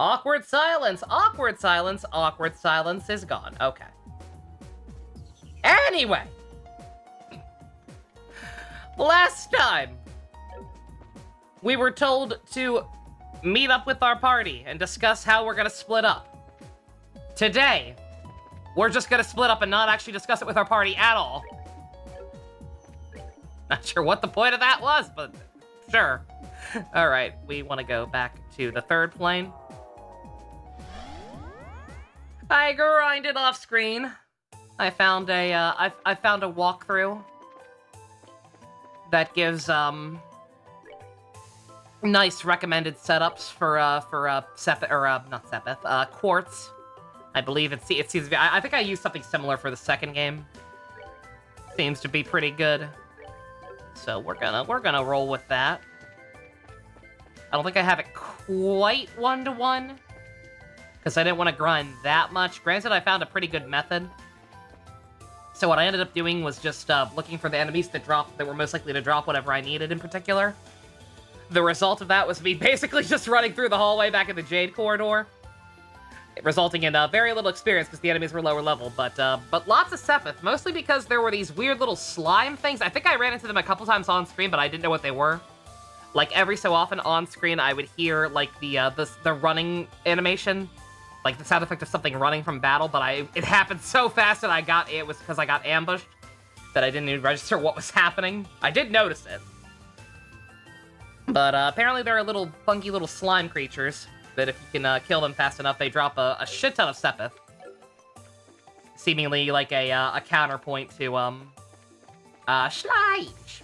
Awkward silence, awkward silence, awkward silence is gone. Okay. Anyway. Last time, we were told to meet up with our party and discuss how we're gonna split up. Today, we're just gonna split up and not actually discuss it with our party at all. Not sure what the point of that was, but sure. Alright, we want to go back to the third plane. I grinded off screen. I found a I found a walkthrough that gives nice recommended setups for Sepith, or not Sepith, Quartz. I believe it seems to be. I think I used something similar for the second game. Seems to be pretty good. So we're gonna roll with that. I don't think I have it quite 1-to-1 because I didn't want to grind that much. Granted, I found a pretty good method. So what I ended up doing was just looking for the enemies that were most likely to drop whatever I needed in particular. The result of that was me basically just running through the hallway back in the Jade Corridor, resulting in very little experience because the enemies were lower level, but lots of Sepith, mostly because there were these weird little slime things. I think I ran into them a couple times on screen, but I didn't know what they were. Like, every so often on screen, I would hear, like, the running animation, like the sound effect of something running from battle, but it happened so fast that it was because I got ambushed, that I didn't even register what was happening. I did notice it. But apparently there are little funky little slime creatures that if you can kill them fast enough, they drop a shit ton of Sepith. Seemingly like a counterpoint to, Schleich.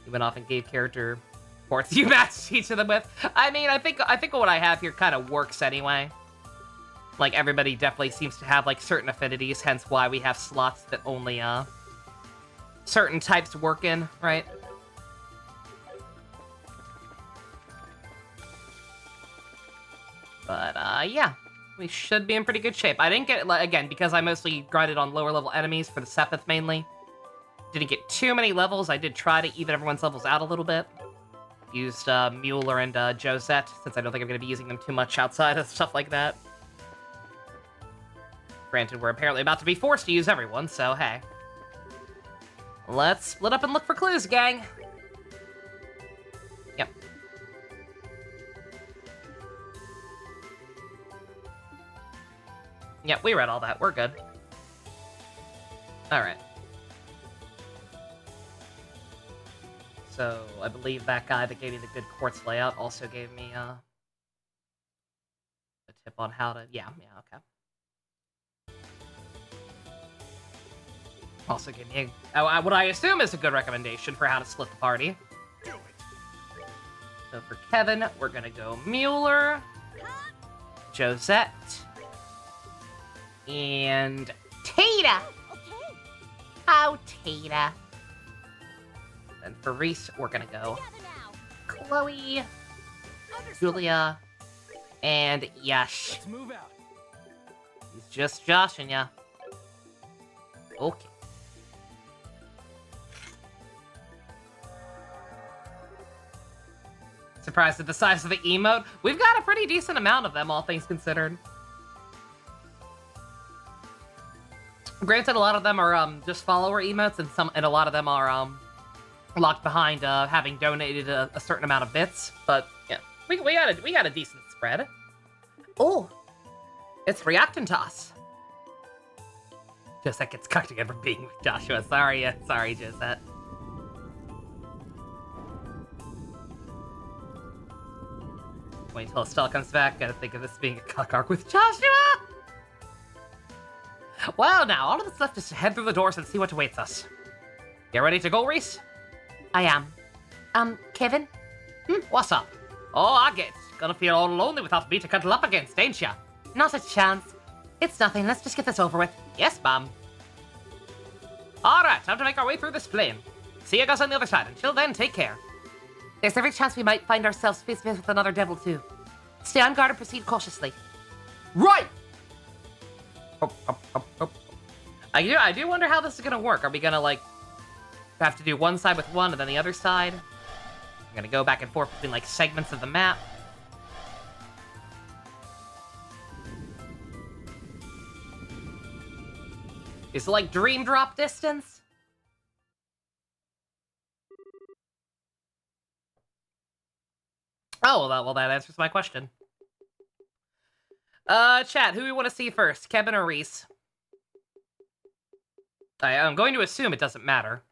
You went off and gave character ports you matched each of them with. I mean, I think what I have here kind of works anyway. Like, everybody definitely seems to have, like, certain affinities, hence why we have slots that only, certain types work in, right? But, yeah. We should be in pretty good shape. I didn't get, again, because I mostly grinded on lower level enemies for the Sepith mainly. Didn't get too many levels. I did try to even everyone's levels out a little bit. Used Mueller and Josette, since I don't think I'm going to be using them too much outside of stuff like that. Granted, we're apparently about to be forced to use everyone, so hey. Let's split up and look for clues, gang. Yep. Yep, we read all that. We're good. Alright. So, I believe that guy that gave me the good quartz layout also gave me a tip on how to... Yeah, okay. Also gave me what I assume is a good recommendation for how to split the party. So for Kevin, we're gonna go Mueller, Josette, and Tata! Okay. Oh, Tata. And for Reese, we're gonna go Chloe, Julia, and Yash. Let's move out. He's just joshing ya. Okay. Surprised at the size of the emote? We've got a pretty decent amount of them, all things considered. Granted, a lot of them are just follower emotes, and a lot of them are locked behind having donated a certain amount of bits. But yeah, we got a decent spread. Oh, it's Reactantos. Josette gets cucked again for being with Joshua. Sorry, Josette. Wait until Estelle comes back. Gotta think of this being a cuck arc with Joshua. Well, now all that's left is to head through the doors and see what awaits us. You ready to go, Reese? I am. Kevin? What's up? Oh, I get it. Gonna feel all lonely without me to cuddle up against, ain't ya? Not a chance. It's nothing. Let's just get this over with. Yes, ma'am. Alright, time to make our way through this plane. See you guys on the other side. Until then, take care. There's every chance we might find ourselves face-to-face with another devil, too. Stay on guard and proceed cautiously. Right! I do wonder how this is gonna work. Are we gonna, like, have to do one side with one and then the other side? I'm gonna go back and forth between, like, segments of the map. Is it like dream drop distance? Oh, well, that answers my question. Chat, who do we want to see first, Kevin or Reese? I'm going to assume it doesn't matter.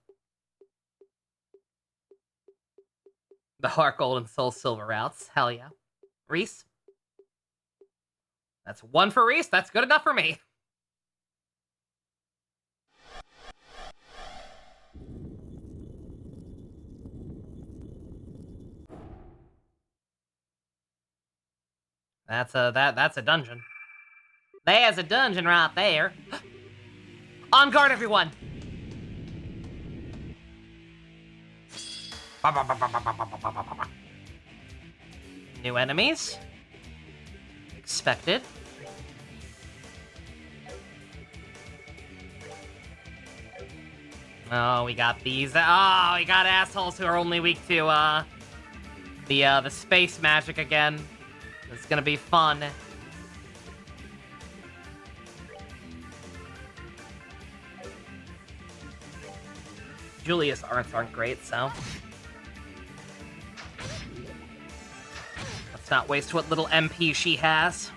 The Heart Gold and Soul Silver routes. Hell yeah. Reese? That's one for Reese. That's good enough for me. That's a dungeon. There's a dungeon right there. On guard, everyone! New enemies. Expected. Oh, we got these. Oh, we got assholes who are only weak to the space magic again. It's gonna be fun. Julia's arts aren't great, so let's not waste what little MP she has.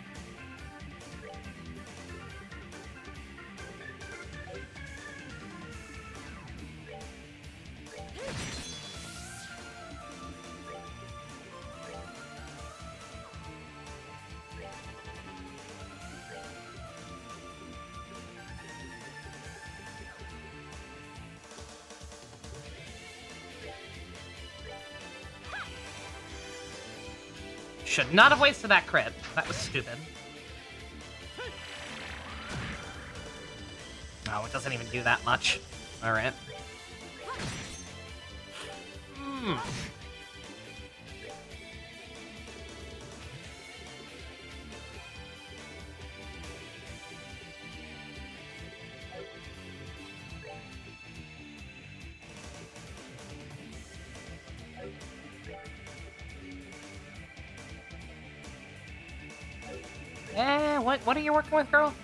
Should not have wasted that crit. That was stupid. Oh, it doesn't even do that much. Alright. What are you working with, girl?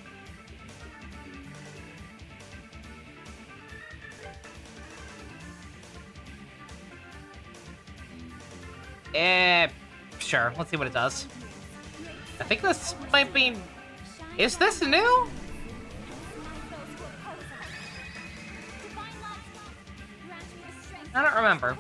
Sure. Let's see what it does. I think this might be... Is this new? I don't remember.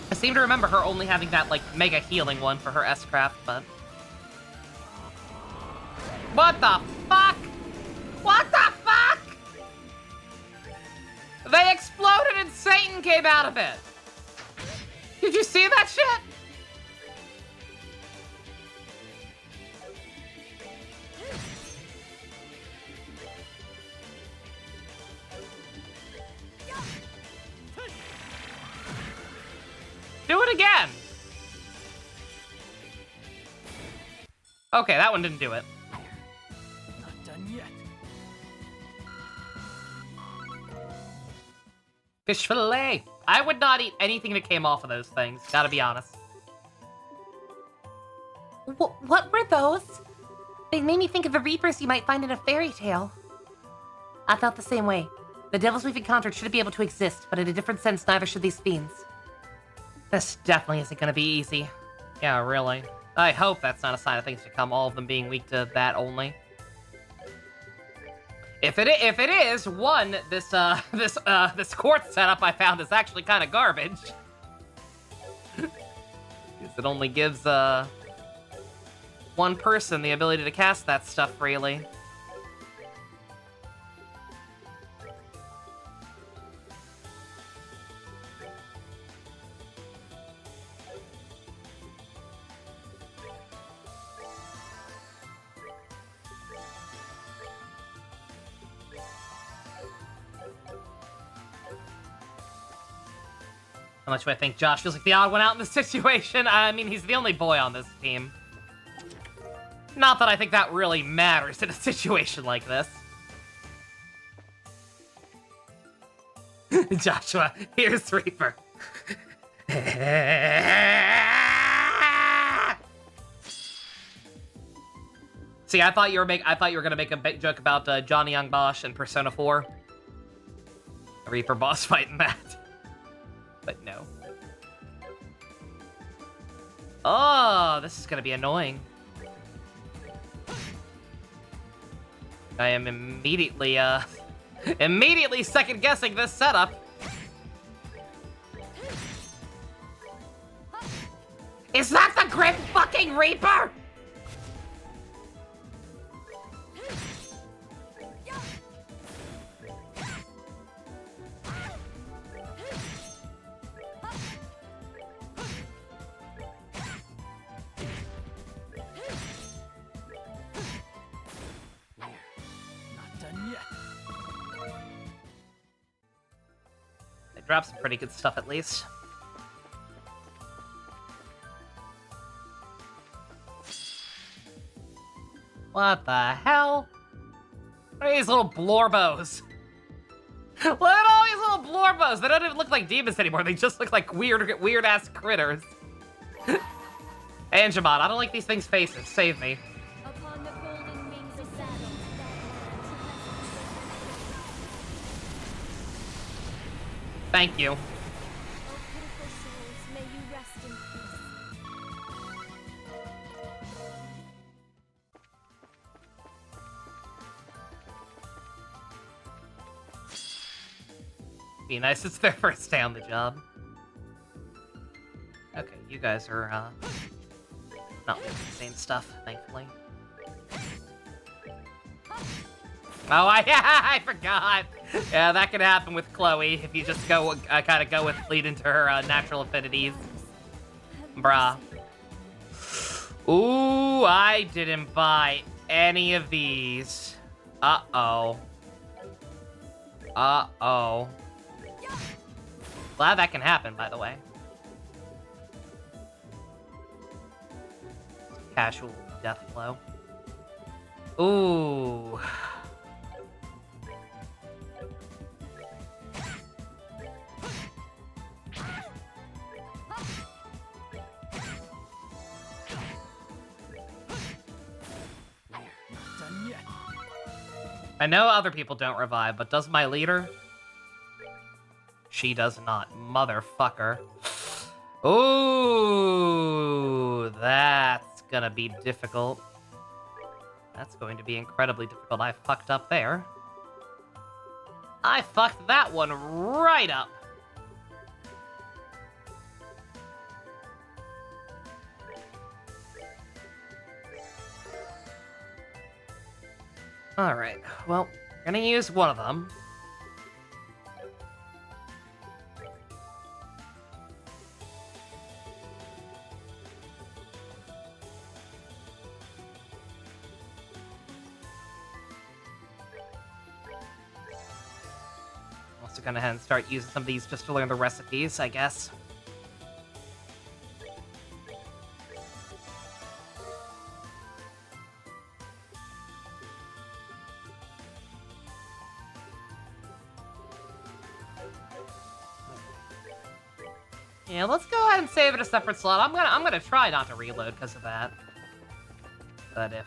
I seem to remember her only having that, like, mega healing one for her S-Craft, but... What the fuck? What the fuck? They exploded and Satan came out of it! Did you see that shit? Do it again! Okay, that one didn't do it. Not done yet. Fish fillet! I would not eat anything that came off of those things, gotta be honest. What were those? They made me think of the Reapers you might find in a fairy tale. I felt the same way. The devils we've encountered should be able to exist, but in a different sense, neither should these fiends. This definitely isn't gonna be easy. Yeah, really. I hope that's not a sign of things to come, all of them being weak to that only. If it is, one, this quartz setup I found is actually kind of garbage. Because it only gives, one person the ability to cast that stuff freely. How much do I think Josh feels like the odd one out in this situation? I mean, he's the only boy on this team. Not that I think that really matters in a situation like this. Joshua, here's Reaper. See, I thought you were gonna make a big joke about Johnny Young Bosch and Persona 4. A Reaper boss fight in that. But no. Oh, this is gonna be annoying. I am immediately, immediately second-guessing this setup. Is that the Grim fucking Reaper? Not done yet. They dropped some pretty good stuff, at least. What the hell? What are these little blorbos? Look at all these little blorbos! They don't even look like demons anymore, they just look like weird-ass critters. Angemon, I don't like these things' faces. Save me. Upon the golden wings of battle, Thank you. O pitiful souls, may you rest in peace. Be nice, it's their first day on the job. Okay, you guys are, not doing the same stuff, thankfully. Oh, I forgot! Yeah, that could happen with Chloe, if you just go, kind of go with lead into her, natural affinities. Bruh. Ooh, I didn't buy any of these. Uh-oh. Uh-oh. Glad that can happen, by the way. Casual death blow. Ooh. Not done yet. I know other people don't revive, but does my leader? She does not. Motherfucker. Ooh, that's gonna be difficult. That's going to be incredibly difficult. I fucked up there. I fucked that one right up. Alright, well, gonna use one of them. Also gonna head and start using some of these just to learn the recipes, I guess. Yeah, let's go ahead and save it a separate slot. I'm gonna try not to reload because of that. But if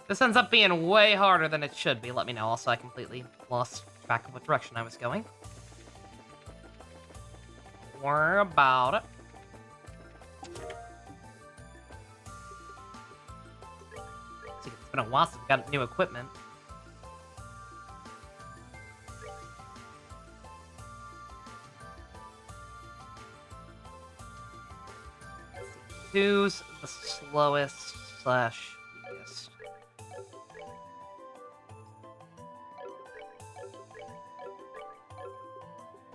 this ends up being way harder than it should be, let me know. Also, I completely lost track of what direction I was going. Worry about it. See, it's been a while since we got new equipment. Who's the slowest slash weakest?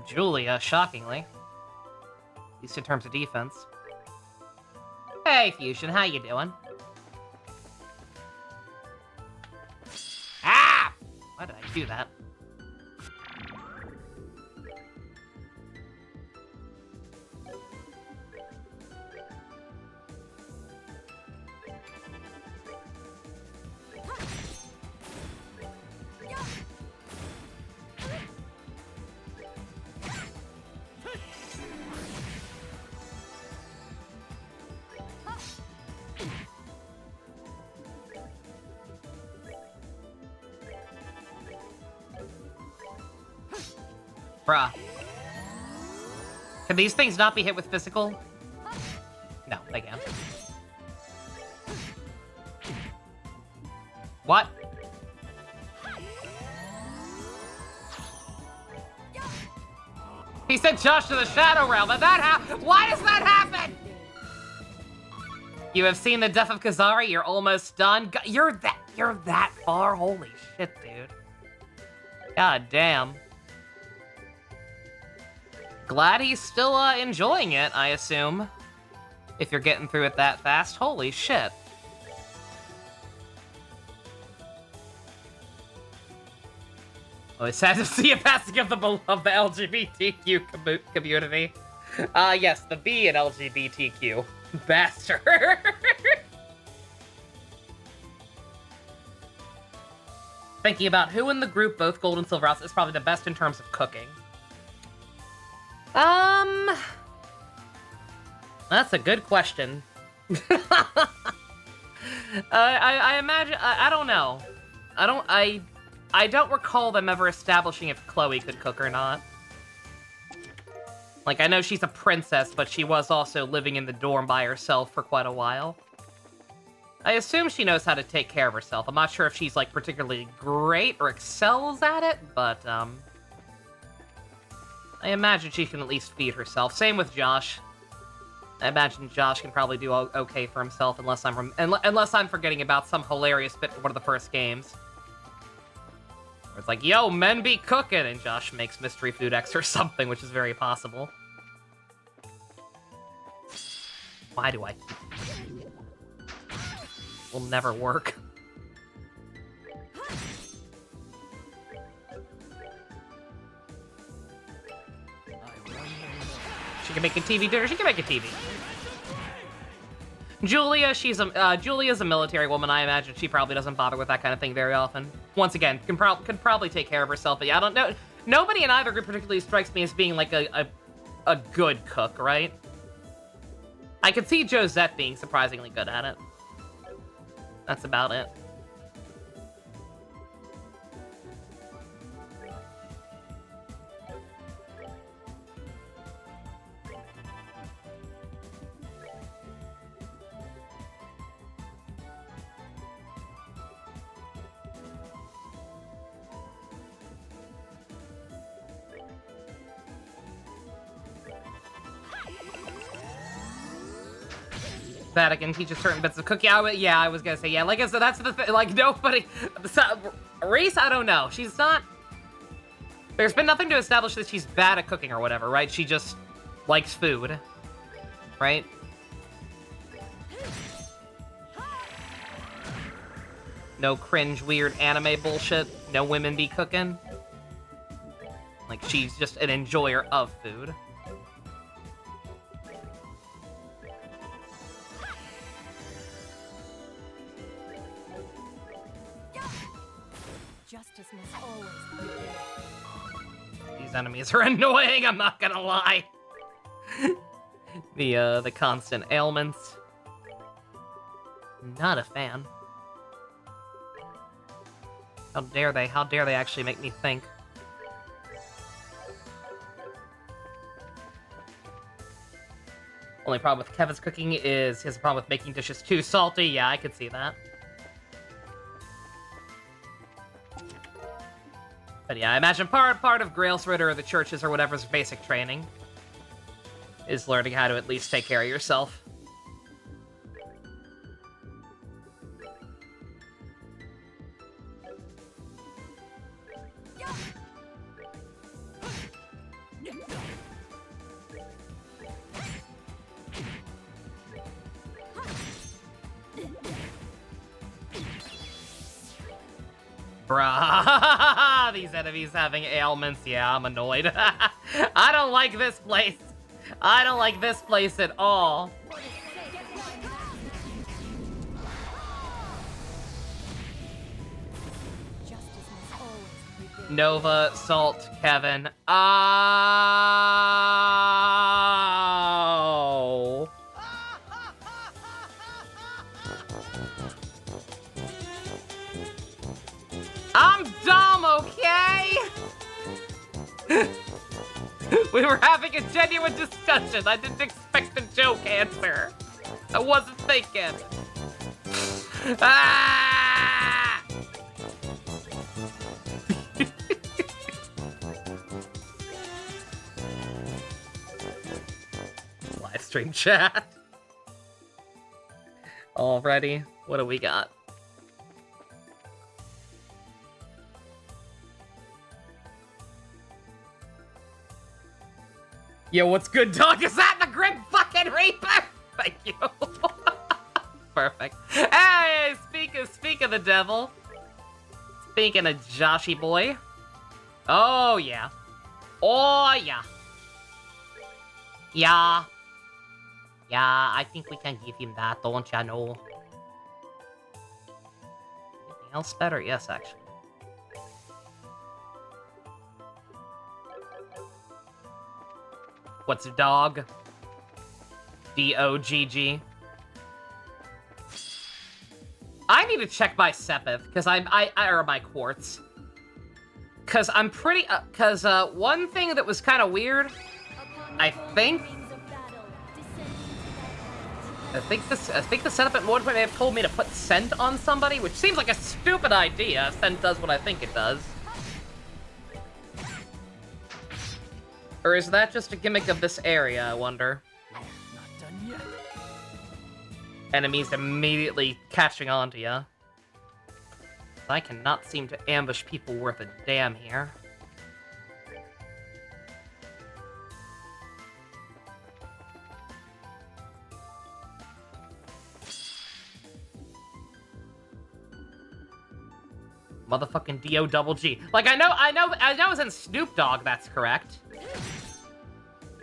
Julia, shockingly. At least in terms of defense. Hey, Fusion, how you doing? Ah! Why did I do that? Bruh. Can these things not be hit with physical? No, they can. What? He sent Josh to the Shadow Realm, and why does that happen? You have seen the death of Kazari, you're almost done. You're that far? Holy shit, dude. God damn. Glad he's still enjoying it, I assume. If you're getting through it that fast. Holy shit. Oh, it's sad to see a passing of the LGBTQ community. Yes, the B in LGBTQ. Bastard. Thinking about who in the group, both Gold and Silver House, is probably the best in terms of cooking. That's a good question. I imagine, I don't know. I don't recall them ever establishing if Chloe could cook or not. Like, I know she's a princess, but she was also living in the dorm by herself for quite a while. I assume she knows how to take care of herself. I'm not sure if she's, like, particularly great or excels at it, but, I imagine she can at least feed herself. Same with Josh. I imagine Josh can probably do okay for himself, unless I'm forgetting about some hilarious bit from one of the first games. Where it's like, yo, men be cooking, and Josh makes Mystery Food X or something, which is very possible. Why do I keep... Will never work. She can make a TV dinner. She can make a TV. Julia, Julia's a military woman. I imagine she probably doesn't bother with that kind of thing very often. Once again, can probably take care of herself. But yeah, I don't know. Nobody in either group particularly strikes me as being like a good cook, right? I could see Josette being surprisingly good at it. That's about it. Vatican teaches certain bits of cooking. Yeah, I was gonna say, yeah, like I said, that's the thing, like, nobody... Reese, I don't know. She's not... There's been nothing to establish that she's bad at cooking or whatever, right? She just likes food, right? No cringe, weird anime bullshit. No women be cooking. Like, she's just an enjoyer of food. Justice must always prevail. These enemies are annoying, I'm not gonna lie. The constant ailments. Not a fan. How dare they actually make me think. Only problem with Kevin's cooking is he has a problem with making dishes too salty. Yeah, I could see that. But yeah, I imagine part of Grailsritter or the churches or whatever's basic training is learning how to at least take care of yourself. Bruh, these enemies having ailments. Yeah, I'm annoyed. I don't like this place. I don't like this place at all. Nova, Salt, Kevin. Oh. I'm dumb, okay? We were having a genuine discussion. I didn't expect a joke answer. I wasn't thinking. Ah! Live stream chat. Alrighty, what do we got? Yo, what's good, dog? Is that the Grim fucking Reaper? Thank you. Perfect. Hey, speak of the devil. Speaking of Joshy boy. Oh, yeah. Oh, yeah. Yeah. Yeah, I think we can give him that, don't ya know? Anything else better? Yes, actually. What's dog? D-O-G-G. I need to check my Sepith, because or my Quartz. Because I'm pretty, one thing that was kind of weird, I think the setup at one point may have told me to put Scent on somebody, which seems like a stupid idea. Scent does what I think it does. Or is that just a gimmick of this area, I wonder? Not done yet. Enemies immediately catching on to ya. I cannot seem to ambush people worth a damn here. Motherfucking D-O-double-G. Like, I know it's in Snoop Dogg, that's correct.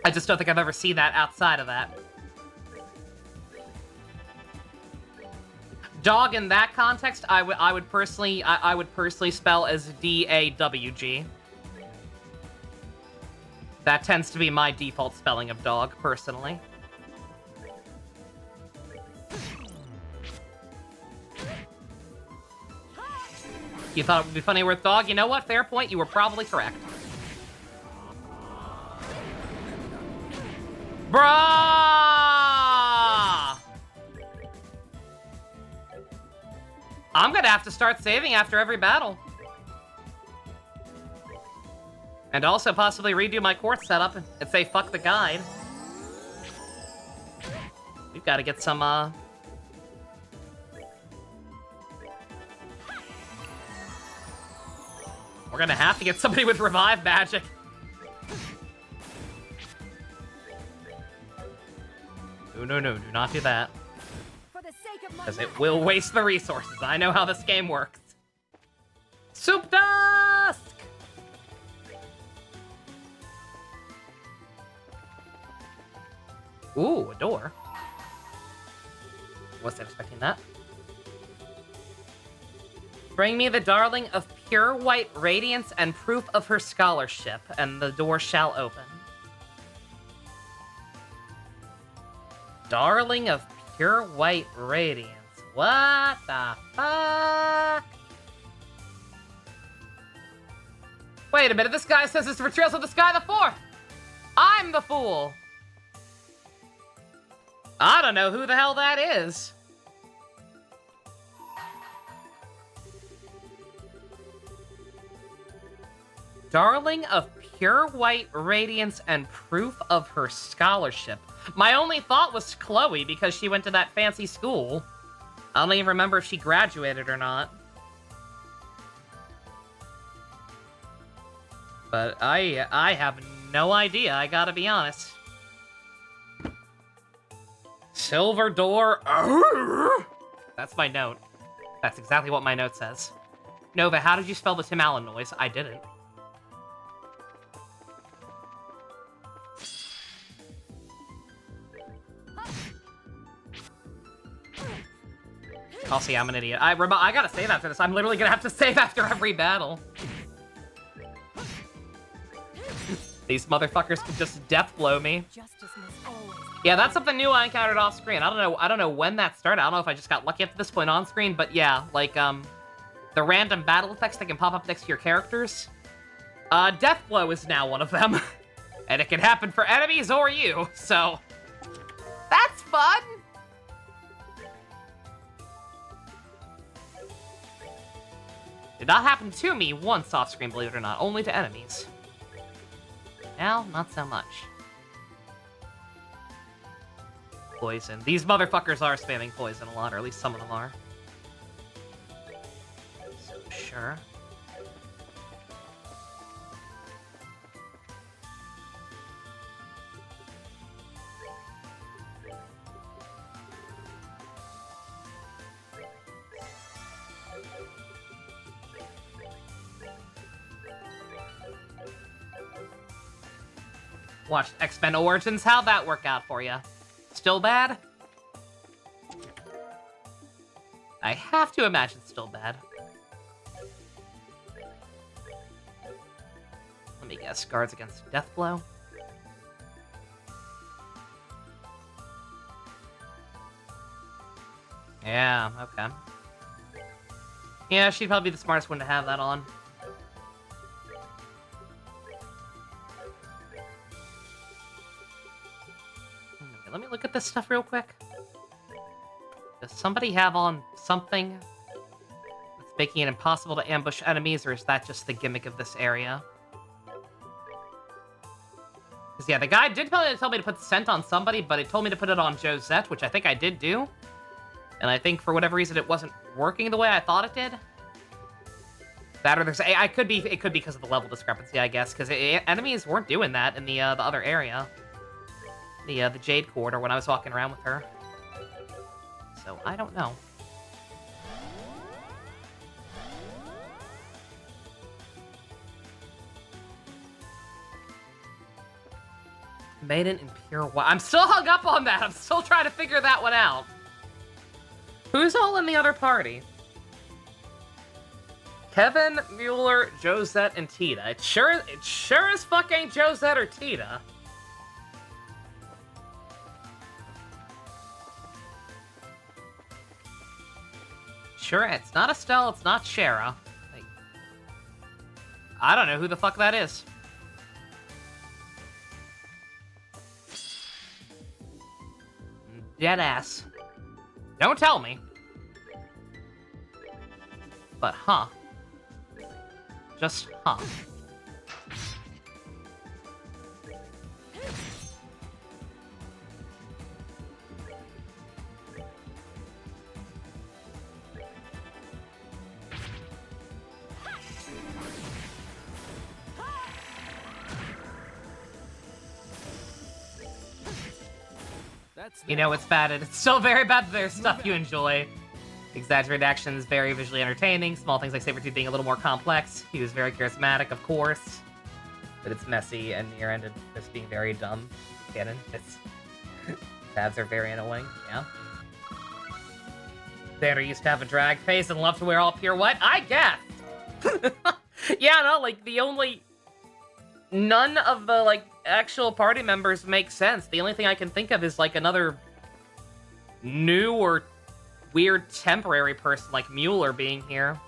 I just don't think I've ever seen that outside of that. Dog in that context, I would personally spell as D-A-W-G. That tends to be my default spelling of dog, personally. You thought it would be funny with dog? You know what? Fair point. You were probably correct. Bruh! I'm gonna have to start saving after every battle. And also possibly redo my Quartz setup and say fuck the guide. We've got to get some, We're gonna have to get somebody with revive magic. No, do not do that. Because it will waste the resources. I know how this game works. Soup Dusk! Ooh, a door. Wasn't expecting that. Bring me the darling of pure white radiance and proof of her scholarship, and the door shall open. Darling of pure white radiance. What the fuck? Wait a minute, this guy says it's for Trails of the Sky the 4th! I'm the fool! I don't know who the hell that is. Darling of pure white radiance and proof of her scholarship. My only thought was Chloe because she went to that fancy school. I don't even remember if she graduated or not. But I have no idea, I gotta be honest. Silver door. That's my note. That's exactly what my note says. Nova, how did you spell the Tim Allen noise? I didn't. I'll see, I'm an idiot. I gotta save after this. I'm literally gonna have to save after every battle. These motherfuckers can just death blow me. Yeah, that's something new I encountered off screen. I don't know when that started. I don't know if I just got lucky up to this point on screen, but yeah, like the random battle effects that can pop up next to your characters. Death blow is now one of them. And it can happen for enemies or you, so... That's fun! Did not happen to me once off-screen, believe it or not. Only to enemies. Now, not so much. Poison. These motherfuckers are spamming poison a lot, or at least some of them are. So, sure. Watched X-Men Origins. How'd that work out for you? Still bad? I have to imagine still bad. Let me guess. Guards against Deathblow? Yeah, okay. Yeah, she'd probably be the smartest one to have that on. Let me look at this stuff real quick. Does somebody have on something that's making it impossible to ambush enemies, or is that just the gimmick of this area? Because, yeah, the guy did tell me to put the scent on somebody, but it told me to put it on Josette, which I think I did do. And I think, for whatever reason, it wasn't working the way I thought it did. That or there's... it could be because of the level discrepancy, I guess, because enemies weren't doing that in the other area. The Jade Corridor when I was walking around with her. So, I don't know. Maiden in pure white. I'm still hung up on that. I'm still trying to figure that one out. Who's all in the other party? Kevin, Mueller, Josette, and Tita. It sure as fuck ain't Josette or Tita. Sure, it's not Estelle, it's not Shara. Like, I don't know who the fuck that is. Deadass. Don't tell me. But, huh. Just, huh. You know it's bad, and it's still very bad that there's stuff you enjoy. Exaggerated actions, very visually entertaining. Small things like Sabretooth being a little more complex. He was very charismatic, of course. But it's messy, and near-ended just being very dumb. Canon. It's... Pads are very annoying, yeah. Xander used to have a drag face and loved to wear all pure white. I guess! Yeah, no, like, the only... None of the, like, actual party members make sense. The only thing I can think of is, like, another new or weird temporary person like Mueller being here.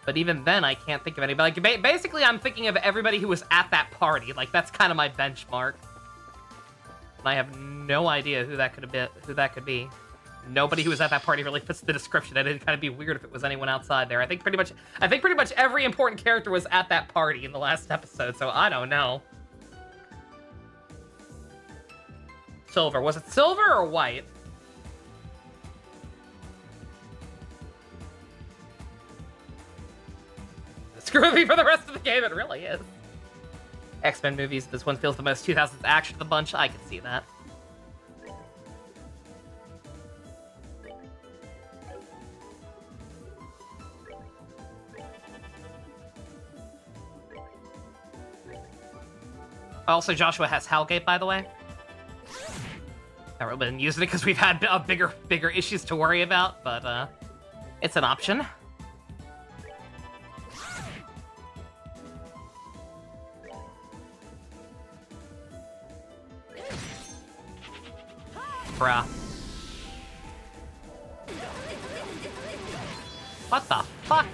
But even then, I can't think of anybody. Like, basically, I'm thinking of everybody who was at that party. Like, that's kind of my benchmark. And I have no idea who that could be. Nobody who was at that party really fits the description. It'd kind of be weird if it was anyone outside there. I think pretty much every important character was at that party in the last episode, so I don't know. Silver. Was it silver or white? Screw with me for the rest of the game, it really is. X-Men movies, this one feels the most 2000s action of the bunch. I can see that. Also, Joshua has Hellgate, by the way. I've really been using it because we've had bigger issues to worry about, but it's an option. Bruh. What the fuck?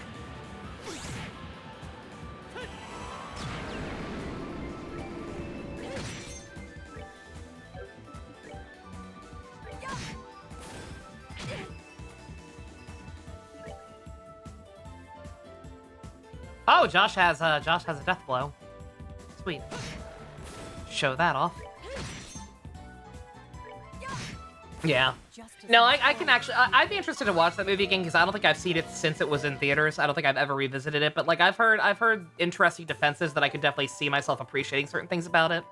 Oh, Josh has a death blow. Sweet. Show that off. Yeah. No, I can actually... I'd be interested to watch that movie again, because I don't think I've seen it since it was in theaters. I don't think I've ever revisited it, but, like, I've heard interesting defenses that I could definitely see myself appreciating certain things about it.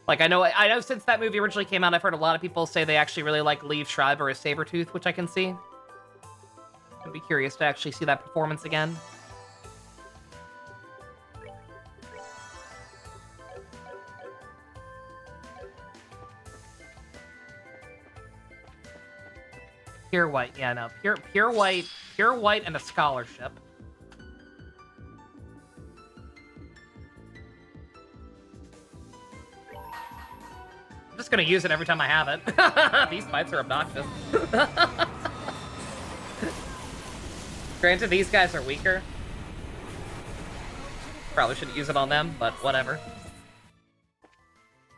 Like, I know since that movie originally came out, I've heard a lot of people say they actually really like Liev Schreiber as Sabretooth, which I can see. I'd be curious to actually see that performance again. Pure white, yeah, no, pure white, and a scholarship. I'm just gonna use it every time I have it. These fights are obnoxious. Granted, these guys are weaker. Probably shouldn't use it on them, but whatever.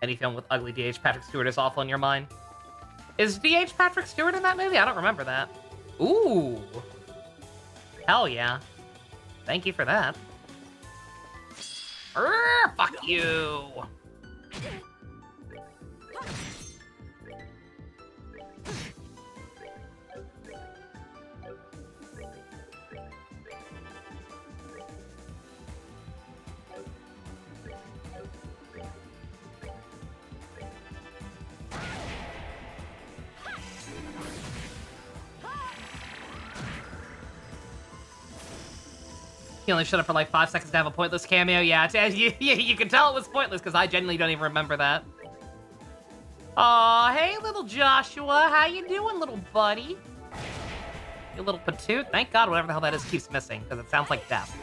Any film with ugly D.H. Patrick Stewart is awful in your mind. Is D.H. Patrick Stewart in that movie? I don't remember that. Ooh. Hell yeah. Thank you for that. Fuck you. He only showed up for like 5 seconds to have a pointless cameo. Yeah, you can tell it was pointless because I genuinely don't even remember that. Aw, hey, little Joshua. How you doing, little buddy? You little patoot? Thank God whatever the hell that is keeps missing because it sounds like death.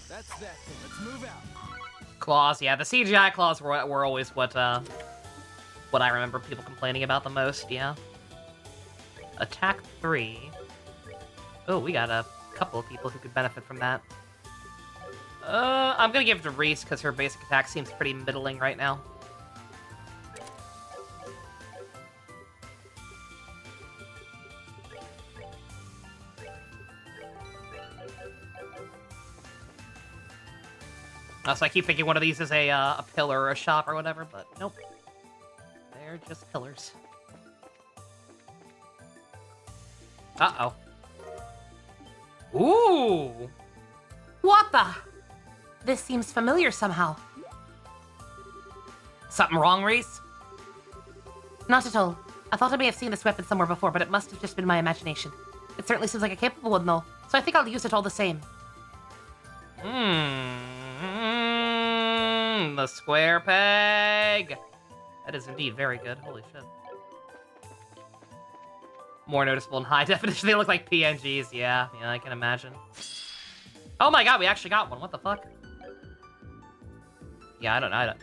That's that thing. Let's move out. Claws, yeah. The CGI claws were always what I remember people complaining about the most, yeah. Attack 3. Oh, we got a couple of people who could benefit from that. I'm gonna give it to Reese, because her basic attack seems pretty middling right now. So I keep thinking one of these is a pillar or a shop or whatever, but nope. They're just pillars. Uh-oh. Ooh! What the? This seems familiar somehow. Something wrong, Reese? Not at all. I thought I may have seen this weapon somewhere before, but it must have just been my imagination. It certainly seems like a capable one, though, so I think I'll use it all the same. The square peg! That is indeed very good. Holy shit. More noticeable in high definition. They look like PNGs. Yeah, I can imagine. Oh my god, we actually got one. What the fuck? Yeah, I don't know.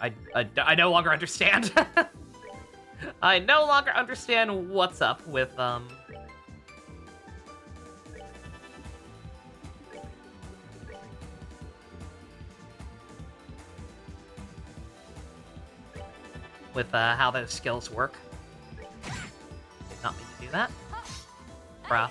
I no longer understand. I no longer understand what's up with, how those skills work. Not mean to do that. Bruh.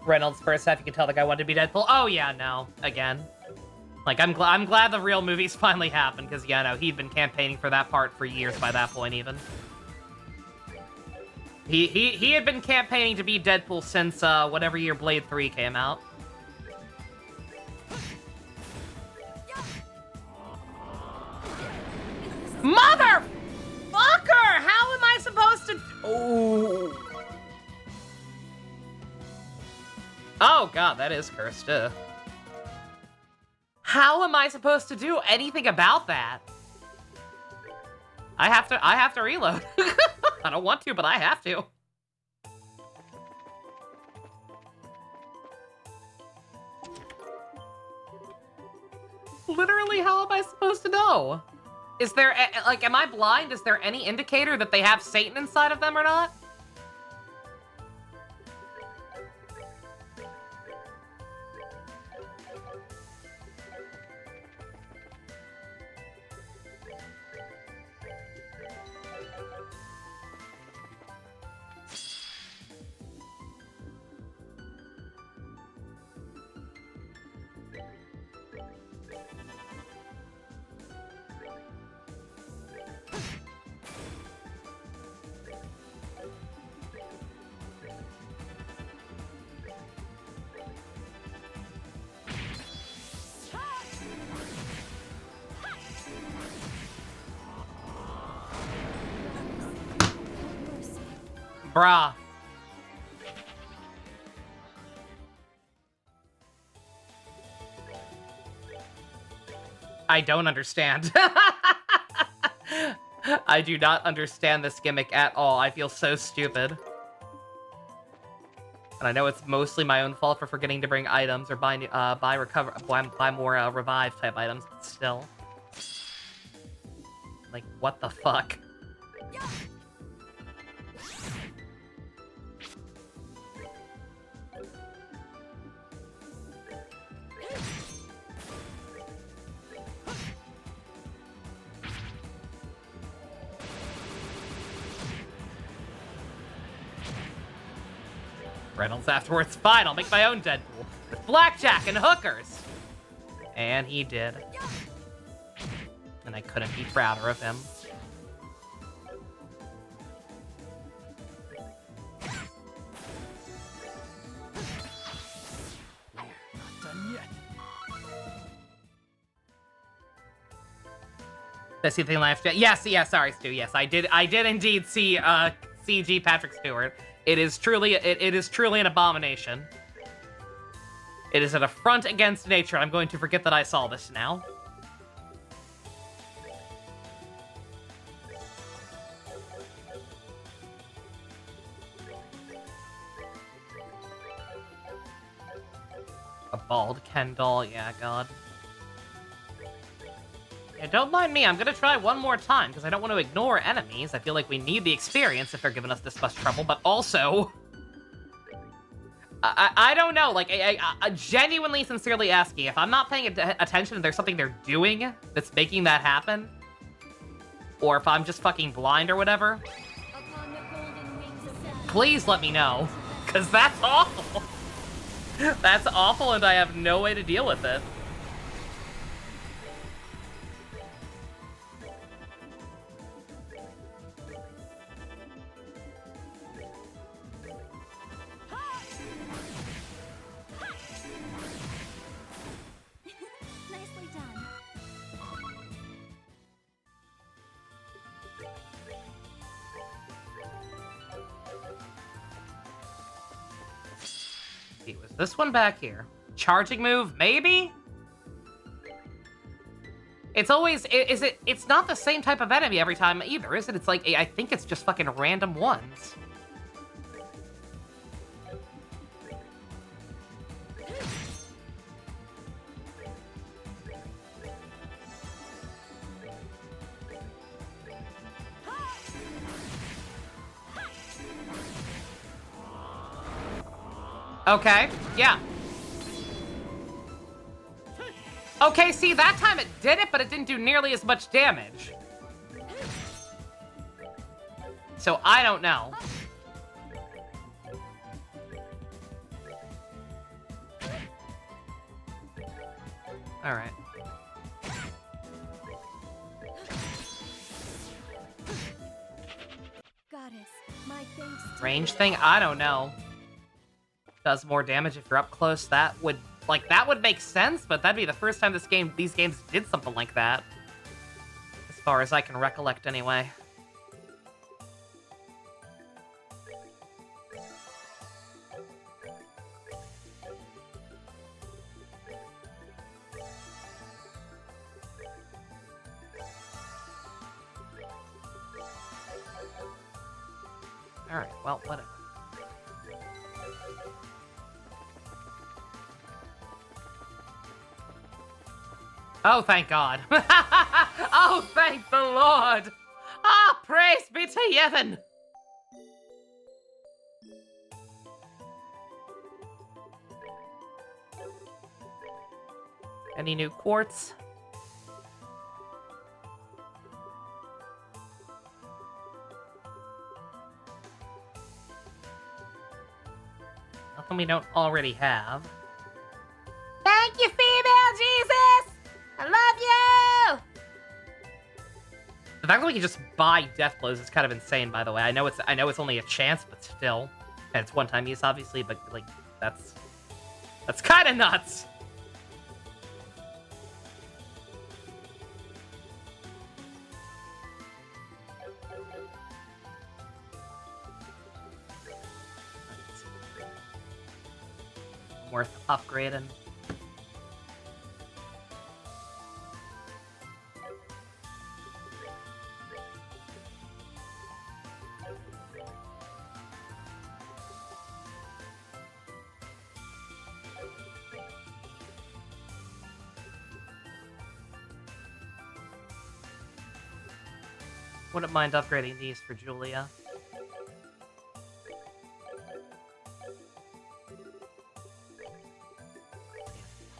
Reynolds first half, you can tell the guy wanted to be Deadpool. Oh yeah, no, again. Like, I'm glad the real movies finally happened, because, yeah, no, he'd been campaigning for that part for years by that point, even. He had been campaigning to be Deadpool since, whatever year Blade 3 came out. Motherfucker! How am I supposed to... Oh... Oh god, that is cursed. How am I supposed to do anything about that? I have to reload. I don't want to, but I have to. Literally, how am I supposed to know? Is there, like, am I blind? Is there any indicator that they have Satan inside of them or not? Bruh. I don't understand. I do not understand this gimmick at all. I feel so stupid. And I know it's mostly my own fault for forgetting to bring items or buy more revive type items, but still. Like, what the fuck? Reynolds afterwards, fine, I'll make my own Deadpool. With blackjack and hookers! And he did. And I couldn't be prouder of him. Not done yet. Did I see anything left yet? Yes, sorry, Stu. Yes, I did indeed see CG Patrick Stewart. It is truly an abomination. It is an affront against nature. I'm going to forget that I saw this now. A bald Ken doll, yeah, God. Yeah, don't mind me, I'm gonna try one more time, because I don't want to ignore enemies. I feel like we need the experience if they're giving us this much trouble, but also... I don't know, like, I genuinely, sincerely asking, if I'm not paying attention and there's something they're doing that's making that happen, or if I'm just fucking blind or whatever, Upon the golden wings of death. please let me know, because that's awful. That's awful, and I have no way to deal with it. Nicely done. Was this one back here? Charging move, maybe? It's always, it's not the same type of enemy every time either, is it? It's like, I think it's just fucking random ones. Okay, yeah. Okay, see, that time it did it, but it didn't do nearly as much damage. So I don't know. All right. Goddess, my thanks to Range you. thing? I don't know. Does more damage if you're up close. That would make sense, but that'd be the first time these games did something like that. As far as I can recollect anyway. Alright, well, whatever. Oh, thank God. Oh, thank the Lord. Ah, praise be to Yevon. Any new quartz? Nothing we don't already have. Thank you, female Jesus! I love you! The fact that we can just buy death blows is kind of insane, by the way. I know it's only a chance, but still. And it's one-time use, obviously, but like that's kind of nuts. Worth upgrading. Wouldn't mind upgrading these for Julia.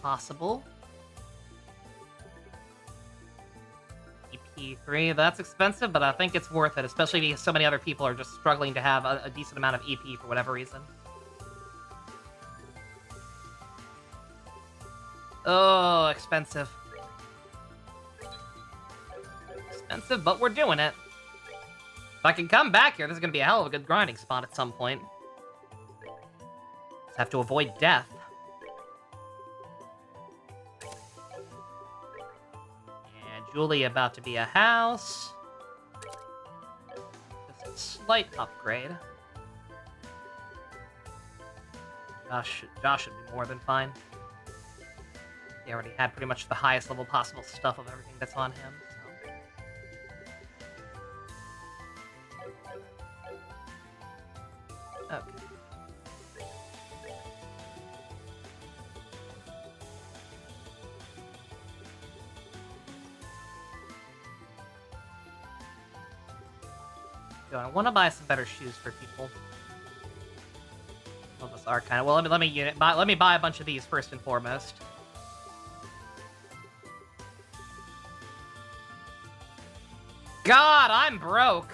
Possible. EP3, that's expensive, but I think it's worth it, especially because so many other people are just struggling to have a decent amount of EP for whatever reason. Oh, expensive. Expensive, but we're doing it. If I can come back here, this is going to be a hell of a good grinding spot at some point. Just have to avoid death. Julia about to be a house. Just a slight upgrade. Josh should be more than fine. He already had pretty much the highest level possible stuff of everything that's on him. So. Okay. I want to buy some better shoes for people. Well, those are kind of well. Let me buy a bunch of these first and foremost. God, I'm broke.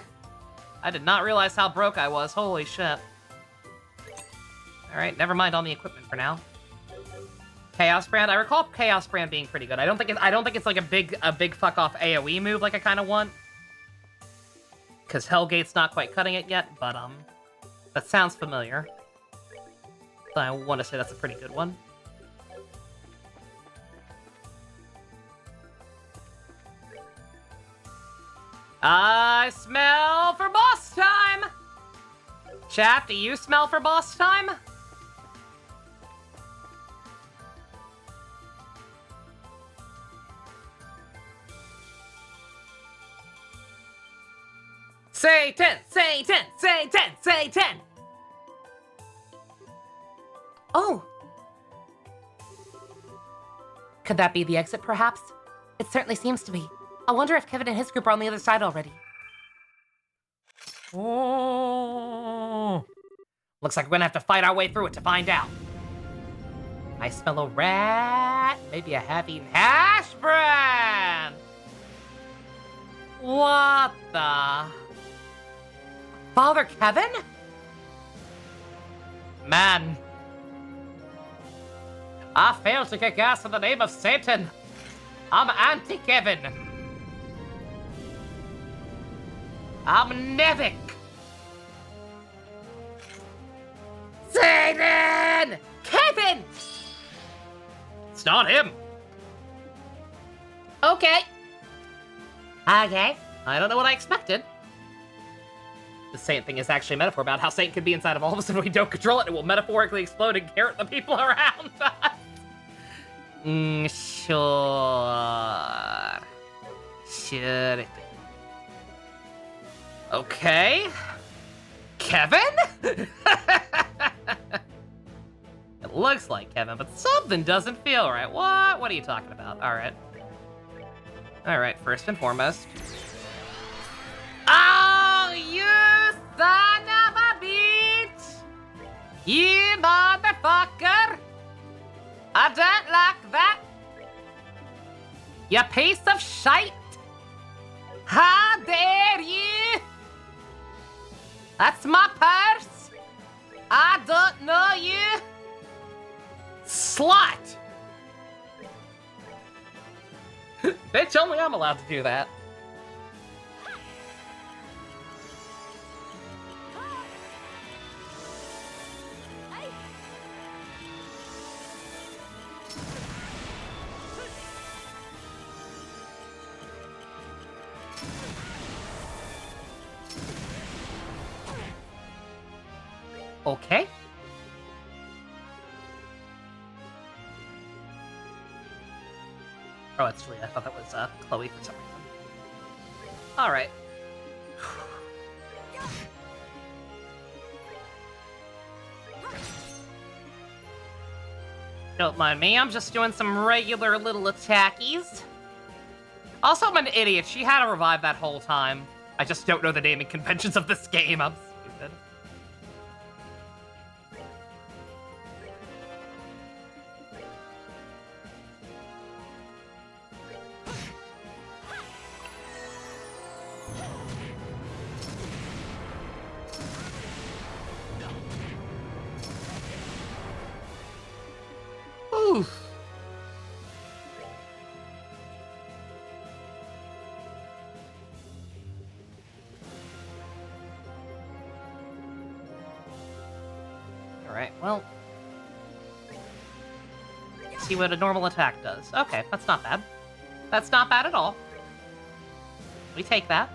I did not realize how broke I was. Holy shit. All right, never mind on the equipment for now. Chaos Brand. I recall Chaos Brand being pretty good. I don't think it's like a big fuck off AOE move like I kind of want. Because Hellgate's not quite cutting it yet, but, that sounds familiar. So I want to say that's a pretty good one. I smell for boss time! Chat, do you smell for boss time? Satan! Satan! Satan! Satan! Oh! Could that be the exit, perhaps? It certainly seems to be. I wonder if Kevin and his group are on the other side already. Oh. Looks like we're gonna have to fight our way through it to find out. I smell a rat. Maybe a half-eaten hash brown. What the... Father Kevin? Man. I failed to kick ass in the name of Satan. I'm anti-Kevin. I'm Nevik. Satan! Kevin! It's not him. Okay. Okay. I don't know what I expected. The Saint thing is actually a metaphor about how Saint could be inside of all of us and if we don't control it, it will metaphorically explode and carrot the people around us. Sure. Sure. Okay. Kevin? It looks like Kevin, but something doesn't feel right. What? What are you talking about? All right. Alright, first and foremost. Oh, you son of a bitch! You motherfucker! I don't like that! You piece of shite! How dare you! That's my purse! I don't know you! Slut! Bitch, only I'm allowed to do that. Okay. Oh, it's Lee. I thought that was Chloe for some reason. Alright. Don't mind me, I'm just doing some regular little attackies. Also, I'm an idiot. She had to revive that whole time. I just don't know the naming conventions of this game. I'm stupid. Oof. Alright, well. See what a normal attack does. Okay, that's not bad. That's not bad at all. We take that.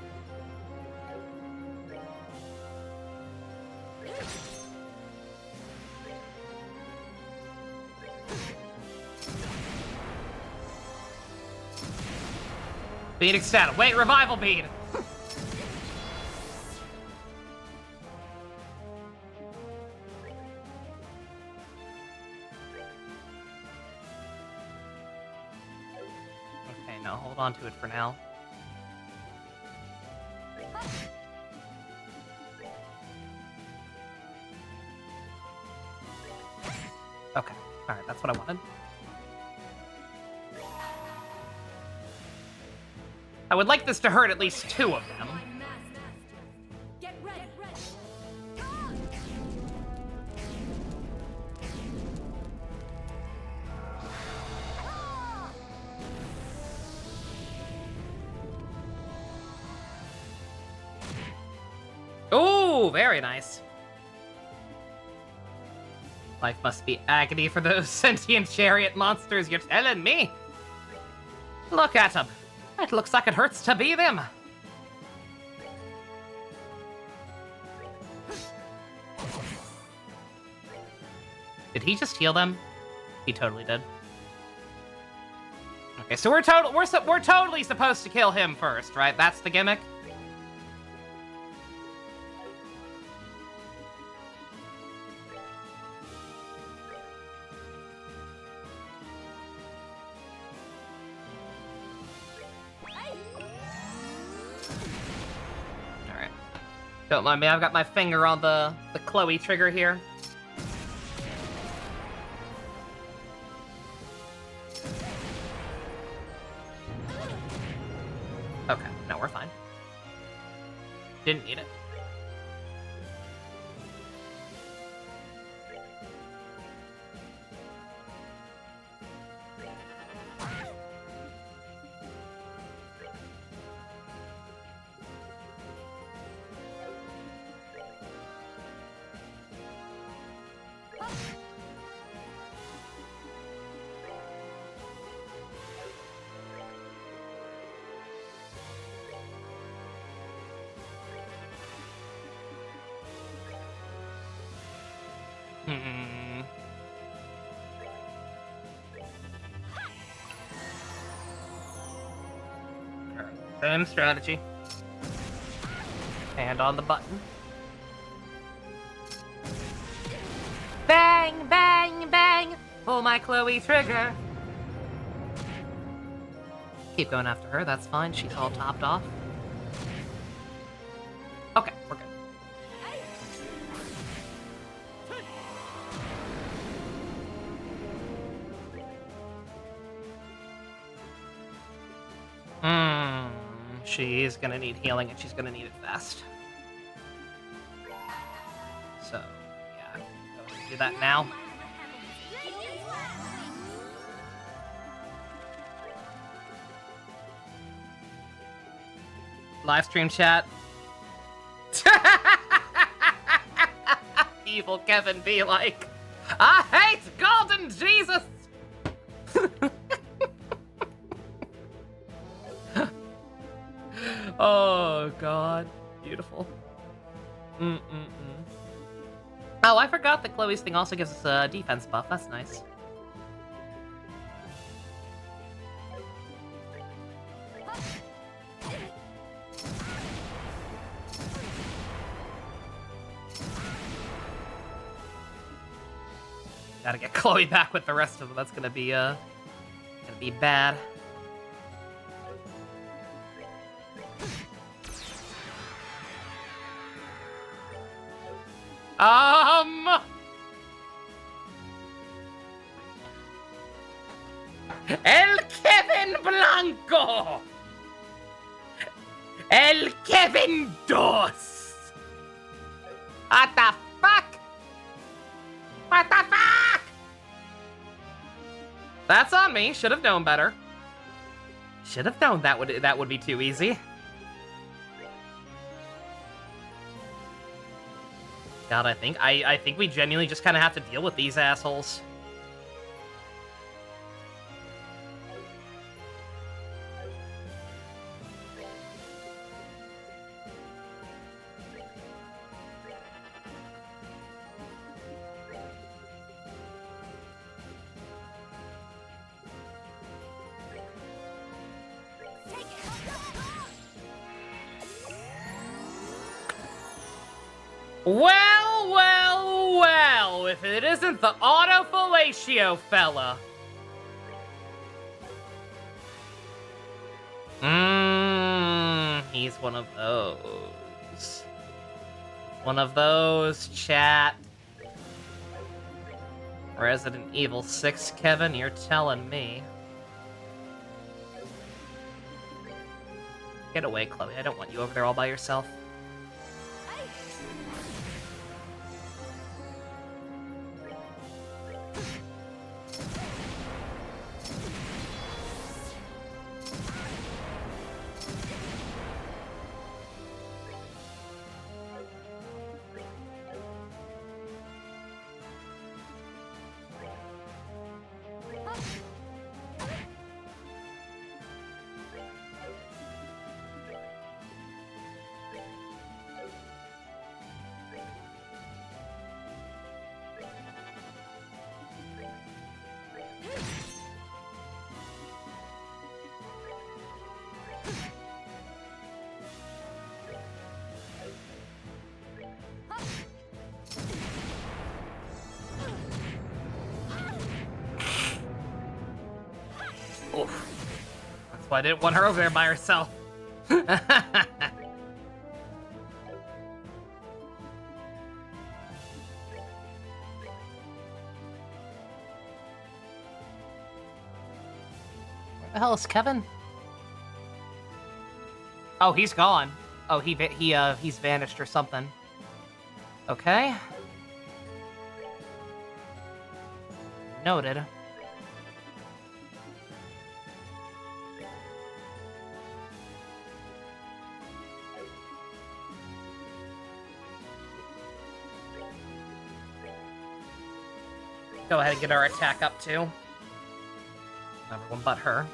Bead ecstatic. Wait, revival bead! Okay, no, hold on to it for now. Okay, alright, that's what I wanted. I would like this to hurt at least two of them. Get ready. Ooh, very nice. Life must be agony for those sentient chariot monsters, you're telling me? Look at them. It looks like it hurts to be them. Did he just heal them? He totally did. Okay, so we're totally supposed to kill him first, right? That's the gimmick. Alright. Don't mind me, I've got my finger on the Chloe trigger here. Okay, no, we're fine. Didn't need it. Same strategy. Hand on the button. Bang, bang, bang! Pull my Chloe trigger. keep going after her. That's fine. She's all topped off. Okay, we're good. She's gonna need healing, and she's gonna need it fast. So, yeah, go ahead and do that now. Live stream chat. Evil Kevin be like, I hate Golden Jesus! Oh, God. Beautiful. Oh, I forgot that Chloe's thing also gives us a defense buff. That's nice. Gotta get Chloe back with the rest of them. That's gonna be bad. El Kevin Blanco! El Kevin Dos! What the fuck? What the fuck? That's on me. Should have known better. Should have known that would be too easy. God, I think we genuinely just kind of have to deal with these assholes. Well, well, well, if it isn't the autofellatio fella. He's one of those. One of those, chat. Resident Evil 6, Kevin, you're telling me. Get away, Chloe. I don't want you over there all by yourself. Oof. That's why I didn't want her over there by herself. Where the hell is Kevin? Oh, he's gone. Oh, he's vanished or something. Okay. Noted. Go ahead and get our attack up too. Everyone but her.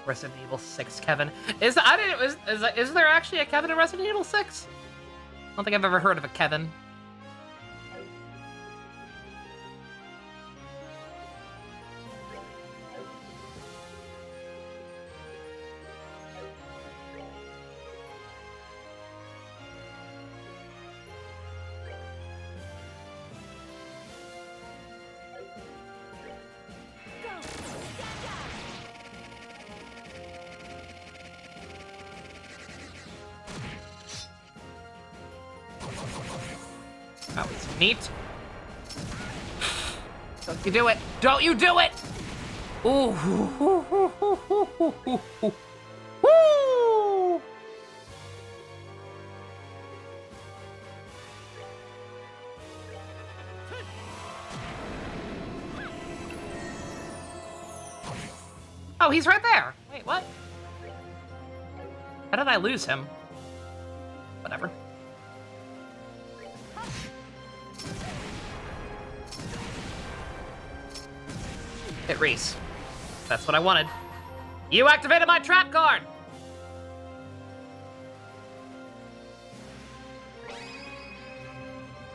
Resident Evil 6 Kevin. Is there actually a Kevin in Resident Evil 6? I don't think I've ever heard of a Kevin. That was neat. Don't you do it! Don't you do it! Ooh. Woo! Oh, he's right there. Wait, what? How did I lose him? Whatever. Hit Reese. That's what I wanted. You activated my trap card!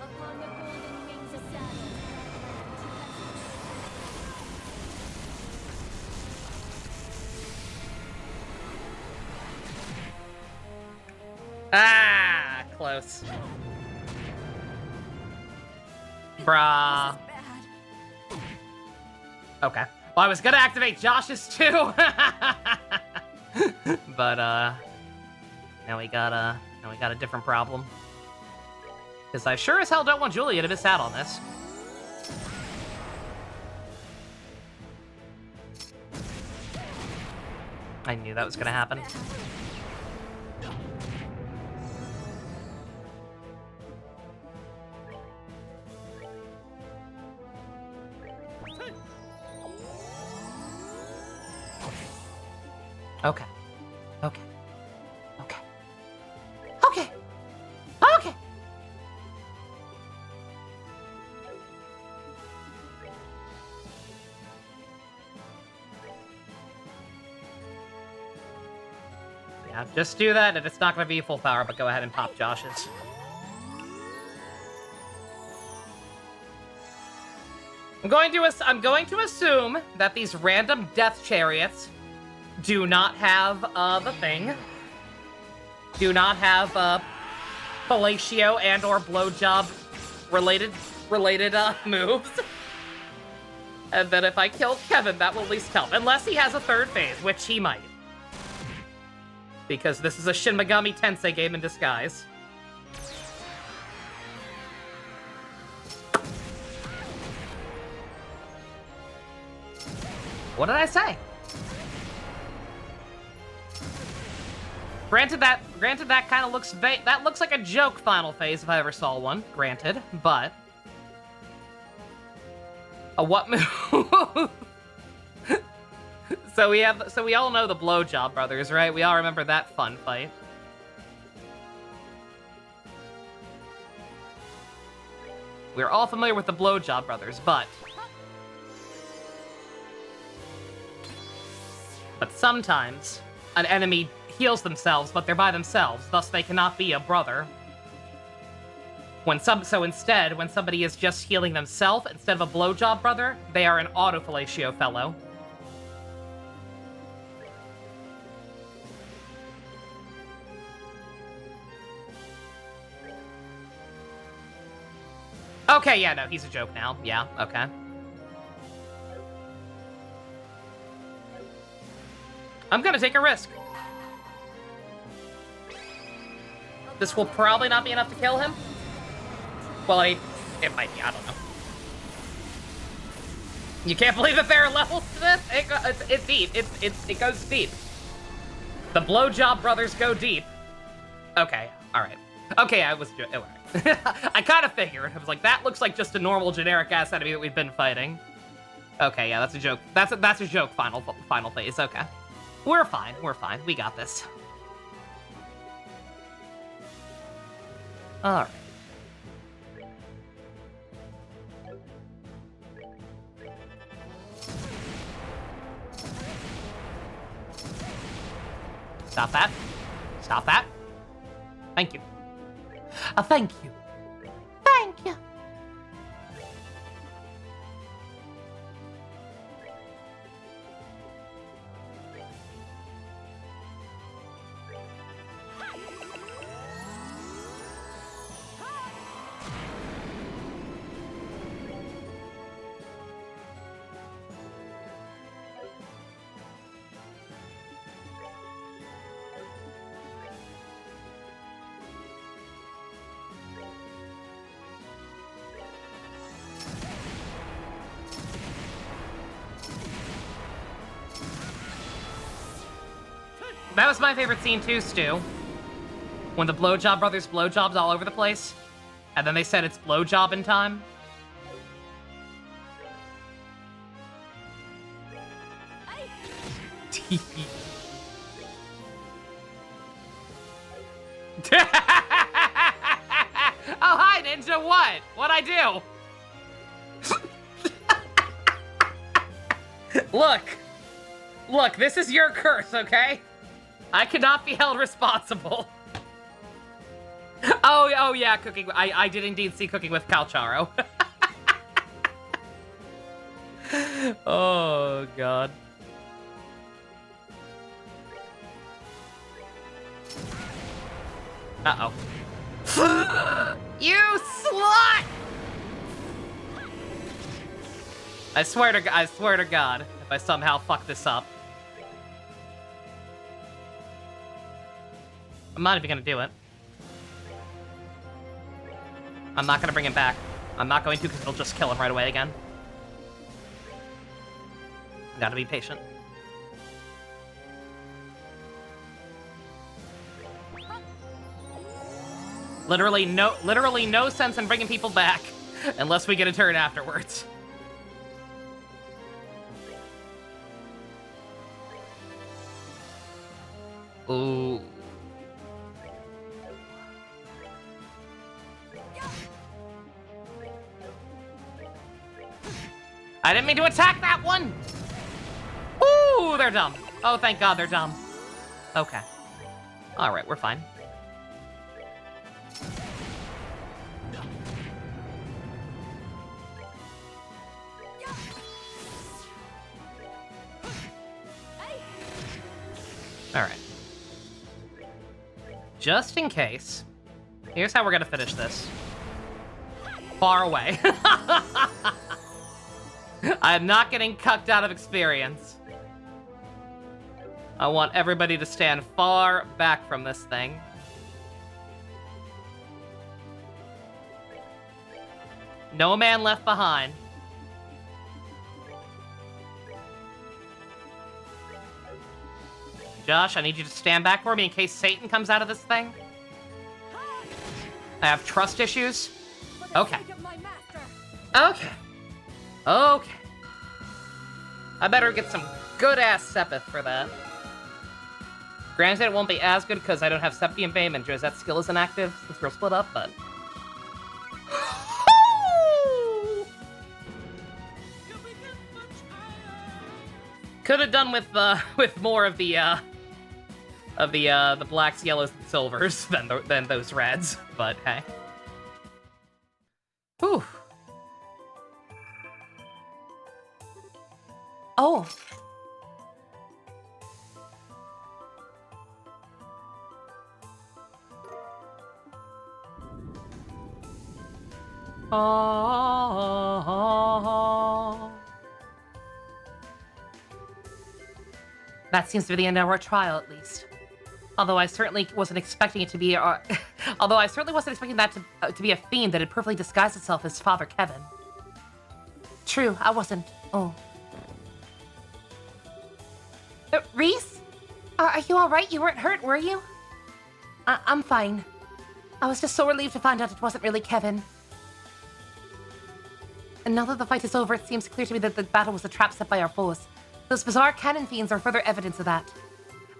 Upon the golden wings of Saturn. Ah, close. Bruh. Okay. Well, I was gonna activate Josh's too, but now we got a different problem. Because I sure as hell don't want Julia to miss out on this. I knew that was gonna happen. Okay. Okay. Okay. Okay. Okay. Yeah, just do that, and it's not going to be full power, but go ahead and pop Josh's. I'm going to assume that these random death chariots do not have, the thing. Do not have, fellatio and or blowjob related, moves. And then if I kill Kevin, that will at least help. Unless he has a third phase, which he might. Because this is a Shin Megami Tensei game in disguise. What did I say? Granted that kind of looks that looks like a joke final phase if I ever saw one. Granted, but a what move? So we all know the Blowjob Brothers, right? We all remember that fun fight. We're all familiar with the Blowjob Brothers, but sometimes an enemy heals themselves, but they're by themselves, thus they cannot be a brother. So instead, when somebody is just healing themselves instead of a blowjob brother, they are an autofellatio fellow. Okay, yeah, no, he's a joke now. Yeah, okay. I'm gonna take a risk. This will probably not be enough to kill him. Well, it might be, I don't know. You can't believe that there are levels to this? It's deep. It goes deep. The Blowjob Brothers go deep. Okay, alright. Okay, I was... I kind of figured. I was like, that looks like just a normal generic-ass enemy that we've been fighting. Okay, yeah, that's a joke. That's a joke final phase, okay. We're fine, we got this. Alright. Stop that. Stop that. Thank you. Thank you. Thank you. That was my favorite scene too, Stu. When the Blowjob Brothers blowjobs all over the place, and then they said it's blowjobbing time. Oh, hi, Ninja, what? What'd I do? Look, this is your curse, okay? I cannot be held responsible. Oh yeah, cooking. I did indeed see Cooking with Calcharo. Oh, God. Uh-oh. You slut! I swear to God, if I somehow fuck this up. I'm not even gonna do it. I'm not gonna bring him back. I'm not going to because it'll just kill him right away again. Gotta be patient. Literally no sense in bringing people back unless we get a turn afterwards. Ooh. I didn't mean to attack that one! Ooh, they're dumb. Oh, thank God they're dumb. Okay. Alright, we're fine. Alright. Just in case, here's how we're gonna finish this. Far away. I am not getting cucked out of experience. I want everybody to stand far back from this thing. No man left behind. Josh, I need you to stand back for me in case Satan comes out of this thing. I have trust issues. Okay. Okay. Okay. I better get some good-ass Sepith for that. Granted, it won't be as good because I don't have Septium Beam and Josette's skill isn't active since we're split up, but... Could have done with more of the blacks, yellows, and silvers than those reds, but hey. Whew. Oh. Oh. That seems to be the end of our trial, at least. Although I certainly wasn't expecting it to be, although I certainly wasn't expecting that to be a fiend that had perfectly disguised itself as Father Kevin. True, I wasn't. Oh. Reese? Are you all right? You weren't hurt, were you? I'm fine. I was just so relieved to find out it wasn't really Kevin. And now that the fight is over, it seems clear to me that the battle was a trap set by our foes. Those bizarre cannon fiends are further evidence of that.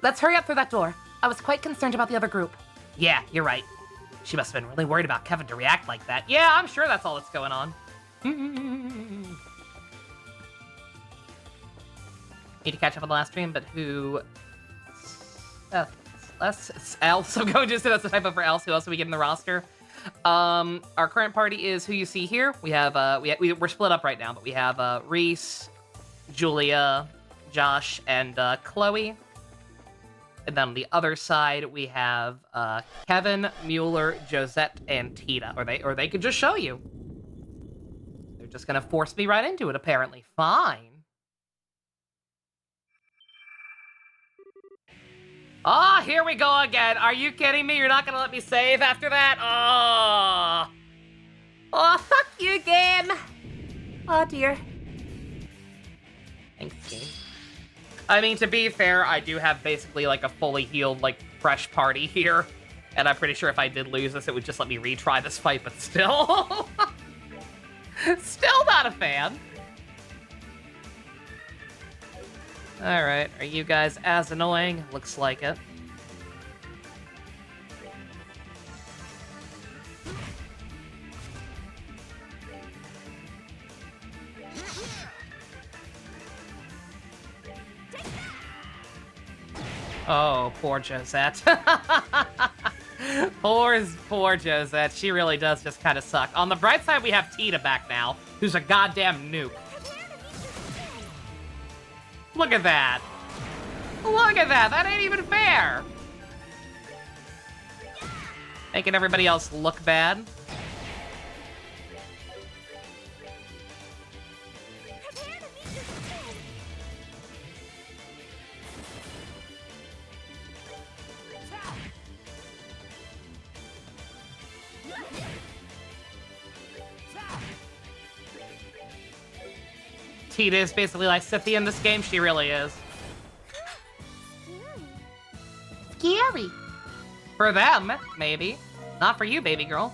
Let's hurry up through that door. I was quite concerned about the other group. Yeah, you're right. She must have been really worried about Kevin to react like that. Yeah, I'm sure that's all that's going on. Need to catch up on the last stream, but who... else. I'm going to say that's the typo for else. Who else do we get in the roster? Our current party is who you see here. We have, we're split up right now, but we have Reese, Julia, Josh, and Chloe. And then on the other side, we have Kevin, Mueller, Josette, and Tita. Or they could just show you. They're just gonna force me right into it, apparently. Fine. Oh, here we go again. Are you kidding me? You're not gonna let me save after that? Oh. Oh, fuck you, game. Oh, dear. Thanks, game. I mean, to be fair, I do have basically like a fully healed, like, fresh party here. And I'm pretty sure if I did lose this, it would just let me retry this fight, but still... still not a fan. Alright, are you guys as annoying? Looks like it. Oh, poor Josette. poor Josette. She really does just kind of suck. On the bright side, we have Tita back now, who's a goddamn nuke. Look at that. Look at that. That ain't even fair. Making everybody else look bad. Tita is basically like Scythia in this game. She really is. Scary. For them, maybe. Not for you, baby girl.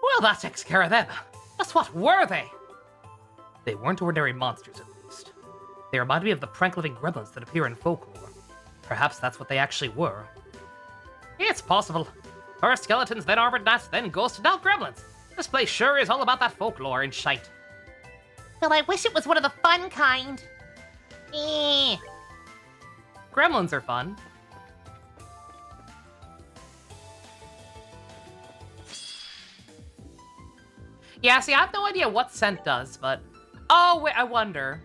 Well, that takes care of them. Just what were they? They weren't ordinary monsters, at least. They reminded me of the prank-living gremlins that appear in folklore. Perhaps that's what they actually were. It's possible. First skeletons, then armored knights, then ghosts, now gremlins. This place sure is all about that folklore and shite. Well, I wish it was one of the fun kind. Gremlins are fun. Yeah, see, I have no idea what scent does, but... Oh, wait, I wonder.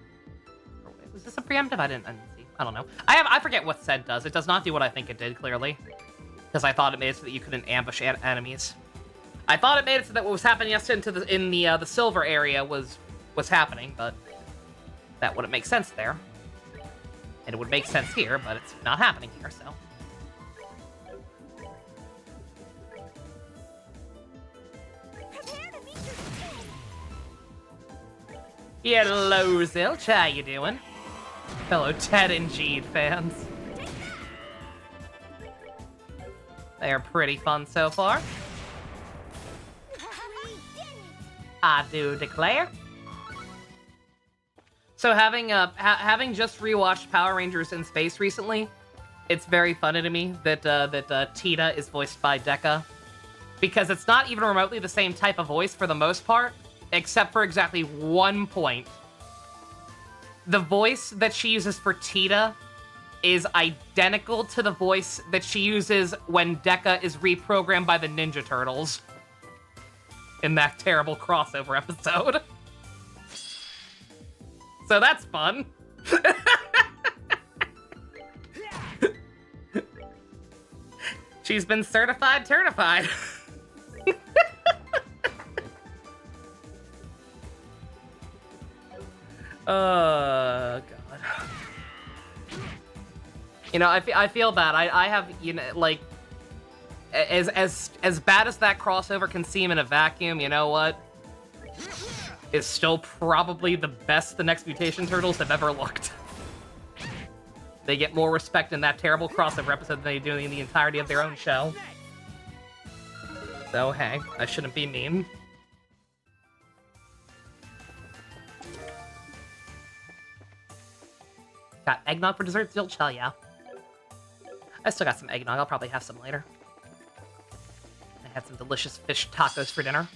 Was this a preemptive? I didn't see. I don't know. I forget what scent does. It does not do what I think it did, clearly. Because I thought it made it so that you couldn't ambush enemies. I thought it made it so that what was happening yesterday in the silver area was happening, but that wouldn't make sense there. And it would make sense here, but it's not happening here, so... Hello, Zilch. How you doing? Fellow Ted and Jeed fans. They are pretty fun so far. I do declare. So having just rewatched Power Rangers in Space recently, it's very funny to me that Tita is voiced by Dekka, because it's not even remotely the same type of voice for the most part, except for exactly one point. The voice that she uses for Tita is identical to the voice that she uses when Dekka is reprogrammed by the Ninja Turtles in that terrible crossover episode. So that's fun. She's been certified turnified. Oh, God. You know, I feel bad. I have, you know, like, as bad as that crossover can seem in a vacuum, you know what? It's still probably the best the Next Mutation Turtles have ever looked. They get more respect in that terrible crossover episode than they do in the entirety of their own show. So, hey, I shouldn't be mean. Got eggnog for dessert, Zilch? Hell yeah. I still got some eggnog. I'll probably have some later. I had some delicious fish tacos for dinner.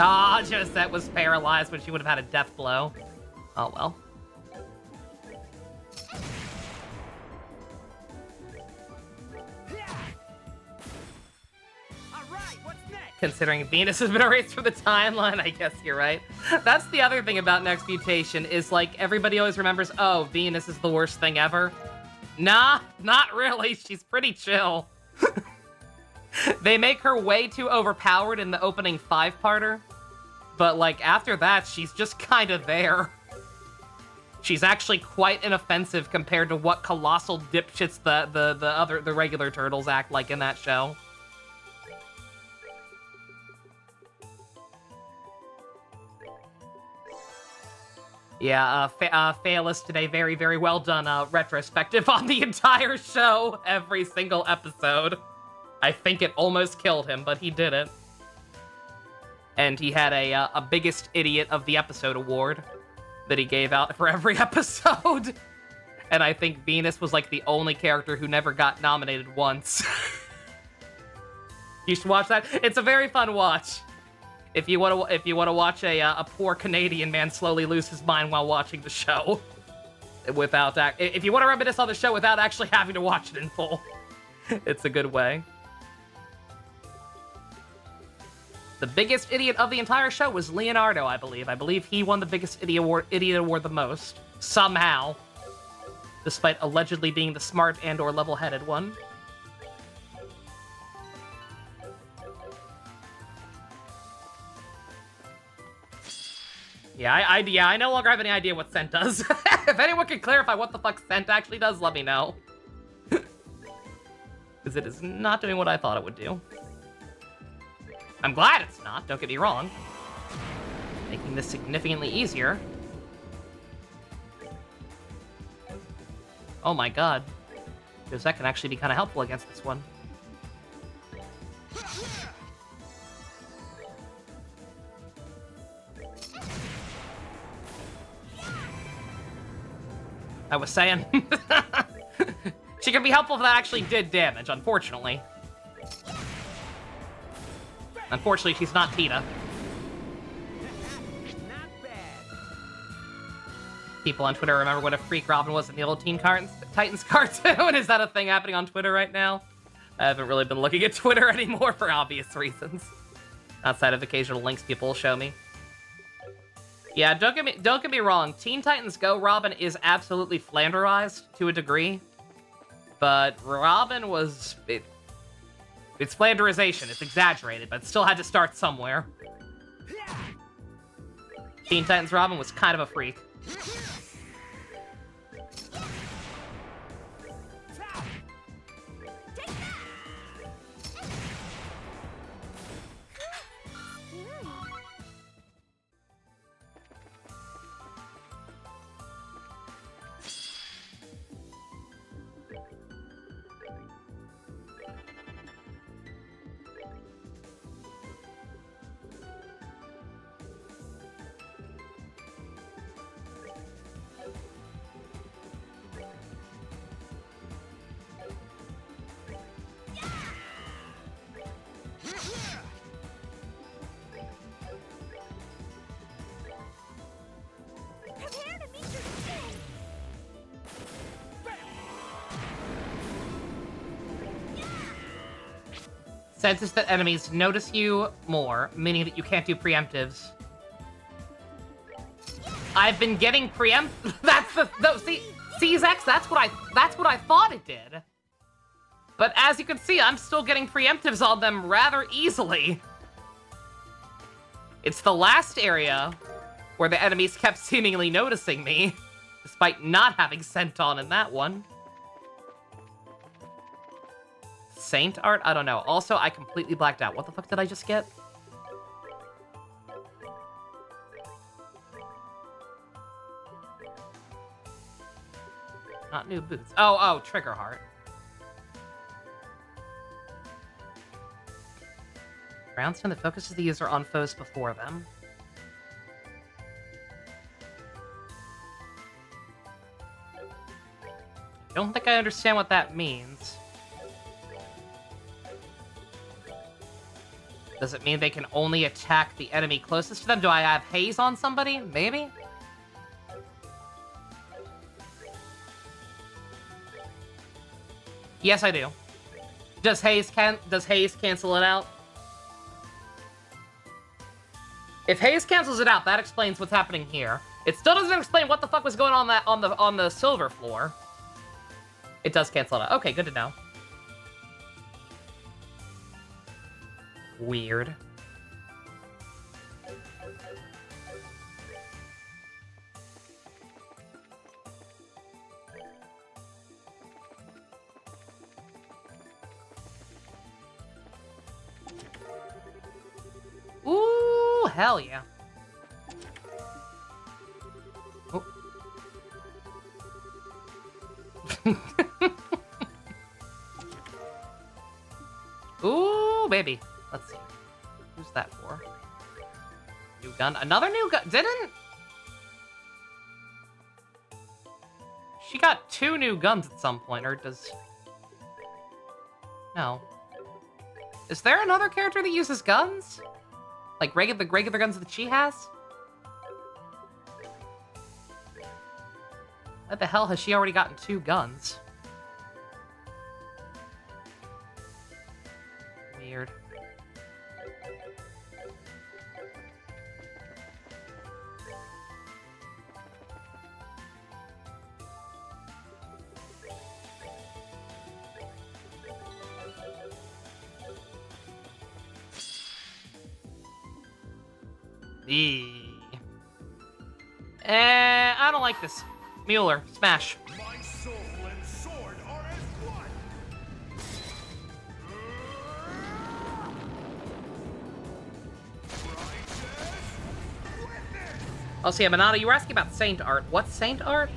Ah, Josette was paralyzed when she would have had a death blow. Oh, well. All right, what's next? Considering Venus has been erased from the timeline, I guess you're right. That's the other thing about Next Mutation, is like, everybody always remembers, oh, Venus is the worst thing ever. Nah, not really. She's pretty chill. They make her way too overpowered in the opening 5-parter. But, like, after that, she's just kind of there. She's actually quite inoffensive compared to what colossal dipshits the regular turtles act like in that show. Yeah, Phaelus today, very, very well done retrospective on the entire show, every single episode. I think it almost killed him, but he did it. And he had a Biggest Idiot of the Episode award that he gave out for every episode. And I think Venus was like the only character who never got nominated once. You should watch that. It's a very fun watch. If you want to watch a poor Canadian man slowly lose his mind while watching the show, if you want to reminisce on the show without actually having to watch it in full, it's a good way. The biggest idiot of the entire show was Leonardo, I believe. I believe he won the biggest idiot award the most, somehow, despite allegedly being the smart and/or level-headed one. Yeah, I no longer have any idea what Scent does. If anyone can clarify what the fuck Scent actually does, let me know. Because it is not doing what I thought it would do. I'm glad it's not, don't get me wrong. Making this significantly easier. Oh my god. Because that can actually be kind of helpful against this one. I was saying. She can be helpful if that actually did damage, unfortunately. Unfortunately, she's not Tita. Not bad. People on Twitter remember what a freak Robin was in the old Teen Titans cartoon. Is that a thing happening on Twitter right now? I haven't really been looking at Twitter anymore for obvious reasons. Outside of occasional links people will show me. Yeah, don't get me wrong. Teen Titans Go Robin is absolutely flanderized to a degree, but Robin was it's flanderization. It's exaggerated, but it still had to start somewhere. Teen Titans Robin was kind of a freak. Prepare to meet your doom. Senses that enemies notice you more, meaning that you can't do preemptives. I've been getting that's the no, see CZX, that's what I thought it did. But as you can see, I'm still getting preemptives on them rather easily. It's the last area where the enemies kept seemingly noticing me, despite not having Scent on in that one. Saint art? I don't know. Also, I completely blacked out. What the fuck did I just get? Not new boots. Oh, Trigger Heart. Brownstone that focuses the user on foes before them. I don't think I understand what that means. Does it mean they can only attack the enemy closest to them? Do I have haze on somebody? Maybe? Yes, I do. Does haze cancel it out? If Haze cancels it out, that explains what's happening here. It still doesn't explain what the fuck was going on the silver floor. It does cancel it out. Okay, good to know. Weird. Ooh, hell yeah. Oh. Ooh, baby. Let's see. Who's that for? New gun. Another new gun. Didn't... She got 2 new guns at some point, or does... No. Is there another character that uses guns? Like regular guns that she has? What the hell has she already gotten 2 guns? Weird. I don't like this. Mueller, smash. My soul and sword are as one. Righteous witness. Oh, see, Manada, you were asking about Saint Art. What's Saint Art?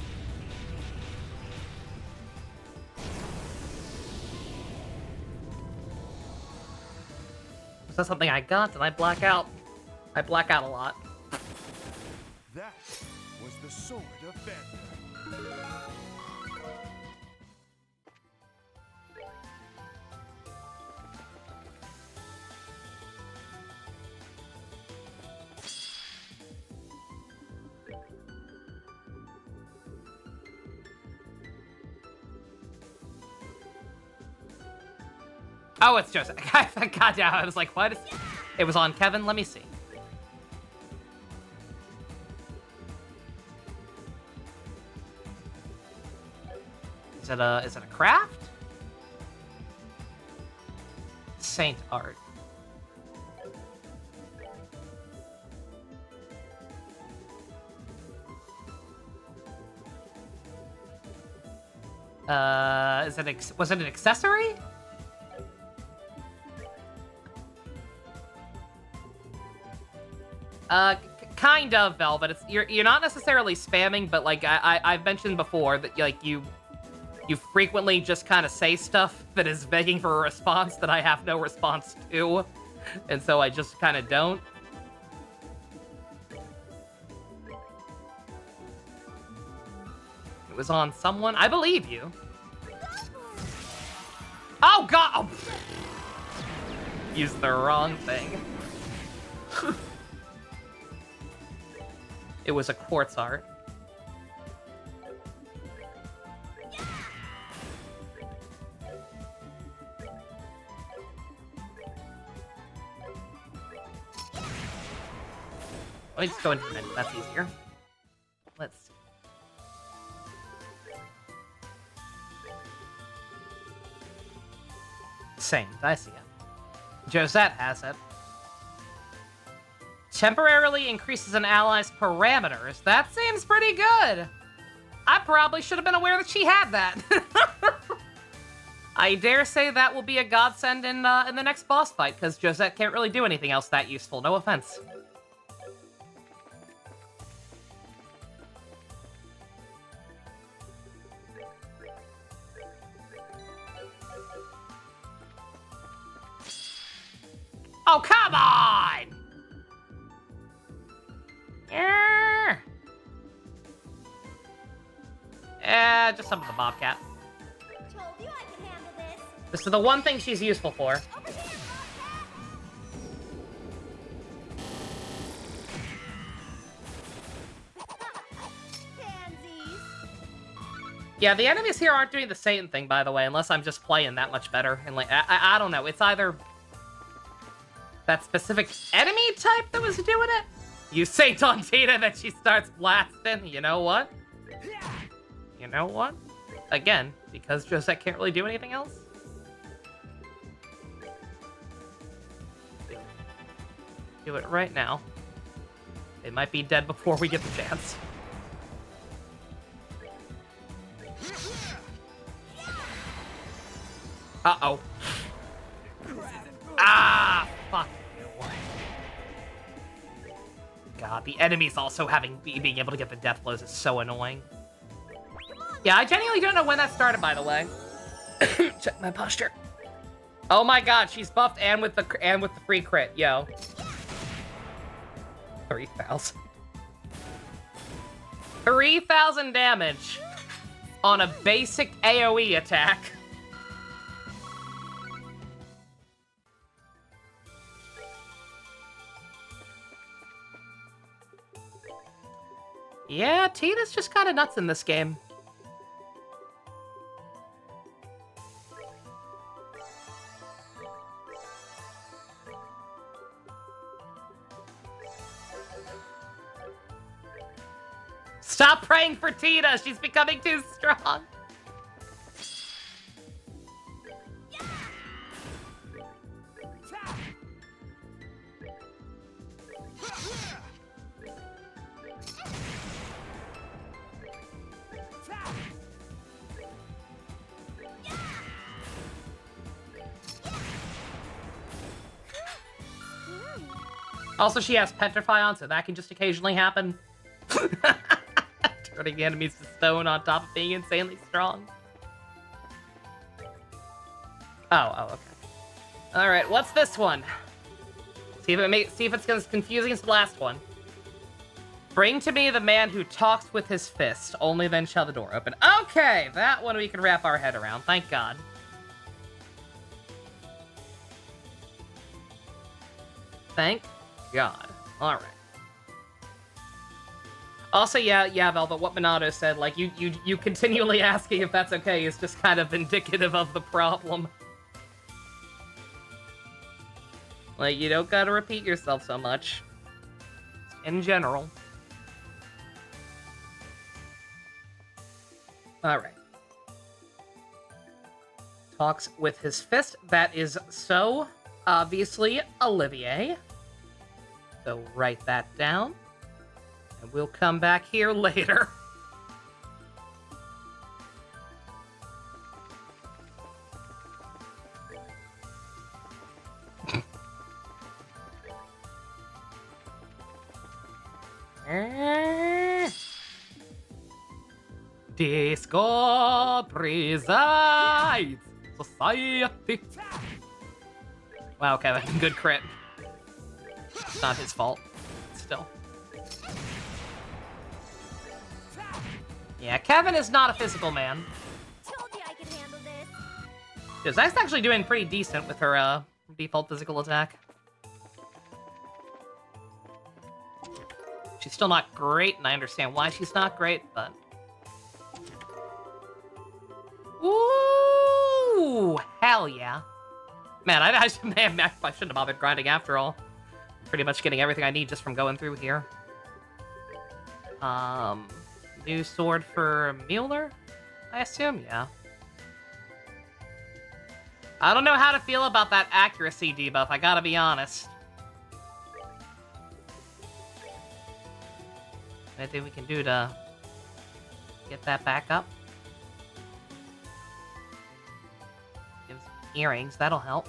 Is that something I got? Did I black out? I black out a lot. That was the sword of Bender. Oh, it's Joseph. God damn, I was like, what? It was on Kevin? Let me see. Is it a craft? Saint Art. Was it an accessory? Kind of, Velvet. It's you're not necessarily spamming, but like I've mentioned before that like you frequently just kind of say stuff that is begging for a response that I have no response to, and so I just kind of don't. It was on someone. I believe you. Oh God! Oh. Used the wrong thing. It was a quartz art. Let me just go into the menu. That's easier. Let's see. Saint, I see it. Josette has it. Temporarily increases an ally's parameters. That seems pretty good. I probably should have been aware that she had that. I dare say that will be a godsend in the next boss fight, because Josette can't really do anything else that useful. No offense. Oh, come on! Just some of the Bobcat. Told you I could handle this. This is the one thing she's useful for. Over here, Bobcat. Pansies. Yeah, the enemies here aren't doing the Satan thing, by the way, unless I'm just playing that much better. And like, I don't know. It's either that specific enemy type that was doing it, You say Tontita, that she starts blasting. You know what? You know what? Again, because Josette can't really do anything else. Do it right now. They might be dead before we get the chance. Uh-oh. Ah, fuck you. God, the enemies also being able to get the death blows is so annoying. Yeah, I genuinely don't know when that started, by the way. Check my posture. Oh my god, she's buffed and with the free crit, yo. 3,000. 3,000 damage on a basic AoE attack. Yeah, Tina's just kind of nuts in this game. Stop praying for Tina! She's becoming too strong! Also, she has Petrify on, so that can just occasionally happen. Turning the enemies to stone on top of being insanely strong. Oh, okay. Alright, what's this one? See if it's as confusing as the last one. Bring to me the man who talks with his fist. Only then shall the door open. Okay, that one we can wrap our head around. Thank God. Thank God. Alright. Also, yeah, Velvet, what Minato said, like, you continually asking if that's okay is just kind of indicative of the problem. Like, you don't gotta repeat yourself so much. In general. Alright. Talks with his fist. That is so obviously Olivier. So write that down. And we'll come back here later. Disco presides society. Wow, okay, good crit. It's not his fault. Still. Yeah, Kevin is not a physical man. Told you I could handle this. Yeah, Zach's actually doing pretty decent with her default physical attack. She's still not great, and I understand why she's not great, but... Ooh, hell yeah. Man, I shouldn't have bothered grinding after all. Pretty much getting everything I need just from going through here. New sword for Mueller, I assume? Yeah. I don't know how to feel about that accuracy debuff, I gotta be honest. Anything we can do to get that back up? Give some earrings, that'll help.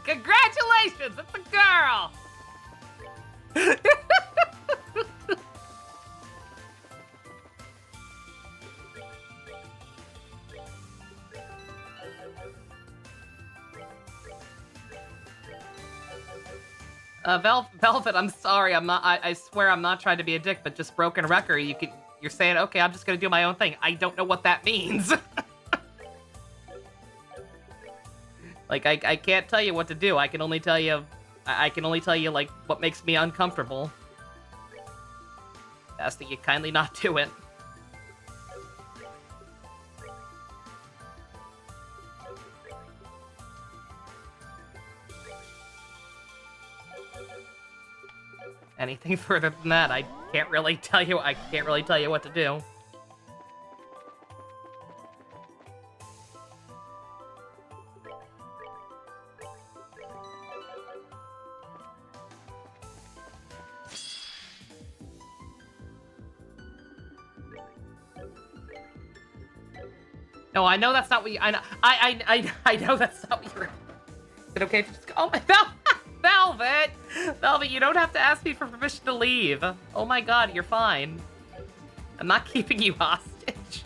Congratulations, it's a girl! Velvet, I'm sorry, I swear I'm not trying to be a dick, but just broken record, you're saying, okay, I'm just gonna do my own thing. I don't know what that means. Like, I can't tell you what to do. I can only tell you, like, what makes me uncomfortable. Ask that you kindly not do it. anything further than that, I can't really tell you. I can't really tell you what to do. No, I know that's not what you. I know. I know that's not what you're. Is it okay if you just go? Oh my Velvet, Velvet, you don't have to ask me for permission to leave. Oh my God, you're fine. I'm not keeping you hostage.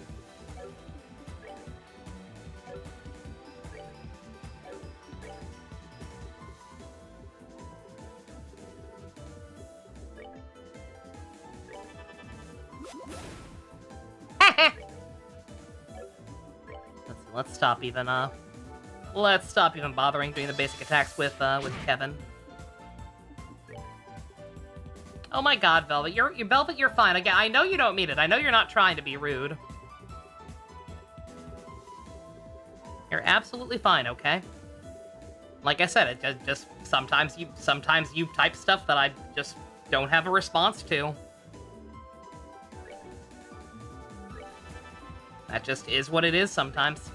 Let's stop even bothering doing the basic attacks with Kevin. Oh my God, Velvet, you're fine. Again, I know you don't mean it. I know you're not trying to be rude. You're absolutely fine, okay? Like I said, it just sometimes you type stuff that I just don't have a response to. That just is what it is sometimes.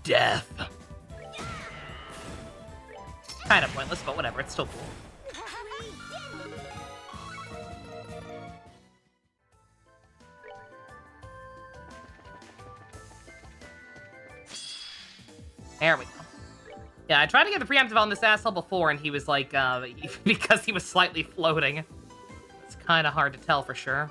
Death. Kind of pointless, but whatever, it's still cool. There we go. Yeah, I tried to get the preemptive on this asshole before, and he was like, because he was slightly floating. It's kind of hard to tell for sure.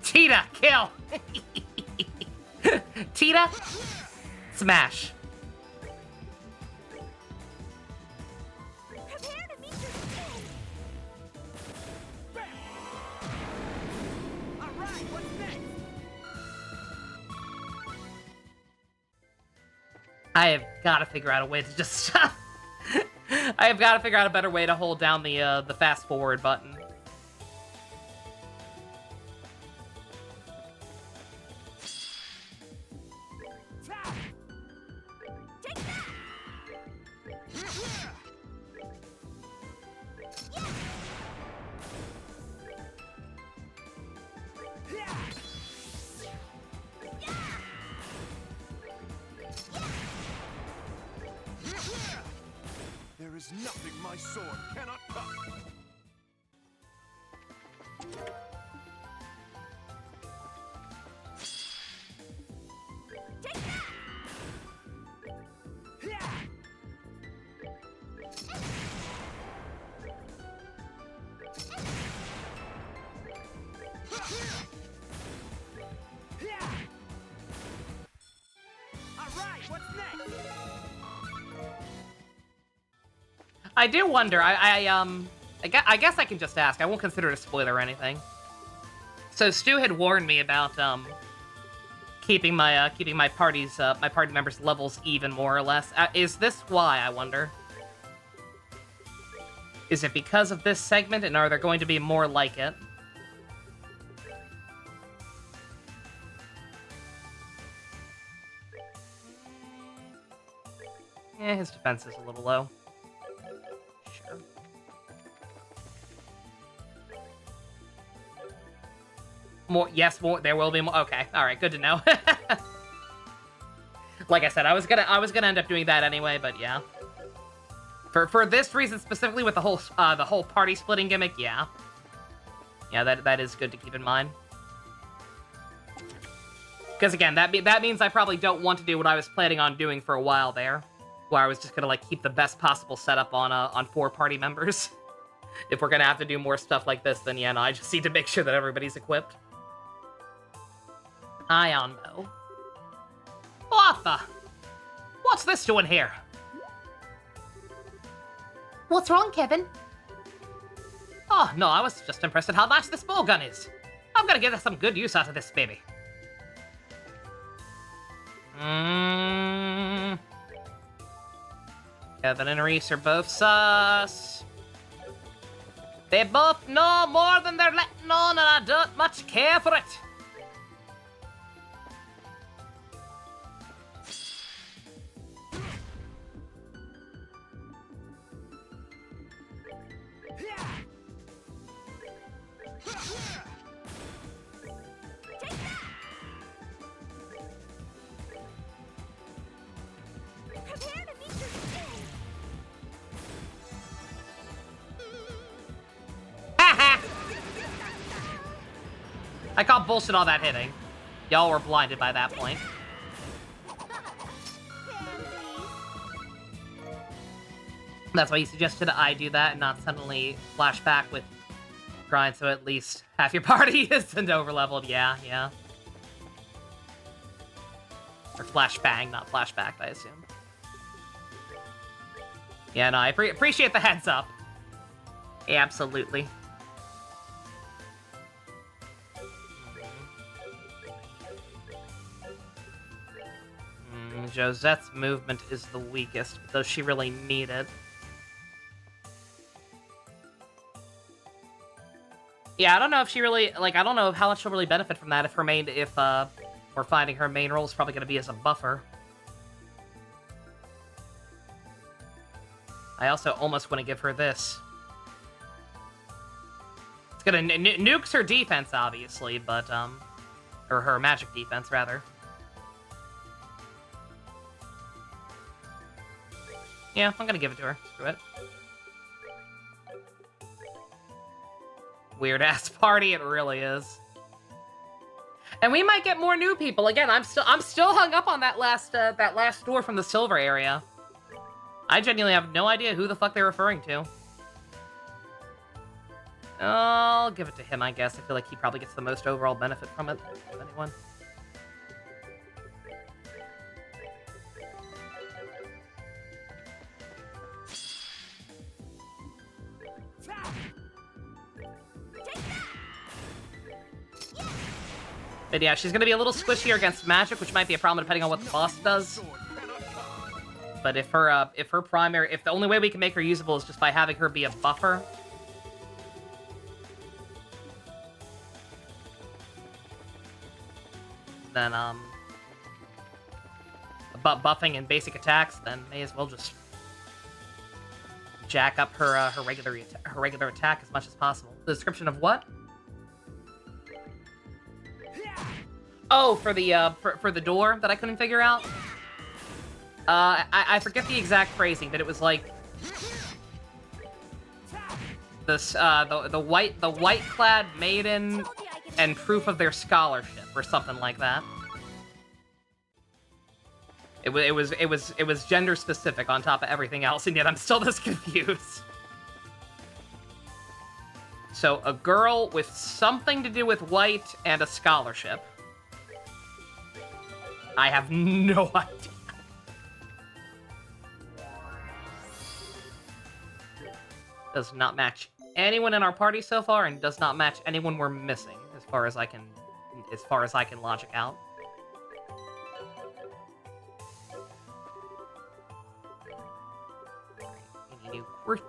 Tita, kill! Tita, smash. Prepare to meet your doom. All right, what's next? I have got to figure out a way to just... I have got to figure out a better way to hold down the fast forward button. Take that! There is nothing my sword cannot cut. Take that! All right, what's next? I do wonder. I guess I can just ask. I won't consider it a spoiler or anything. So Stu had warned me about keeping my party members' levels even, more or less. Is this why, I wonder? Is it because of this segment, and are there going to be more like it? His defense is a little low. Sure. More, yes, more. There will be more. Okay, all right, good to know. Like I said, I was gonna end up doing that anyway, but yeah. For this reason specifically, with the whole party splitting gimmick, yeah. Yeah, that is good to keep in mind. Because again, that means I probably don't want to do what I was planning on doing for a while there, where I was just gonna like keep the best possible setup on 4 party members. If we're gonna have to do more stuff like this, then yeah, no, I just need to make sure that everybody's equipped. Ion Mo. Arthur! What's this doing here? What's wrong, Kevin? Oh, no, I was just impressed at how nice this ball gun is. I'm gonna get some good use out of this baby. Kevin and Reese are both sus. They both know more than they're letting on, and I don't much care for it. Prepare to meet your doom. I call bullshit all that hitting. Y'all were blinded by that point. That's why you suggested I do that and not suddenly flash back with grind, so at least half your party isn't overleveled. Yeah, yeah. Or flash bang, not flashback, I assume. Yeah, no, I appreciate the heads up. Yeah, absolutely. Josette's movement is the weakest. Does she really need it? Yeah, I don't know if she really, like, I don't know how much she'll really benefit from that if we're finding her main role is probably going to be as a buffer. I also almost want to give her this. It's gonna nukes her defense, obviously, but, or her magic defense, rather. Yeah, I'm gonna give it to her. Screw it. Weird-ass party, it really is. And we might get more new people. Again, I'm still hung up on that last door from the silver area. I genuinely have no idea who the fuck they're referring to. I'll give it to him, I guess. I feel like he probably gets the most overall benefit from it, of anyone. But yeah, she's gonna be a little squishier against magic, which might be a problem depending on what the boss does. But if the only way we can make her usable is just by having her be a buffer, then buffing and basic attacks, then may as well just jack up her regular attack as much as possible. The description of what? Oh, for the door that I couldn't figure out. I forget the exact phrasing, but it was like this the white clad maiden and proof of their scholarship or something like that. It was gender specific on top of everything else, and yet I'm still this confused. So a girl with something to do with white and a scholarship. I have no idea. Does not match anyone in our party so far, and does not match anyone we're missing, as far as I can logic out. Any new quartz?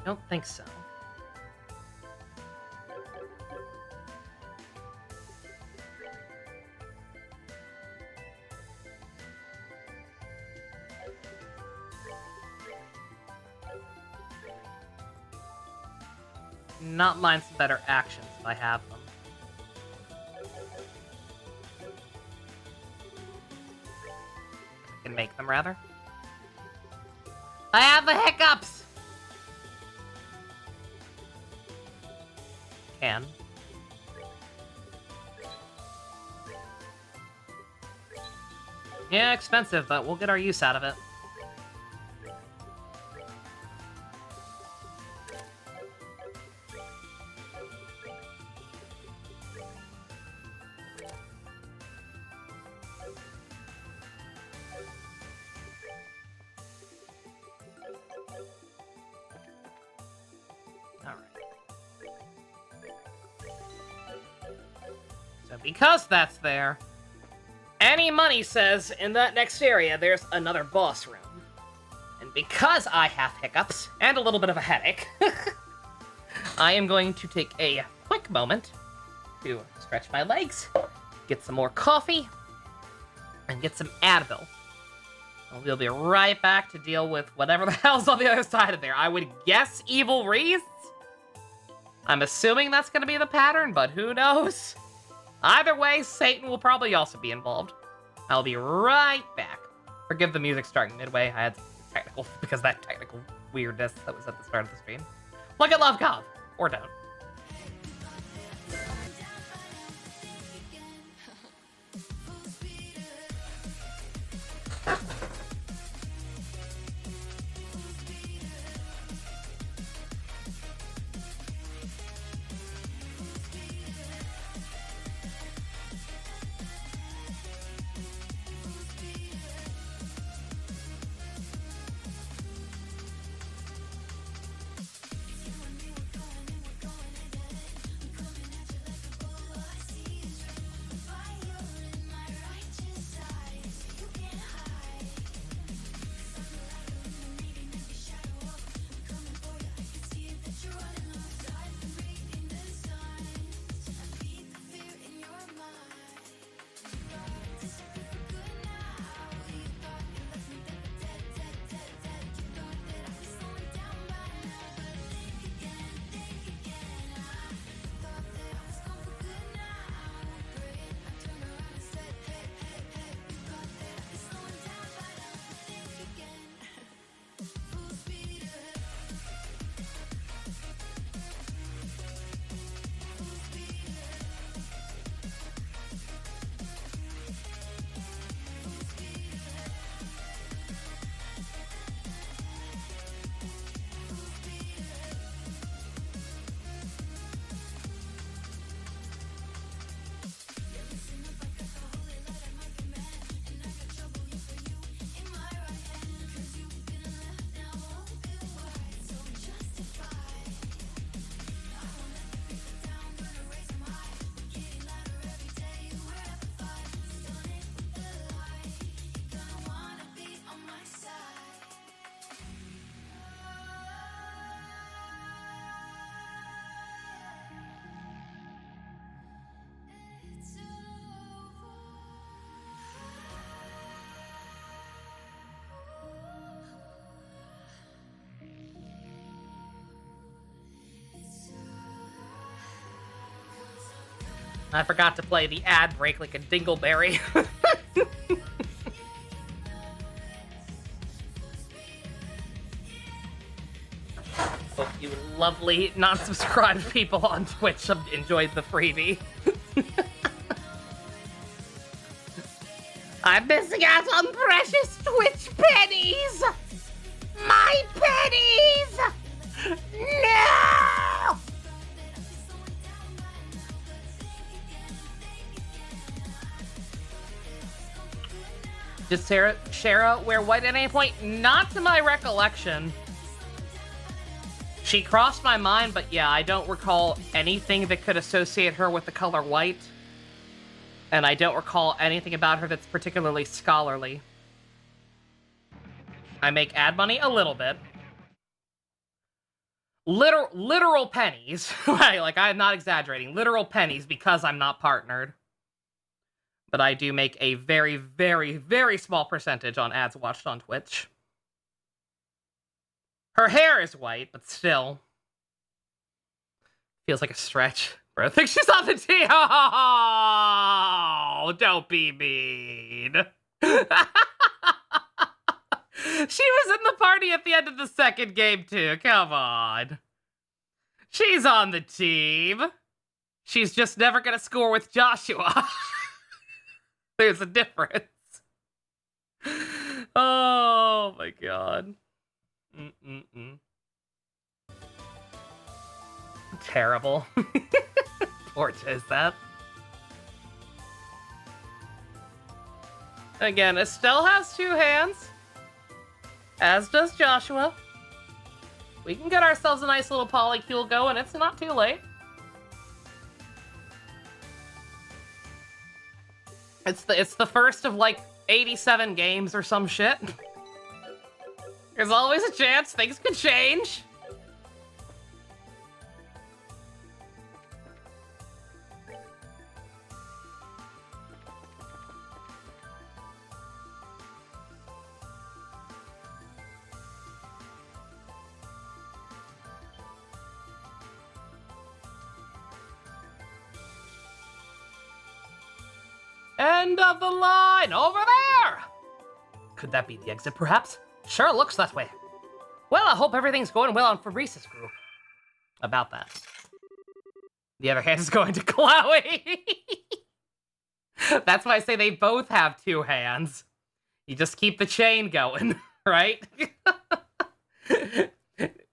Don't think so. Not mind some better actions if I have them. I can make them, rather. I have the hiccups! Can. Yeah, expensive, but we'll get our use out of it. Because that's there, Any Money says in that next area there's another boss room. And because I have hiccups and a little bit of a headache, I am going to take a quick moment to stretch my legs, get some more coffee, and get some Advil. And we'll be right back to deal with whatever the hell's on the other side of there. I would guess evil wreaths? I'm assuming that's going to be the pattern, but who knows? Either way, Satan will probably also be involved. I'll be right back. Forgive the music starting midway. I had some technical, because of that technical weirdness that was at the start of the stream. Look at Love Cov, or don't. I forgot to play the ad break like a dingleberry. Hope you lovely non-subscribed people on Twitch enjoyed the freebie. I'm missing out on precious Twitch pennies! My pennies! No! Did Shara wear white at any point? Not to my recollection. She crossed my mind, but yeah, I don't recall anything that could associate her with the color white. And I don't recall anything about her that's particularly scholarly. I make ad money a little bit. Literal pennies. Like, I'm not exaggerating. Literal pennies because I'm not partnered. But I do make a very, very, very small percentage on ads watched on Twitch. Her hair is white, but still. Feels like a stretch. Bro, I think she's on the team. Oh, don't be mean. She was in the party at the end of the second game, too. Come on. She's on the team. She's just never gonna score with Joshua. There's a difference. Oh my god. Terrible. Poor Joseph. Again, Estelle has 2 hands. As does Joshua. We can get ourselves a nice little polycule going. It's not too late. It's the first of like 87 games or some shit. There's always a chance things could change. End of the line, over there! Could that be the exit, perhaps? Sure looks that way. Well, I hope everything's going well on Fabrice's group. About that. The other hand is going to Chloe. That's why I say they both have two hands. You just keep the chain going, right?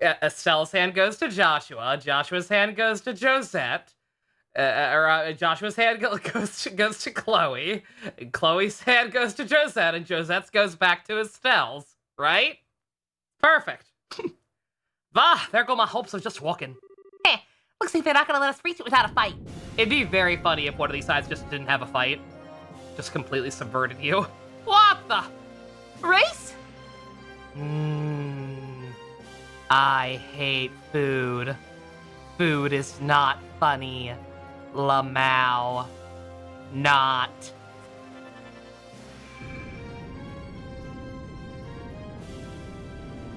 Estelle's hand goes to Joshua. Joshua's hand goes to Josette. Joshua's hand goes to Chloe. And Chloe's hand goes to Josette, and Josette's goes back to Estelle's, right? Perfect. Bah, there go my hopes of just walking. Heh, looks like they're not gonna let us reach it without a fight. It'd be very funny if one of these sides just didn't have a fight. Just completely subverted you. What the? Race? I hate food. Food is not funny. Lamau. Not.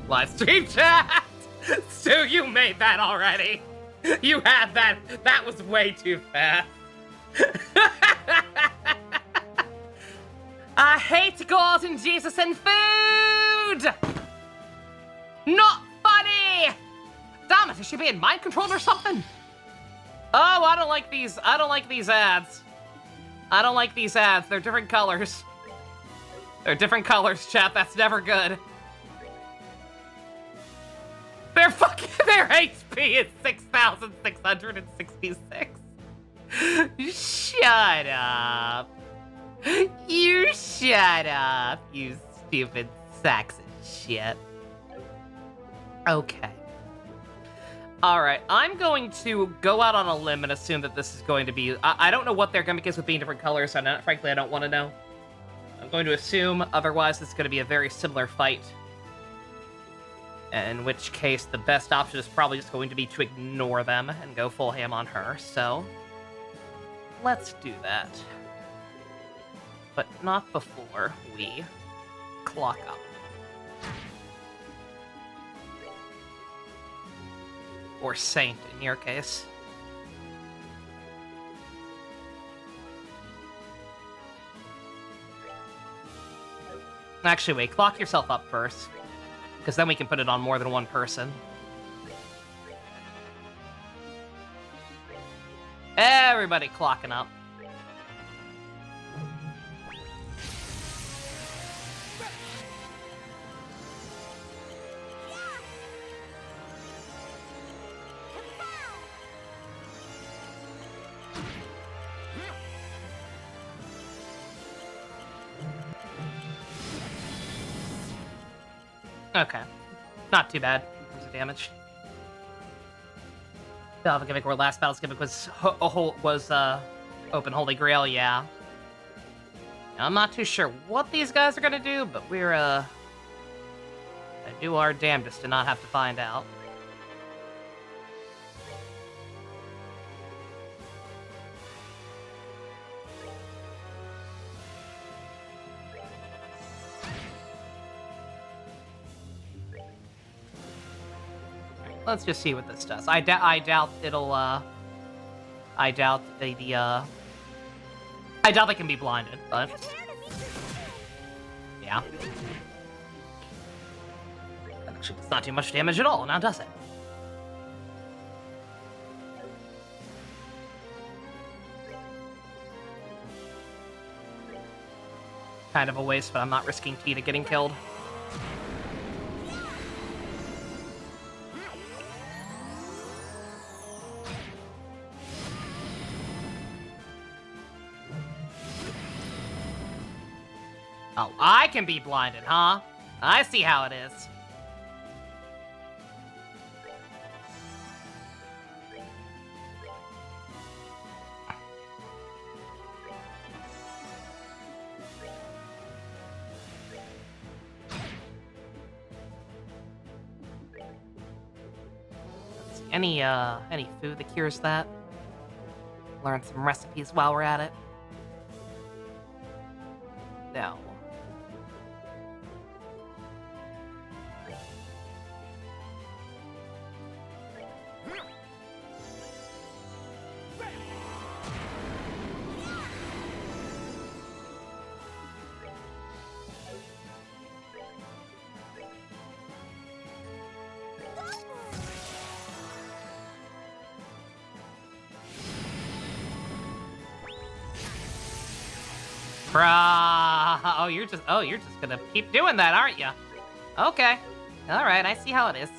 Live stream chat! Stu, you made that already. You had that. That was way too fast. I hate God and Jesus and food! Not funny! Damn it, is she being mind controlled or something? Oh, I don't like these ads. I don't like these ads. They're different colors. They're different colors, chat. That's never good. Their HP is 6,666. Shut up. You shut up, you stupid sacks of shit. Okay. Alright, I'm going to go out on a limb and assume that this is going to be... I don't know what their gimmick is with being different colors, and frankly, I don't want to know. I'm going to assume, otherwise, this is going to be a very similar fight. In which case, the best option is probably just going to be to ignore them and go full ham on her, so... let's do that. But not before we clock up. Or Saint, in your case. Actually, wait, clock yourself up first. Because then we can put it on more than one person. Everybody clocking up. Okay. Not too bad in terms of damage. Alpha gimmick or last battle's gimmick was open Holy Grail, yeah. Now, I'm not too sure what these guys are gonna do, but we're gonna do our damnedest to not have to find out. Let's just see what this does. I doubt it'll, I doubt they can be blinded, but... yeah. Actually, it's not too much damage at all, now does it? Kind of a waste, but I'm not risking Tina getting killed. Oh, I can be blinded, huh? I see how it is. any food that cures that? Learn some recipes while we're at it. No. Bruh. Oh, you're just gonna keep doing that, aren't you? Okay. All right, I see how it is.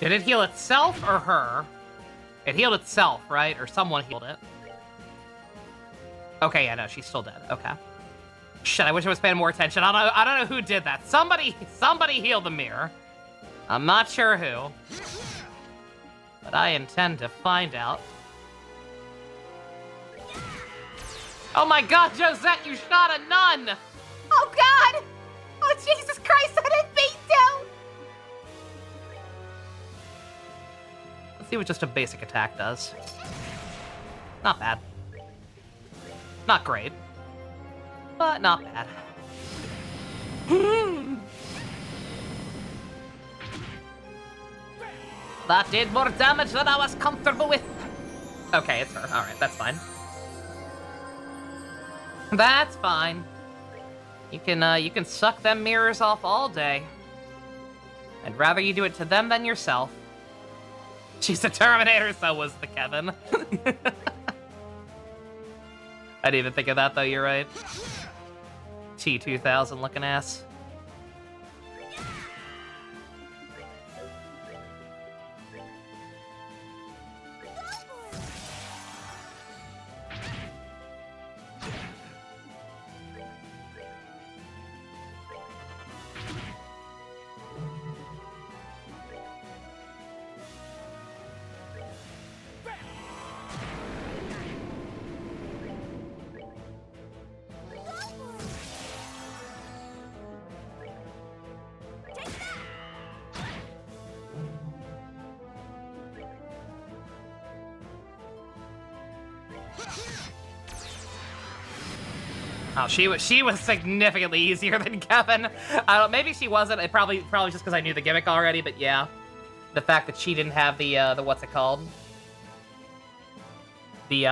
Did it heal itself or her? It healed itself, right? Or someone healed it. Okay, yeah, no, she's still dead. Okay. Shit, I wish I was paying more attention. I don't know who did that. Somebody healed the mirror. I'm not sure who. But I intend to find out. Oh my god, Josette, you shot a nun! Oh god! Oh Jesus Christ, I didn't mean to! Let's see what just a basic attack does. Not bad. Not great. But not bad. That did more damage than I was comfortable with. Okay, it's her. Alright, that's fine. That's fine. You can suck them mirrors off all day. I'd rather you do it to them than yourself. She's a Terminator, so was the Kevin. I didn't even think of that, though, you're right. T-2000 looking ass. Oh, she was significantly easier than Kevin. I don't. Maybe she wasn't. It probably just because I knew the gimmick already. But yeah, the fact that she didn't have the what's it called? The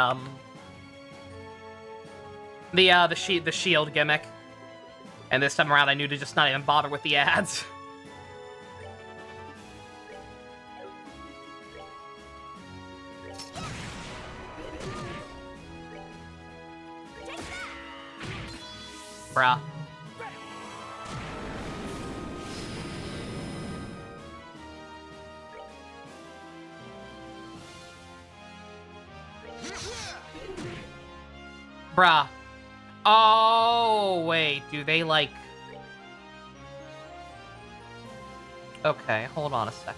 shield gimmick. And this time around, I knew to just not even bother with the ads. Bruh. Bruh. Oh, wait. Do they, like... Okay, hold on a second.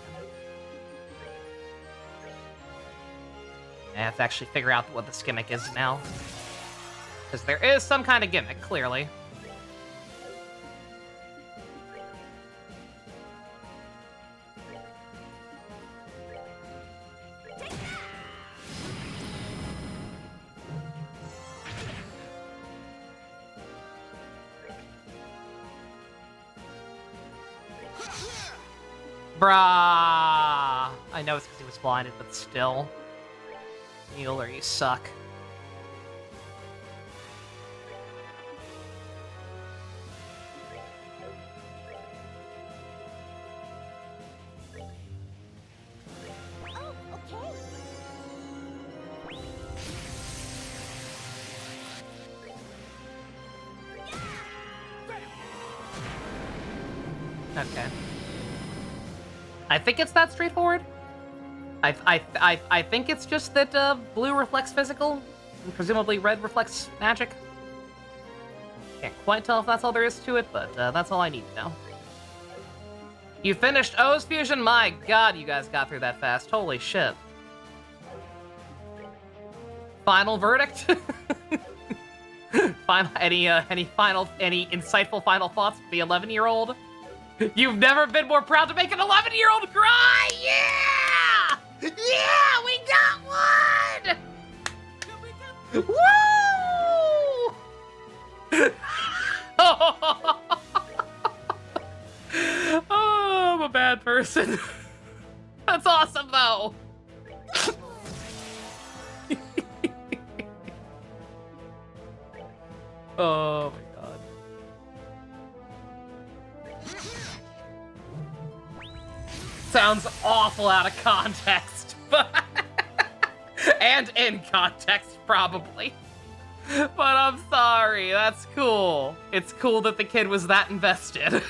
I have to actually figure out what this gimmick is now. Because there is some kind of gimmick, clearly. Bruh! I know it's because he was blinded, but still. Mueller, you suck. Okay. I think it's that straightforward. I think it's just that blue reflects physical, and presumably red reflects magic. Can't quite tell if that's all there is to it, but that's all I need to know. You finished O's fusion? My god, you guys got through that fast. Holy shit. Final verdict? Any insightful final thoughts for the 11-year-old? You've never been more proud to make an 11-year-old cry! Yeah! Yeah, we got one! Woo! Oh, I'm a bad person. That's awesome, though. Oh my god. Sounds awful out of context, but and in context, probably. But I'm sorry, that's cool. It's cool that the kid was that invested.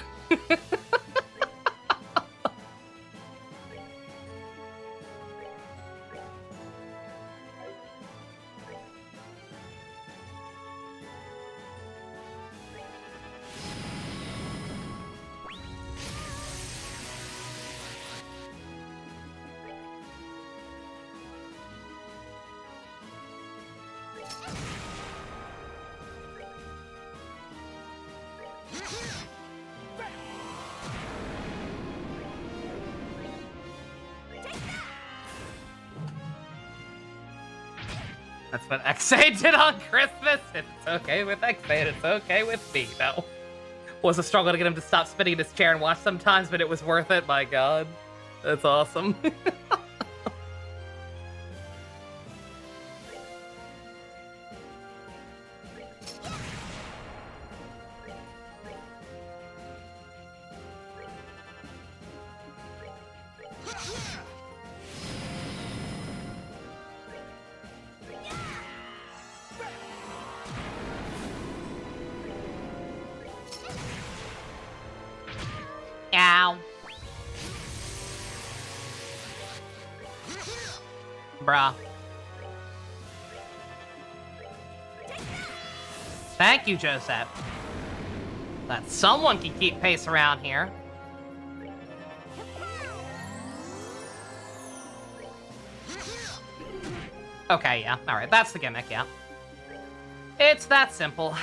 That's what XA did on Christmas. It's okay with XA, and it's okay with me, though. Was a struggle to get him to stop spinning in his chair and watch sometimes, but it was worth it, my god. That's awesome. Ow. Bruh. Thank you, Joseph. That someone can keep pace around here. Okay, yeah. Alright, that's the gimmick, yeah. It's that simple.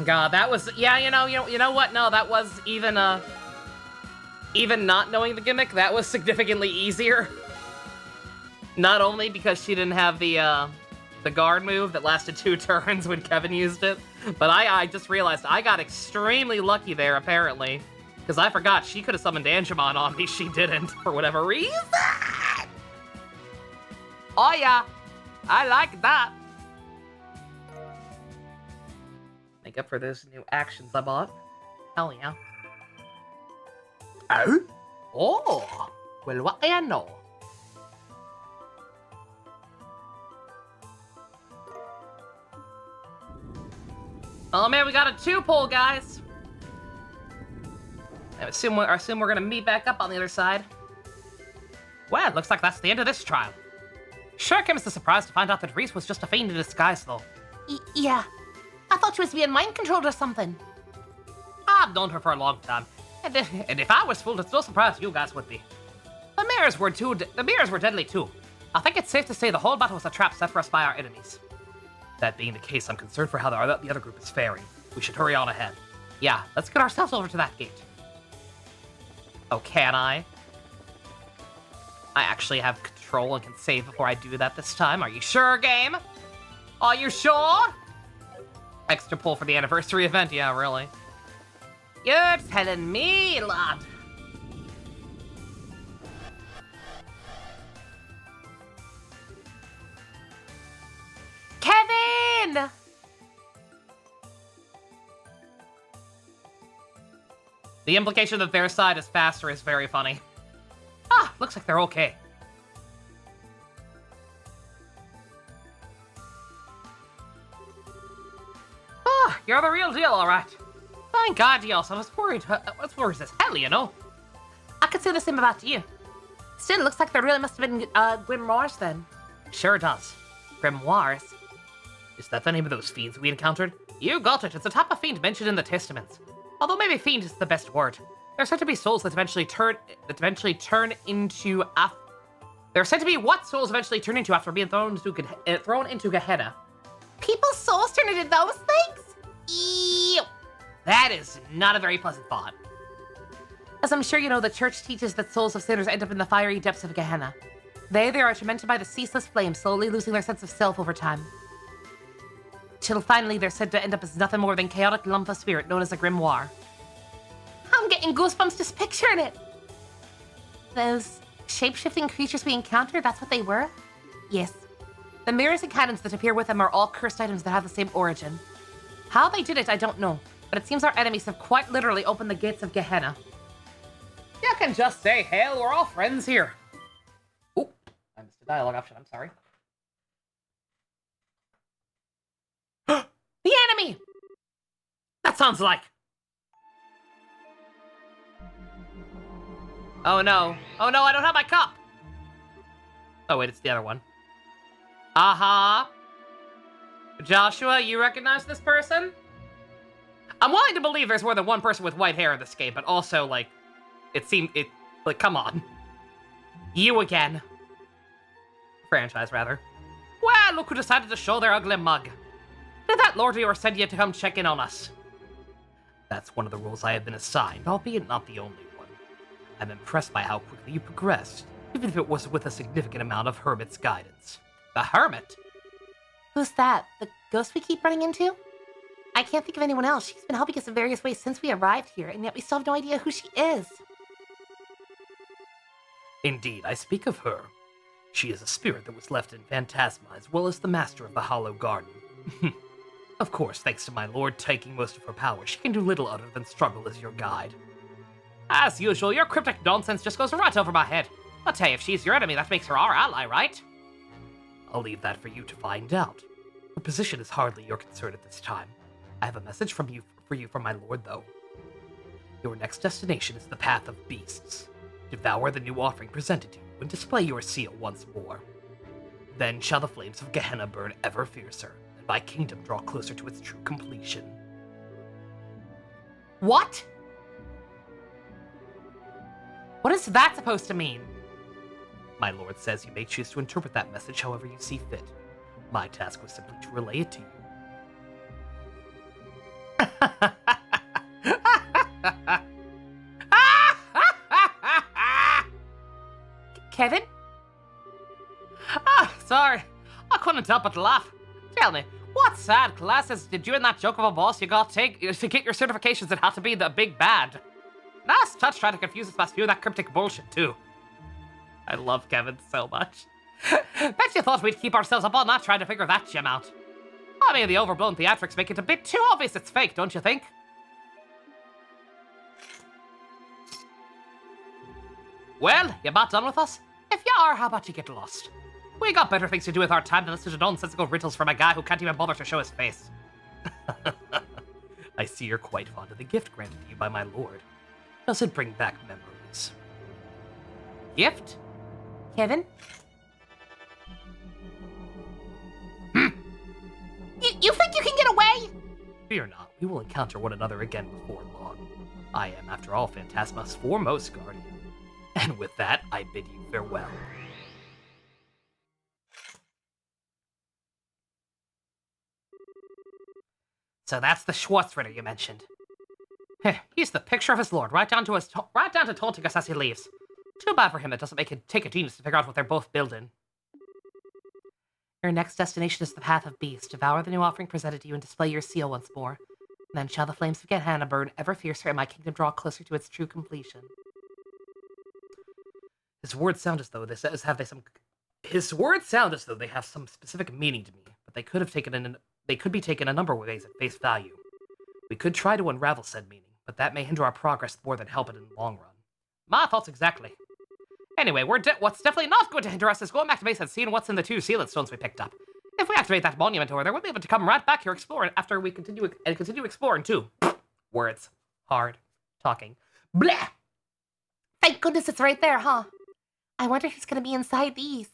God, that was, yeah, you know what? No, that was even not knowing the gimmick, that was significantly easier. Not only because she didn't have the guard move that lasted 2 turns when Kevin used it, but I just realized I got extremely lucky there, apparently. Because I forgot she could have summoned Angemon on me, she didn't, for whatever reason! Oh yeah, I like that. Make up for those new actions I bought. Hell yeah. Oh? Oh! Well, what do I know? Oh man, we got a 2-pull, guys! I assume we're gonna meet back up on the other side. Well, looks like that's the end of this trial. Sure came as a surprise to find out that Reese was just a fiend in disguise, though. Yeah. I thought she was being mind-controlled or something. I've known her for a long time, and if I was fooled, it's no surprise you guys would be. The mirrors were deadly too. I think it's safe to say the whole battle was a trap set for us by our enemies. That being the case, I'm concerned for how the other group is faring. We should hurry on ahead. Yeah, let's get ourselves over to that gate. Oh, can I? I actually have control and can save before I do that this time. Are you sure, game? Are you sure? Extra pull for the anniversary event? Yeah, really. You're telling me, lad. Kevin! The implication that their side is faster is very funny. Ah, looks like they're okay. Ah, you're the real deal, all right. Thank God, Dios. I was worried. What's worse as hell, you know? I could say the same about you. Still, looks like there really must have been grimoires then. Sure does. Grimoires? Is that the name of those fiends we encountered? You got it. It's a type of fiend mentioned in the Testaments. Although maybe fiend is the best word. They're said to be souls that eventually turn into They're said to be what souls eventually turn into after being thrown into Gehenna. People's souls turn into those things? Ew. That is not a very pleasant thought. As I'm sure you know, the church teaches that souls of sinners end up in the fiery depths of Gehenna. They are tormented by the ceaseless flame, slowly losing their sense of self over time. Till finally they're said to end up as nothing more than chaotic lump of spirit known as a grimoire. I'm getting goosebumps just picturing it. Those shape-shifting creatures we encountered, that's what they were? Yes. The mirrors and cannons that appear with them are all cursed items that have the same origin. How they did it, I don't know, but it seems our enemies have quite literally opened the gates of Gehenna. You can just say, hell, we're all friends here. Oh, I missed a dialogue option, I'm sorry. The enemy! That sounds like... Oh no. Oh no, I don't have my cup! Oh wait, it's the other one. Aha! Joshua, you recognize this person? I'm willing to believe there's more than one person with white hair in this game, but also, like, come on. You again. Franchise, rather. Well, look who decided to show their ugly mug. Did that Lord of yours send you to come check in on us? That's one of the roles I have been assigned, albeit not the only one. I'm impressed by how quickly you progressed, even if it was with a significant amount of Hermit's guidance. The Hermit? Who's that? The ghost we keep running into? I can't think of anyone else. She's been helping us in various ways since we arrived here, and yet we still have no idea who she is. Indeed, I speak of her. She is a spirit that was left in Phantasma, as well as the master of the Hollow Garden. Of course, thanks to my lord taking most of her power, she can do little other than struggle as your guide. As usual, your cryptic nonsense just goes right over my head. But hey, if she's your enemy, that makes her our ally, right? I'll leave that for you to find out. Her position is hardly your concern at this time. I have a message for you from my lord, though. Your next destination is the Path of Beasts. Devour the new offering presented to you and display your seal once more. Then shall the flames of Gehenna burn ever fiercer, and my kingdom draw closer to its true completion. What? What is that supposed to mean? My lord says you may choose to interpret that message however you see fit. My task was simply to relay it to you. Kevin? Ah, sorry. I couldn't help but laugh. Tell me, what sad classes did you and that joke of a boss you got take to get your certifications that had to be the big bad? Nice touch trying to confuse us by spewing that cryptic bullshit, too. I love Kevin so much. Bet you thought we'd keep ourselves up all night trying to figure that gem out. I mean, the overblown theatrics make it a bit too obvious it's fake, don't you think? Well, you about done with us? If you are, how about you get lost? We got better things to do with our time than listen to nonsensical riddles from a guy who can't even bother to show his face. I see you're quite fond of the gift granted to you by my lord. Does it bring back memories? Gift? Kevin? You think you can get away? Fear not, we will encounter one another again before long. I am, after all, Phantasma's foremost guardian. And with that, I bid you farewell. So that's the Schwartzritter you mentioned. He's the picture of his lord, right down to taunting us as he leaves. Too bad for him it doesn't take a genius to figure out what they're both building. Your next destination is the Path of Beasts. Devour the new offering presented to you and display your seal once more. Then shall the flames of Gehenna burn ever fiercer and my kingdom draw closer to its true completion. His words sound as though they have some specific meaning to me, but they could be taken a number of ways at face value. We could try to unravel said meaning, but that may hinder our progress more than help it in the long run. My thoughts exactly. Anyway, what's definitely not going to hinder us is going back to base and seeing what's in the 2 sealant stones we picked up. If we activate that monument over there, we'll be able to come right back here exploring after we continue exploring too. Words. Hard. Talking. Blah! Thank goodness it's right there, huh? I wonder who's gonna be inside these.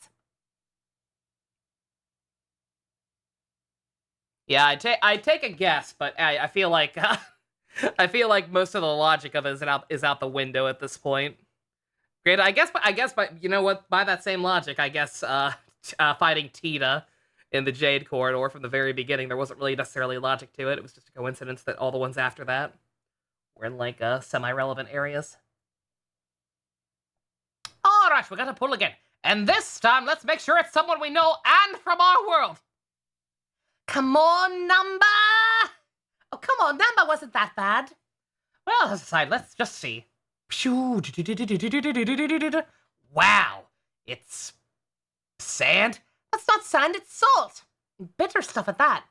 Yeah, I take a guess, but I feel like I feel like most of the logic of it is out the window at this point. Great, I guess, but you know what? By that same logic, I guess fighting Tita in the Jade Corridor from the very beginning, there wasn't really necessarily logic to it. It was just a coincidence that all the ones after that were in like semi-relevant areas. All right, we got to pull again, and this time let's make sure it's someone we know and from our world. Come on, Number! Oh, come on, Number wasn't that bad. Well, as a side, let's just see. Wow, it's sand? That's not sand, it's salt. Bitter stuff at that.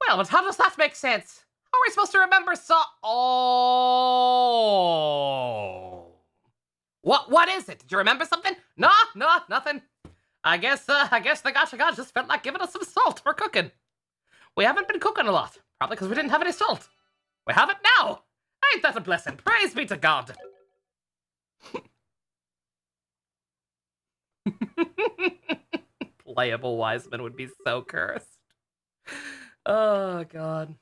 Well, but how does that make sense? How are we supposed to remember Oh. What is it? Did you remember something? No, nothing. I guess the Gacha God just felt like giving us some salt for cooking. We haven't been cooking a lot, probably because we didn't have any salt. We have it now. Ain't that a blessing? Praise be to God. Playable Wiseman would be so cursed. Oh, God.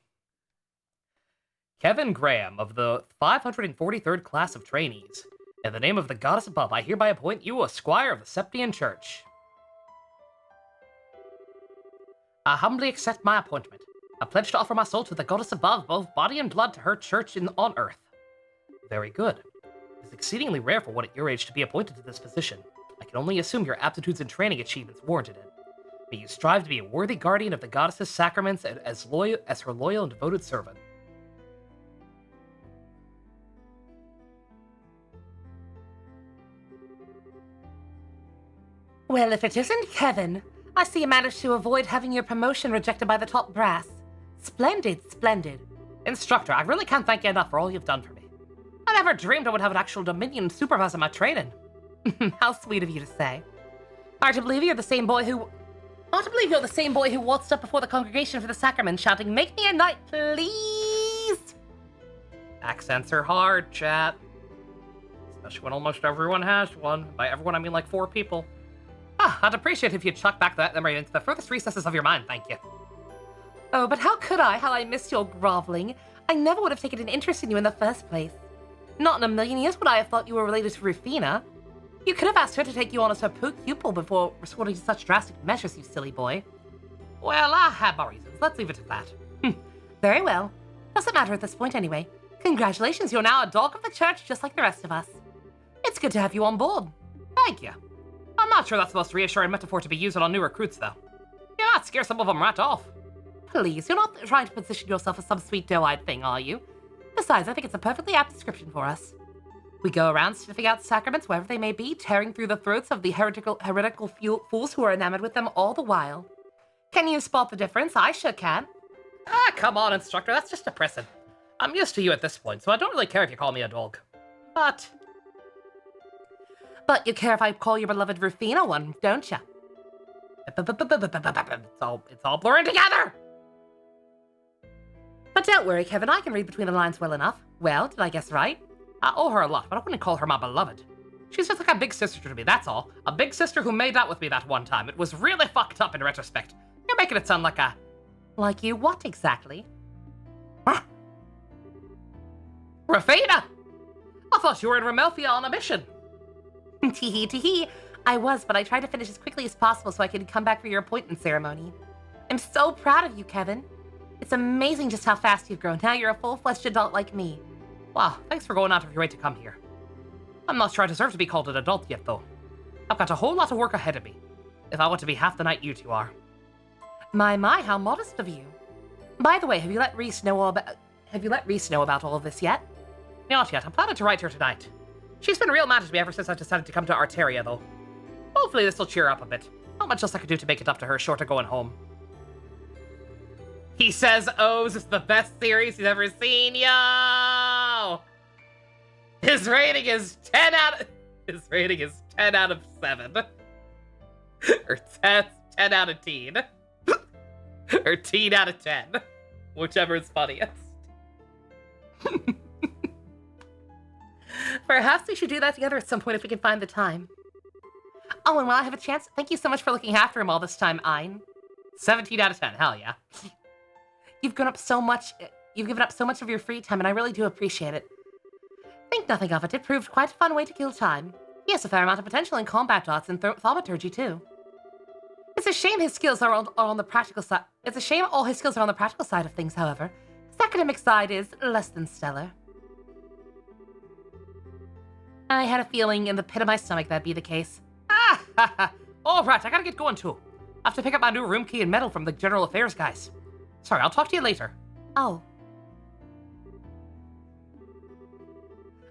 Kevin Graham of the 543rd class of trainees. In the name of the goddess above, I hereby appoint you a squire of the Septian Church. I humbly accept my appointment. I pledge to offer my soul to the goddess above, both body and blood, to her church on earth. Very good. It is exceedingly rare for one at your age to be appointed to this position. I can only assume your aptitudes and training achievements warranted it. May you strive to be a worthy guardian of the goddess's sacraments and as her loyal and devoted servant. Well, if it isn't Kevin, I see you managed to avoid having your promotion rejected by the top brass. Splendid, splendid. Instructor, I really can't thank you enough for all you've done for me. I never dreamed I would have an actual Dominion supervisor my training. How sweet of you to say. Hard to believe you're the same boy who waltzed up before the congregation for the sacrament shouting, "Make me a knight, please!" Accents are hard, chat. Especially when almost everyone has one. By everyone, I mean like 4 people. I'd appreciate if you'd chuck back that memory into the furthest recesses of your mind, thank you. Oh, but how could I? How I missed your groveling. I never would have taken an interest in you in the first place. Not in a million years would I have thought you were related to Rufina. You could have asked her to take you on as her pupil before resorting to such drastic measures, you silly boy. Well, I have my reasons. Let's leave it at that. Very well. Doesn't matter at this point anyway. Congratulations, you're now a dog of the church just like the rest of us. It's good to have you on board. Thank you. I'm not sure that's the most reassuring metaphor to be used on new recruits, though. You might scare some of them right off. Please, you're not trying to position yourself as some sweet doe-eyed thing, are you? Besides, I think it's a perfectly apt description for us. We go around sniffing out sacraments wherever they may be, tearing through the throats of the heretical fools who are enamored with them all the while. Can you spot the difference? I sure can. Come on, instructor, that's just depressing. I'm used to you at this point, so I don't really care if you call me a dog. But you care if I call your beloved Rufina one, don't you? It's all blurring together! But don't worry, Kevin, I can read between the lines well enough. Well, did I guess right? I owe her a lot, but I wouldn't call her my beloved. She's just like a big sister to me, that's all. A big sister who made out with me that one time. It was really fucked up in retrospect. You're making it sound like a... Like you what exactly? Rufina! I thought you were in Ramelphia on a mission. Teehee, teehee. I was, but I tried to finish as quickly as possible so I could come back for your appointment ceremony. I'm so proud of you, Kevin. It's amazing just how fast you've grown. Now you're a full-fledged adult like me. Wow, thanks for going out of your way to come here. I'm not sure I deserve to be called an adult yet, though. I've got a whole lot of work ahead of me, if I want to be half the knight you two are. My, how modest of you. By the way, have you let Reese know about all of this yet? Not yet. I'm planning to write her tonight. She's been real mad at me ever since I decided to come to Arteria, though. Hopefully this will cheer her up a bit. Not much else I could do to make it up to her short of going home. He says O's is the best series he's ever seen, yeah! His rating is 10 out of 7. Or 10 out of teen. Or teen out of 10. Whichever is funniest. Perhaps we should do that together at some point if we can find the time. Oh, and while I have a chance, thank you so much for looking after him all this time, Ein. 17 out of 10, hell yeah. You've given up so much of your free time, and I really do appreciate it. Think nothing of it. It proved quite a fun way to kill time. He has a fair amount of potential in combat arts and thaumaturgy, too. It's a shame his skills are on the practical side. It's a shame all his skills are on the practical side of things, however. His academic side is less than stellar. I had a feeling in the pit of my stomach that'd be the case. Ah, ha, ha. All right, I gotta get going too. I have to pick up my new room key and medal from the general affairs guys. Sorry, I'll talk to you later. Oh.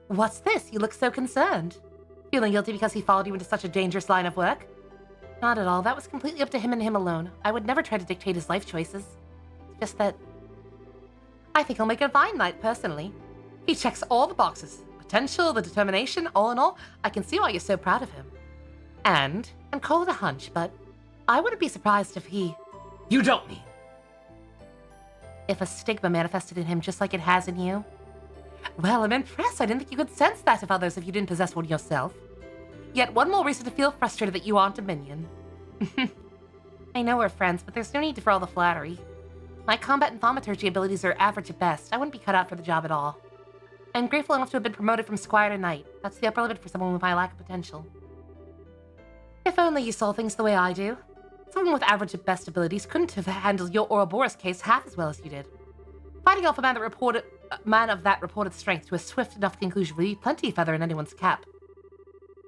What's this? You look so concerned. Feeling guilty because he followed you into such a dangerous line of work? Not at all. That was completely up to him and him alone. I would never try to dictate his life choices. It's just that... I think he'll make a fine knight, personally. He checks all the boxes. Potential, the determination, all in all, I can see why you're so proud of him. And call it a hunch, but I wouldn't be surprised if he... You don't mean... If a stigma manifested in him just like it has in you? Well, I'm impressed. I didn't think you could sense that of others if you didn't possess one yourself. Yet one more reason to feel frustrated that you aren't a minion. I know we're friends, but there's no need for all the flattery. My combat and thaumaturgy abilities are average at best. I wouldn't be cut out for the job at all. I'm grateful enough to have been promoted from squire to knight. That's the upper limit for someone with my lack of potential. If only you saw things the way I do. Someone with average at best abilities couldn't have handled your Ouroboros case half as well as you did. Fighting off a man of that reported strength to a swift enough conclusion would be plenty feather in anyone's cap.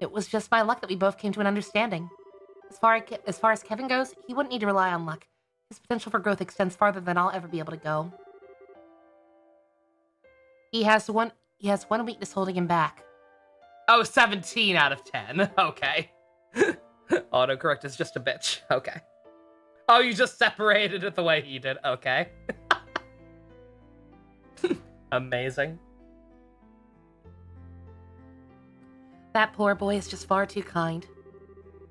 It was just my luck that we both came to an understanding. As far as Kevin goes, he wouldn't need to rely on luck. His potential for growth extends farther than I'll ever be able to go. He has one weakness holding him back. Oh, 17 out of 10. Okay. Autocorrect is just a bitch. Okay. Oh, you just separated it the way he did. Okay. Amazing. That poor boy is just far too kind.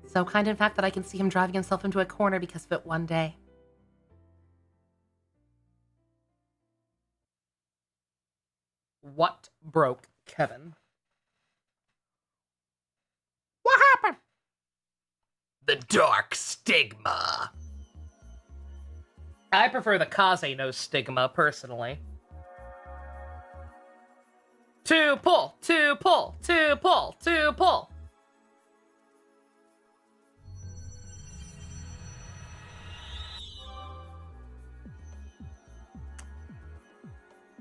So kind, in fact, that I can see him driving himself into a corner because of it one day. What broke Kevin? What happened? The dark stigma. I prefer the Kaze no stigma, personally. To pull, to pull, to pull, to pull.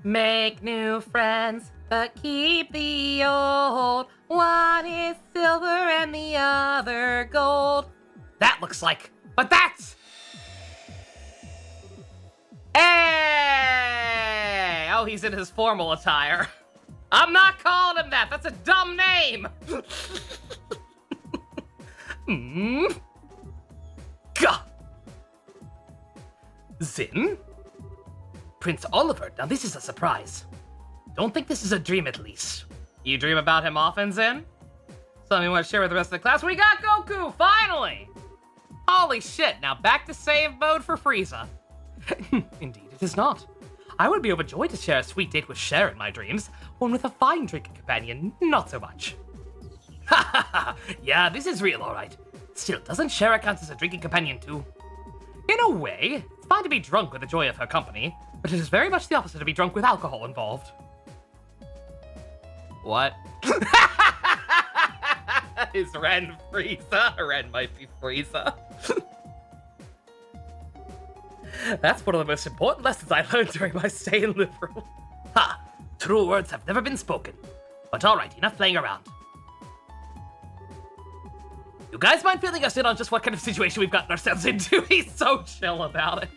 Make new friends, but keep the old. One is silver and the other gold. That looks like... But that's... Hey! Oh, he's in his formal attire. I'm not calling him that. That's a dumb name. Gah. Zin? Prince Oliver. Now this is a surprise. Don't think this is a dream, at least. You dream about him often, Zin? Something you want to share with the rest of the class? We got Goku, finally! Holy shit, now back to save mode for Frieza. Indeed, it is not. I would be overjoyed to share a sweet date with Cher in my dreams, one with a fine drinking companion, not so much. Ha ha ha, yeah, this is real, alright. Still, doesn't Cher count as a drinking companion too? In a way, it's fine to be drunk with the joy of her company, but it is very much the opposite to be drunk with alcohol involved. What? Is Ren Frieza? Ren might be Frieza. That's one of the most important lessons I learned during my stay in Liberal. Ha! True words have never been spoken. But alright, enough playing around. You guys mind filling us in on just what kind of situation we've gotten ourselves into? He's so chill about it.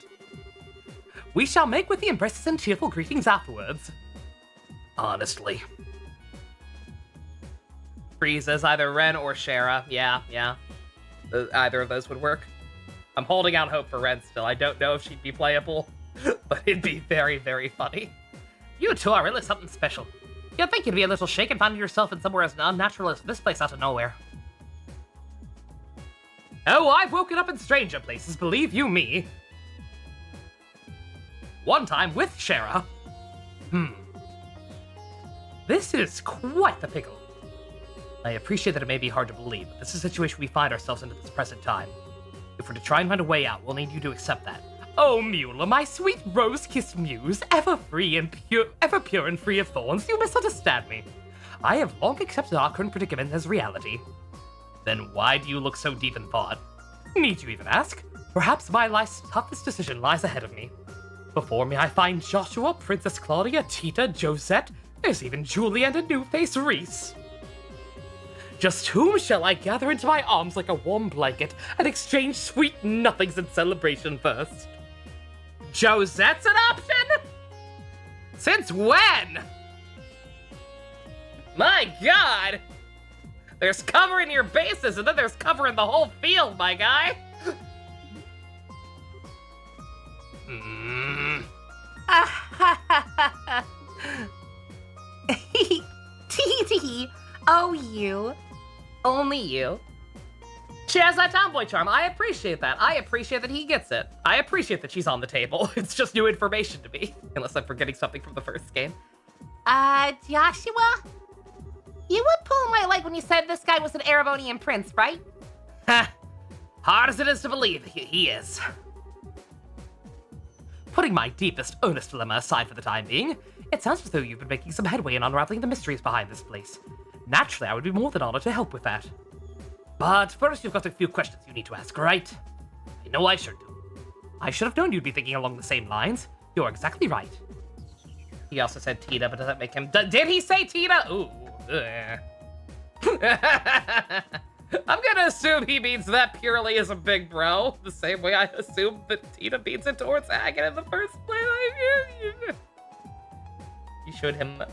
We shall make with the embraces and cheerful greetings afterwards. Honestly. Frieza's either Ren or Shara. Yeah. Either of those would work. I'm holding out hope for Ren still. I don't know if she'd be playable, but it'd be very, very funny. You two are really something special. You'd think you'd be a little shaken finding yourself in somewhere as unnatural as this place out of nowhere. Oh, I've woken up in stranger places, believe you me. One time with Shara. This is quite the pickle. I appreciate that it may be hard to believe, but this is the situation we find ourselves in at this present time. If we're to try and find a way out, we'll need you to accept that. Oh, Mula, my sweet rose-kissed muse, ever pure and free of thorns, you misunderstand me. I have long accepted our current predicament as reality. Then why do you look so deep in thought? Need you even ask? Perhaps my life's toughest decision lies ahead of me. Before me I find Joshua, Princess Claudia, Tita, Josette, there's even Julie and a new face, Reese. Just whom shall I gather into my arms like a warm blanket and exchange sweet nothings in celebration first? Josette's an option? Since when? My god! There's covering your bases and then there's covering the whole field, my guy! Tee. Oh, you. Only you. She has that tomboy charm. I appreciate that. I appreciate that he gets it. I appreciate that she's on the table. It's just new information to me. Unless I'm forgetting something from the first game. Joshua? You were pulling my leg when you said this guy was an Erebonian prince, right? Ha! Hard as it is to believe, he is. Putting my deepest, earnest dilemma aside for the time being, it sounds as though you've been making some headway in unraveling the mysteries behind this place. Naturally, I would be more than honored to help with that. But first, you've got a few questions you need to ask, right? I know I sure do. I should have known you'd be thinking along the same lines. You're exactly right. He also said Tita, but does that make him... Did he say Tita? Ooh. I'm gonna assume he means that purely as a big bro, the same way I assumed that Tita means it towards Hagen in the first place. You showed him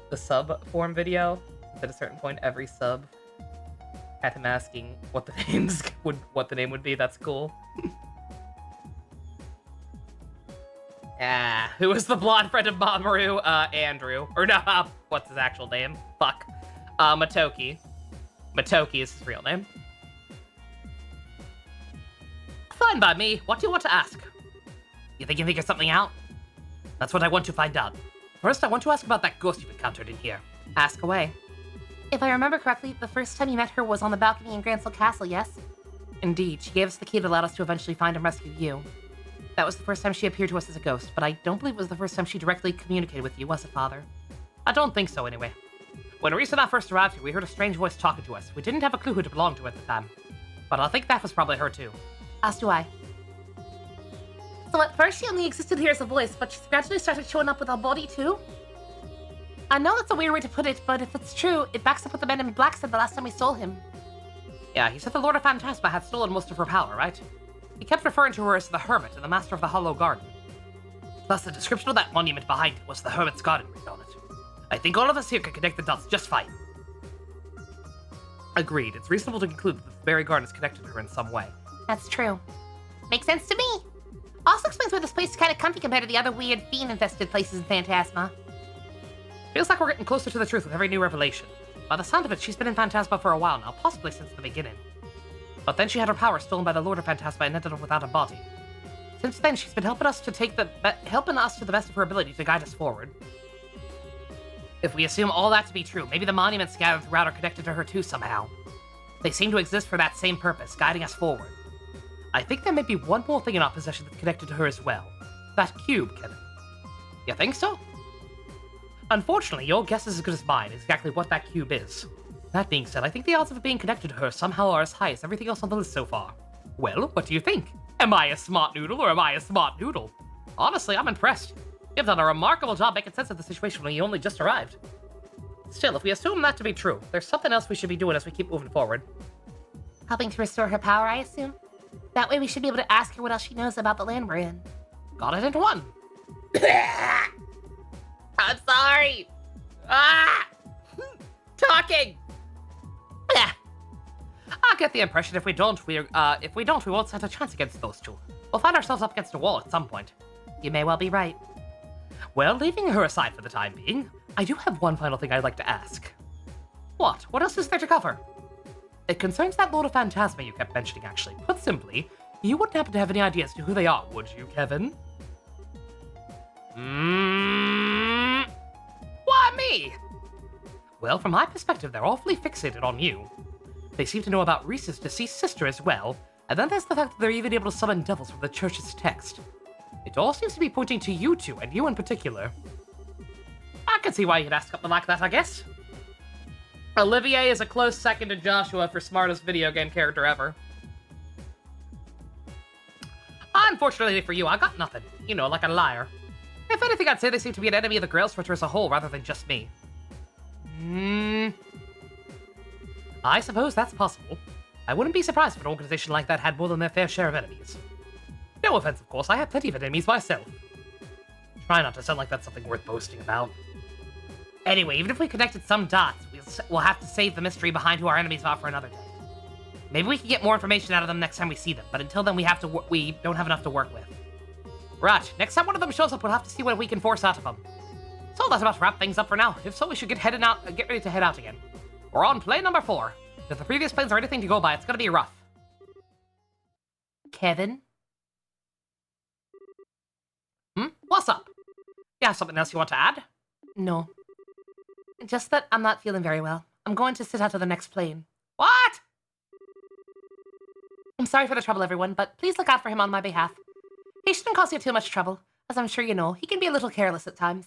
the sub form video. At a certain point, every sub had him asking what the name would be. That's cool. Who was the blonde friend of Mamoru? Andrew. Or no, what's his actual name? Fuck. Matoki. Matoki is his real name. Fine by me. What do you want to ask? You think you figure something out? That's what I want to find out. First, I want to ask about that ghost you've encountered in here. Ask away. If I remember correctly, the first time you met her was on the balcony in Gransel Castle, yes? Indeed, she gave us the key that allowed us to eventually find and rescue you. That was the first time she appeared to us as a ghost, but I don't believe it was the first time she directly communicated with you, was it, Father? I don't think so, anyway. When Reese and I first arrived here, we heard a strange voice talking to us. We didn't have a clue who it belonged to at the time. But I think that was probably her, too. As do I. So at first she only existed here as a voice, but she's gradually started showing up with a body, too? I know that's a weird way to put it, but if it's true, it backs up what the man in black said the last time we stole him. Yeah, he said the Lord of Phantasma had stolen most of her power, right? He kept referring to her as the Hermit and the Master of the Hollow Garden. Plus, the description of that monument behind it was the Hermit's Garden written on it. I think all of us here can connect the dots just fine. Agreed. It's reasonable to conclude that the Fairy Garden is connected to her in some way. That's true. Makes sense to me. Also explains why this place is kind of comfy compared to the other weird fiend-infested places in Phantasma. Feels like we're getting closer to the truth with every new revelation. By the sound of it, she's been in Phantasma for a while now, possibly since the beginning. But then she had her power stolen by the Lord of Phantasma and ended up without a body. Since then, she's been helping us to the best of her ability to guide us forward. If we assume all that to be true, maybe the monuments scattered throughout are connected to her too somehow. They seem to exist for that same purpose, guiding us forward. I think there may be one more thing in our possession that's connected to her as well. That cube, Kevin. You think so? Unfortunately, your guess is as good as mine, exactly what that cube is. That being said, I think the odds of it being connected to her somehow are as high as everything else on the list so far. Well, what do you think? Am I a smart noodle or am I a smart noodle? Honestly, I'm impressed. You've done a remarkable job making sense of the situation when you only just arrived. Still, if we assume that to be true, there's something else we should be doing as we keep moving forward. Helping to restore her power, I assume? That way we should be able to ask her what else she knows about the land we're in. Got it into one. I'm sorry. Talking. I get the impression if we don't, we won't stand a chance against those two. We'll find ourselves up against a wall at some point. You may well be right. Well, leaving her aside for the time being, I do have one final thing I'd like to ask. What? What else is there to cover? It concerns that Lord of Phantasma you kept mentioning, actually. Put simply, you wouldn't happen to have any idea as to who they are, would you, Kevin? Why me? Well, from my perspective, they're awfully fixated on you. They seem to know about Reese's deceased sister as well, and then there's the fact that they're even able to summon devils from the church's text. It all seems to be pointing to you two, and you in particular. I can see why you'd ask something like that, I guess. Olivier is a close second to Joshua for smartest video game character ever. Unfortunately for you, I got nothing. You know, like a liar. If anything, I'd say they seem to be an enemy of the Grail Switcher as a whole, rather than just me. I suppose that's possible. I wouldn't be surprised if an organization like that had more than their fair share of enemies. No offense, of course, I have plenty of enemies myself. Try not to sound like that's something worth boasting about. Anyway, even if we connected some dots, we'll have to save the mystery behind who our enemies are for another day. Maybe we can get more information out of them next time we see them, but until then we don't have enough to work with. Right, next time one of them shows up, we'll have to see what we can force out of them. So that's about to wrap things up for now. If so, we should get ready to head out again. We're on plane number 4. If the previous planes are anything to go by, it's gonna be rough. Kevin? What's up? You have something else you want to add? No. Just that I'm not feeling very well. I'm going to sit out of the next plane. What? I'm sorry for the trouble, everyone, but please look out for him on my behalf. He shouldn't cause you too much trouble. As I'm sure you know, he can be a little careless at times.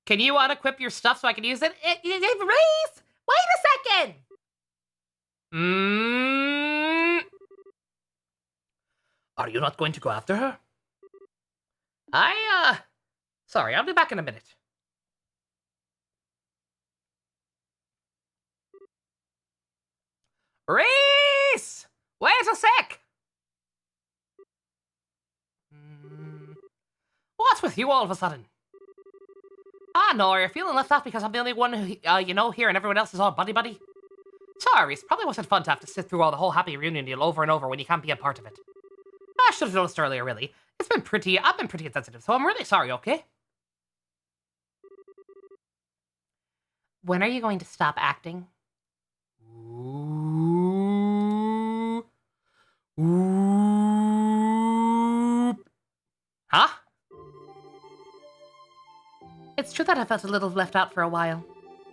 Can you unequip your stuff so I can use it? Reese! Wait a second! Are you not going to go after her? Sorry, I'll be back in a minute. Reese! Wait a sec! What's with you all of a sudden? No, are you feeling left out because I'm the only one who, here and everyone else is all buddy-buddy? Sorry, Reese, probably wasn't fun to have to sit through all the whole happy reunion deal over and over when you can't be a part of it. I should have noticed earlier, really. I've been pretty insensitive, so I'm really sorry, okay? When are you going to stop acting? Huh? It's true that I felt a little left out for a while.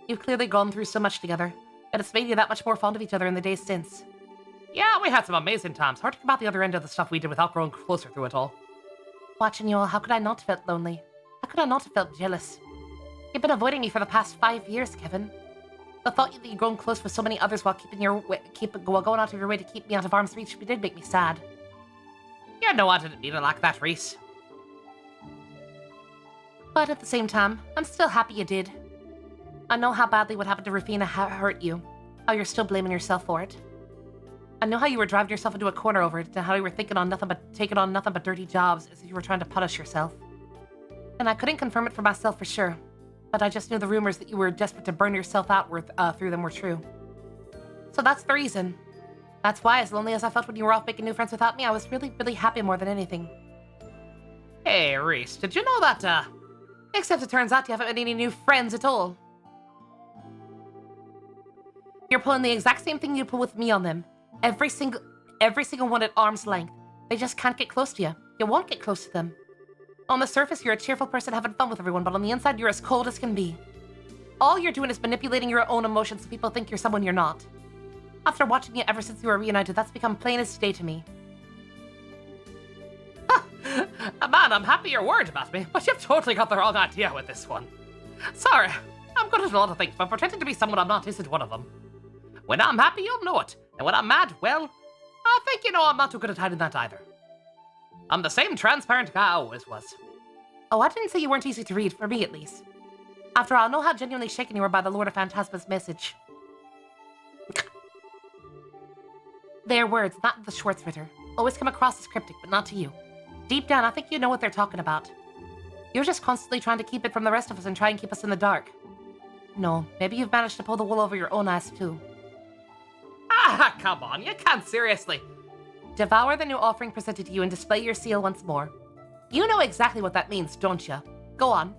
You've clearly gone through so much together, and it's made you that much more fond of each other in the days since. Yeah, we had some amazing times. Hard to come out the other end of the stuff we did without growing closer through it all. Watching you all, how could I not have felt lonely? How could I not have felt jealous? You've been avoiding me for the past 5 years, Kevin. The thought that you'd grown close with so many others while going out of your way to keep me out of arm's reach did make me sad. You know I didn't mean it like that, Reese. But at the same time, I'm still happy you did. I know how badly what happened to Rufina hurt you, how you're still blaming yourself for it. I know how you were driving yourself into a corner over it, and how you were taking on nothing but dirty jobs as if you were trying to punish yourself. And I couldn't confirm it for myself for sure, but I just knew the rumors that you were desperate to burn yourself out through them were true. So that's the reason. That's why, as lonely as I felt when you were off making new friends without me, I was really, really happy more than anything. Hey, Reese, did you know that, Except it turns out you haven't made any new friends at all. You're pulling the exact same thing you pull with me on them. Every single one at arm's length. They just can't get close to you. You won't get close to them. On the surface, you're a cheerful person having fun with everyone, but on the inside, you're as cold as can be. All you're doing is manipulating your own emotions so people think you're someone you're not. After watching you ever since you were reunited, that's become plain as day to me. Man, I'm happy you're worried about me, but you've totally got the wrong idea with this one. Sorry, I'm good at a lot of things, but pretending to be someone I'm not isn't one of them. When I'm happy, you'll know it, and when I'm mad, well, I think you know I'm not too good at hiding that either. I'm the same transparent guy I always was. Oh, I didn't say you weren't easy to read, for me at least. After all, I know how genuinely shaken you were by the Lord of Phantasma's message. Their words, not the Schwartzritter, always come across as cryptic, but not to you. Deep down, I think you know what they're talking about. You're just constantly trying to keep it from the rest of us and try and keep us in the dark. No, maybe you've managed to pull the wool over your own eyes, too. Ah, come on, you can't seriously. Devour the new offering presented to you and display your seal once more. You know exactly what that means, don't you? Go on.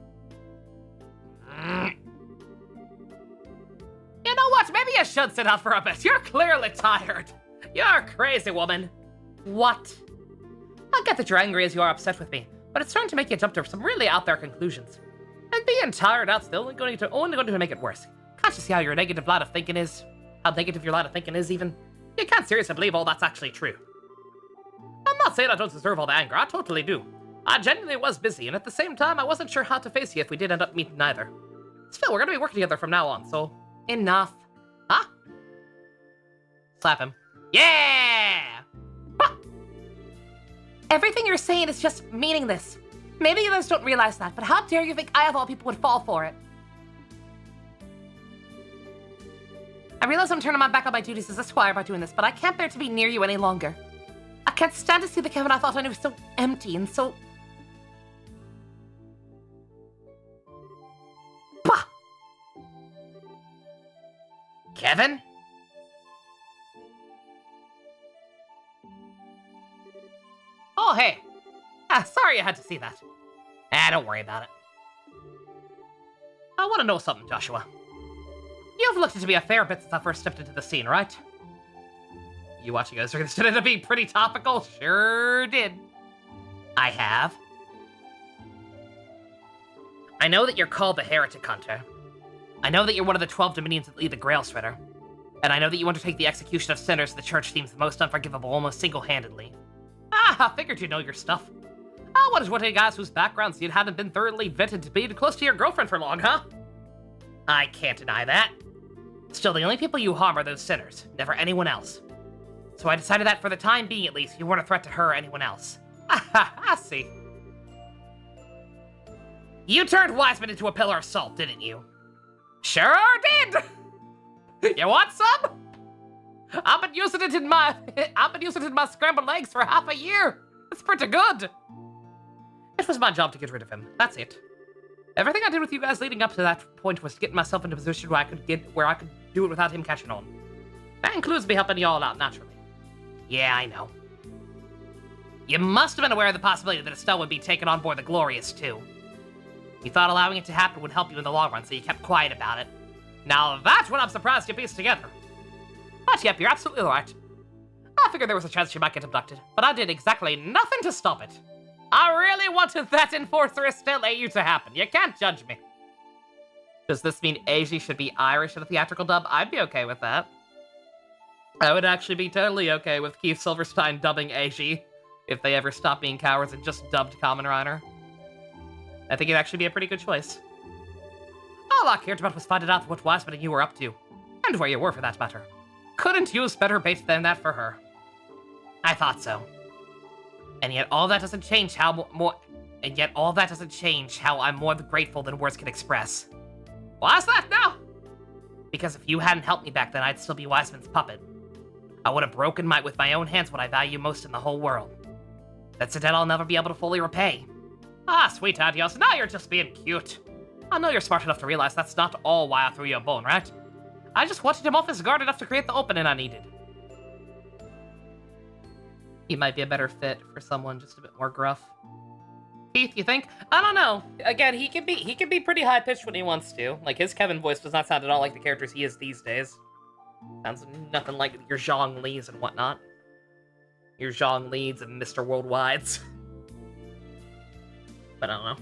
You know what? Maybe you should sit out for a bit. You're clearly tired. You're a crazy woman. What? I get that you're angry as you are upset with me, but it's starting to make you jump to some really out there conclusions. And being tired out's only going to make it worse. Can't you see how your negative line of thinking is? How negative your line of thinking is, even? You can't seriously believe all that's actually true. I'm not saying I don't deserve all the anger. I totally do. I genuinely was busy, and at the same time, I wasn't sure how to face you if we did end up meeting either. Still, we're gonna be working together from now on, so enough. Huh? Slap him. Yeah! Huh. Everything you're saying is just meaningless. Maybe others don't realize that, but how dare you think I, of all people, would fall for it? I realize I'm turning my back on my duties as a squire by doing this, but I can't bear to be near you any longer. I can't stand to see the Kevin I thought I knew so empty and so... Bah! Kevin? Oh, hey. Sorry you had to see that. Don't worry about it. I want to know something, Joshua. You've looked into me a fair bit since I first stepped into the scene, right? You watching us are going to be pretty topical? Sure did. I have. I know that you're called the Heretic Hunter. I know that you're one of the 12 Dominions that lead the Grail Shredder. And I know that you undertake the execution of sinners the Church deems the most unforgivable almost single-handedly. I figured you'd know your stuff. What is one of you guys whose backgrounds you hadn't been thoroughly vetted to be close to your girlfriend for long, huh? I can't deny that. Still, the only people you harm are those sinners, never anyone else. So I decided that for the time being, at least, you weren't a threat to her or anyone else. I see. You turned Wiseman into a pillar of salt, didn't you? Sure did! You want some? I've been using it in my scrambled eggs for half a year. It's pretty good. It was my job to get rid of him. That's it. Everything I did with you guys leading up to that point was to get myself into a position where I could do it without him catching on. That includes me helping you all out naturally. Yeah, I know. You must have been aware of the possibility that Estelle would be taken on board the Glorious, too. You thought allowing it to happen would help you in the long run, so you kept quiet about it. Now that's what I'm surprised you pieced together. But yep, you're absolutely right. I figured there was a chance she might get abducted, but I did exactly nothing to stop it. I really wanted that Enforcer Estelle AU to happen. You can't judge me. Does this mean Eiji should be Irish in a theatrical dub? I'd be okay with that. I would actually be totally okay with Keith Silverstein dubbing Eiji if they ever stopped being cowards and just dubbed Kamen Rider. I think it'd actually be a pretty good choice. All I cared about was finding out what Wiseman and you were up to. And where you were, for that matter. Couldn't use better bait than that for her. I thought so. And yet all that doesn't change how I'm more grateful than words can express. Why's that now? Because if you hadn't helped me back then, I'd still be Wiseman's puppet. I would have broken with my own hands what I value most in the whole world. That's a debt I'll never be able to fully repay. Sweet Adios, now you're just being cute. I know you're smart enough to realize that's not all why I threw you a bone, right? I just wanted him off his guard enough to create the opening I needed. He might be a better fit for someone just a bit more gruff. Keith, you think? I don't know. Again, he can be pretty high-pitched when he wants to. Like, his Kevin voice does not sound at all like the characters he is these days. Sounds nothing like your Zhang Li's and whatnot. Your Zhang Li's and Mr. Worldwides. But I don't know.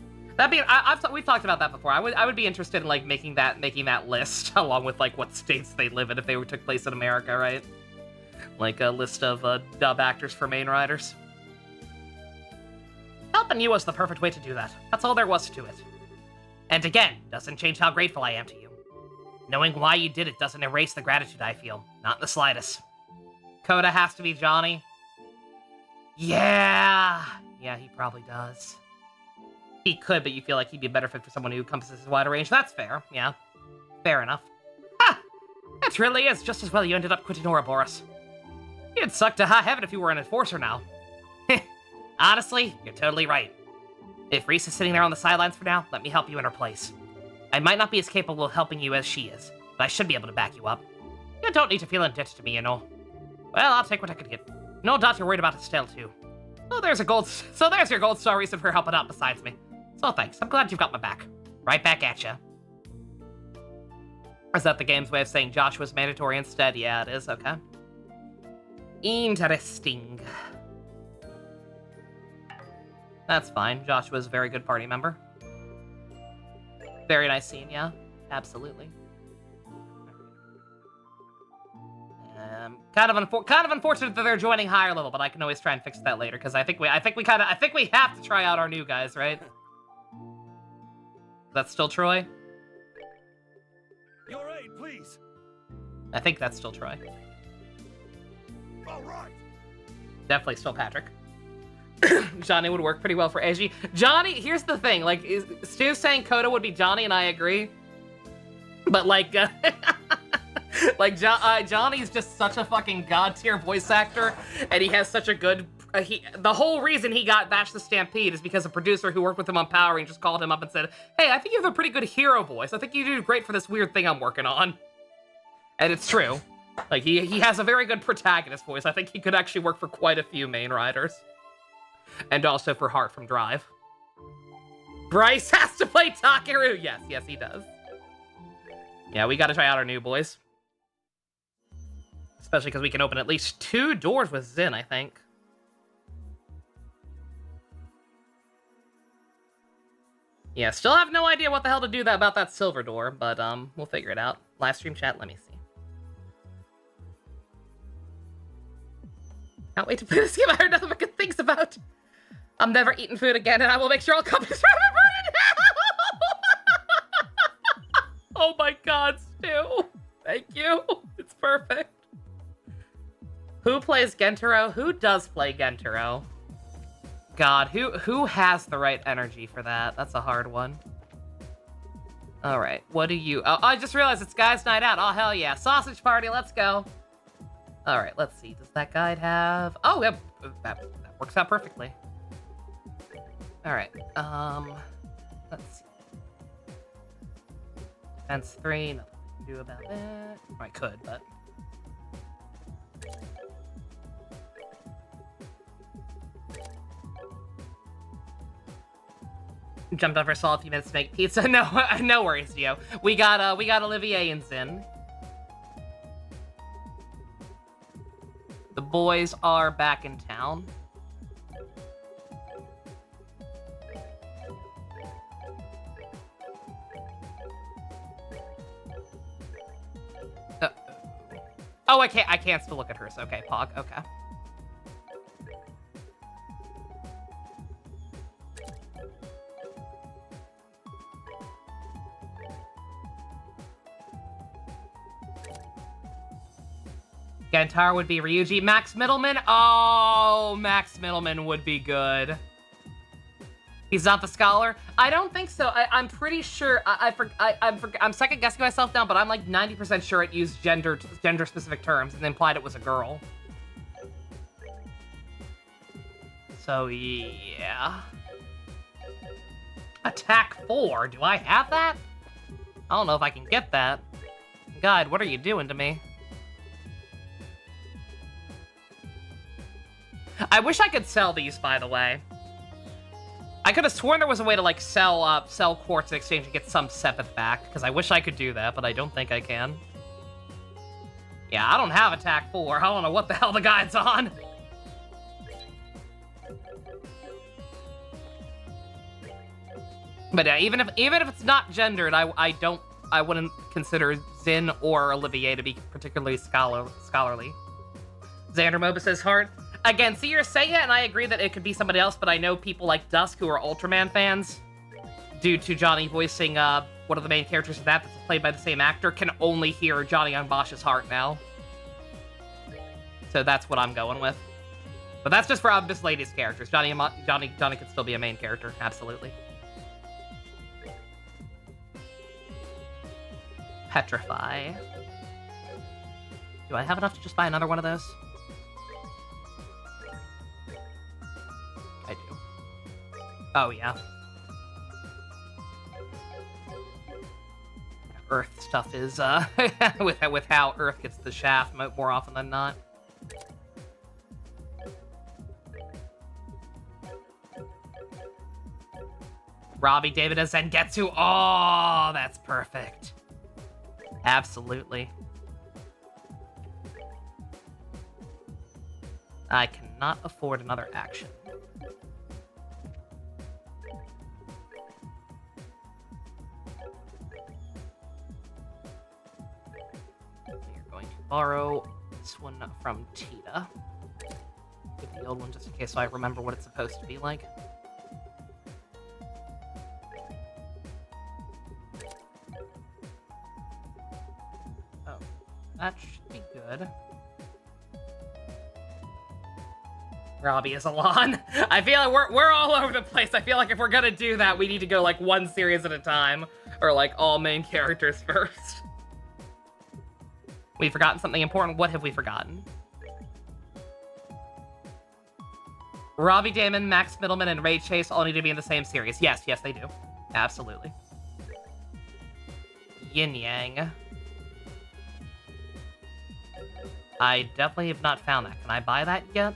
We've talked about that before. I would be interested in like making that list along with like what states they live in if they took place in America, right? Like a list of dub actors for main riders. Helping you was the perfect way to do that. That's all there was to it. And again, doesn't change how grateful I am to you. Knowing why you did it doesn't erase the gratitude I feel. Not in the slightest. Coda has to be Johnny. Yeah, he probably does. He could, but you feel like he'd be a better fit for someone who encompasses a wider range. That's fair, yeah. Fair enough. It really is just as well you ended up quitting Ouroboros. You'd suck to high heaven if you were an enforcer now. Honestly, you're totally right. If Reese is sitting there on the sidelines for now, let me help you in her place. I might not be as capable of helping you as she is, but I should be able to back you up. You don't need to feel indebted to me, you know. Well, I'll take what I can get. No doubt you're worried about Estelle, too. So there's your gold star reason for helping out besides me. So thanks, I'm glad you've got my back. Right back at ya. Is that the game's way of saying Joshua's mandatory instead? Yeah, it is. Okay. Interesting. That's fine. Joshua's a very good party member. Very nice scene, yeah. Absolutely. Kind of unfortunate that they're joining higher level, but I can always try and fix that later because I think we have to try out our new guys, right? That's still Troy? Your aid, please. I think that's still Troy. All right. Definitely still Patrick. Johnny would work pretty well for Eiji. Johnny, here's the thing, like, Stu's saying Koda would be Johnny, and I agree. But, like, Johnny's just such a fucking god-tier voice actor, and he has such a good... the whole reason he got Bash the Stampede is because a producer who worked with him on Power Rangers called him up and said, hey, I think you have a pretty good hero voice. I think you do great for this weird thing I'm working on. And it's true. Like, he has a very good protagonist voice. I think he could actually work for quite a few main riders. And also for Heart from Drive. Bryce has to play Takeru! Yes, he does. Yeah, we gotta try out our new boys. Especially because we can open at least 2 doors with Zin, I think. Yeah, still have no idea what the hell to do about that silver door, but we'll figure it out. Live stream chat, let me see. Can't wait to play this game. I heard nothing but good things about. I'm never eating food again, and I will make sure all companies remember it. Oh my god, Stu. Thank you. It's perfect. Who plays Gentaro? Who does play Gentaro? God, who has the right energy for that? That's a hard one. All right, what do you... Oh, I just realized it's Guys Night Out. Oh, hell yeah. Sausage party, let's go. All right, let's see. Does that guide have... Oh, yeah, that works out perfectly. All right, let's see. Defense 3, nothing to do about that. I could, but... Jumped up for a solid few minutes to make pizza. No, no worries, Dio. We got Olivier and Zin. The boys are back in town. Oh, I can't still look at hers. Okay, Pog. Okay. Gentaro would be Ryuji. Max Middleman? Oh, Max Middleman would be good. He's not the scholar? I don't think so. I'm pretty sure. I'm second guessing myself now, but I'm like 90% sure it used gender specific terms and implied it was a girl. So yeah. Attack 4. Do I have that? I don't know if I can get that. God, what are you doing to me? I wish I could sell these, by the way. I could have sworn there was a way to, like, sell quartz in exchange and get some Sepith back, because I wish I could do that, but I don't think I can. Yeah, I don't have Attack 4. I don't know what the hell the guide's on. But yeah, even if it's not gendered, I wouldn't consider Zin or Olivier to be particularly scholarly. Xander Moba says Heart. Again, see, you're saying it, and I agree that it could be somebody else, but I know people like Dusk who are Ultraman fans, due to Johnny voicing one of the main characters of that's played by the same actor, can only hear Johnny on Bosch's Heart now. So that's what I'm going with. But that's just for Miss Lady's characters. Johnny could still be a main character, absolutely. Petrify. Do I have enough to just buy another one of those? I do. Oh, yeah. Earth stuff is, with how Earth gets the shaft more often than not. Robbie, David, and Zengetsu. Oh, that's perfect. Absolutely. I cannot afford another action. You're going to borrow this one from Tita. Get the old one just in case so I remember what it's supposed to be like. Oh, that should be good. Robbie is Alon. I feel like we're all over the place. I feel like if we're gonna do that, we need to go like one series at a time, or like all main characters first. We've forgotten something important. What have we forgotten? Robbie Damon, Max Middleman, and Ray Chase all need to be in the same series. Yes, yes, they do. Absolutely. Yin Yang. I definitely have not found that. Can I buy that yet?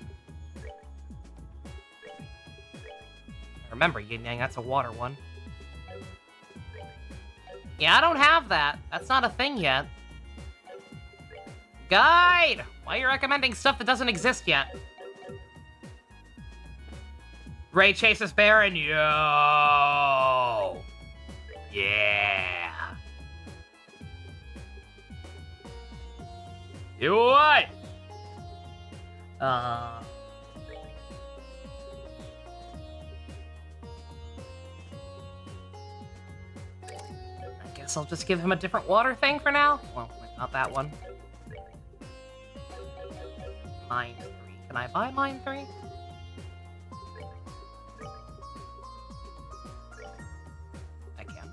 Remember, Yin Yang, that's a water one. Yeah, I don't have that. That's not a thing yet. Guide! Why are you recommending stuff that doesn't exist yet? Ray Chase's Baron, yo! Yeah! You what? I guess I'll just give him a different water thing for now. Well, not that one. Mine 3. Can I buy mine 3? I can.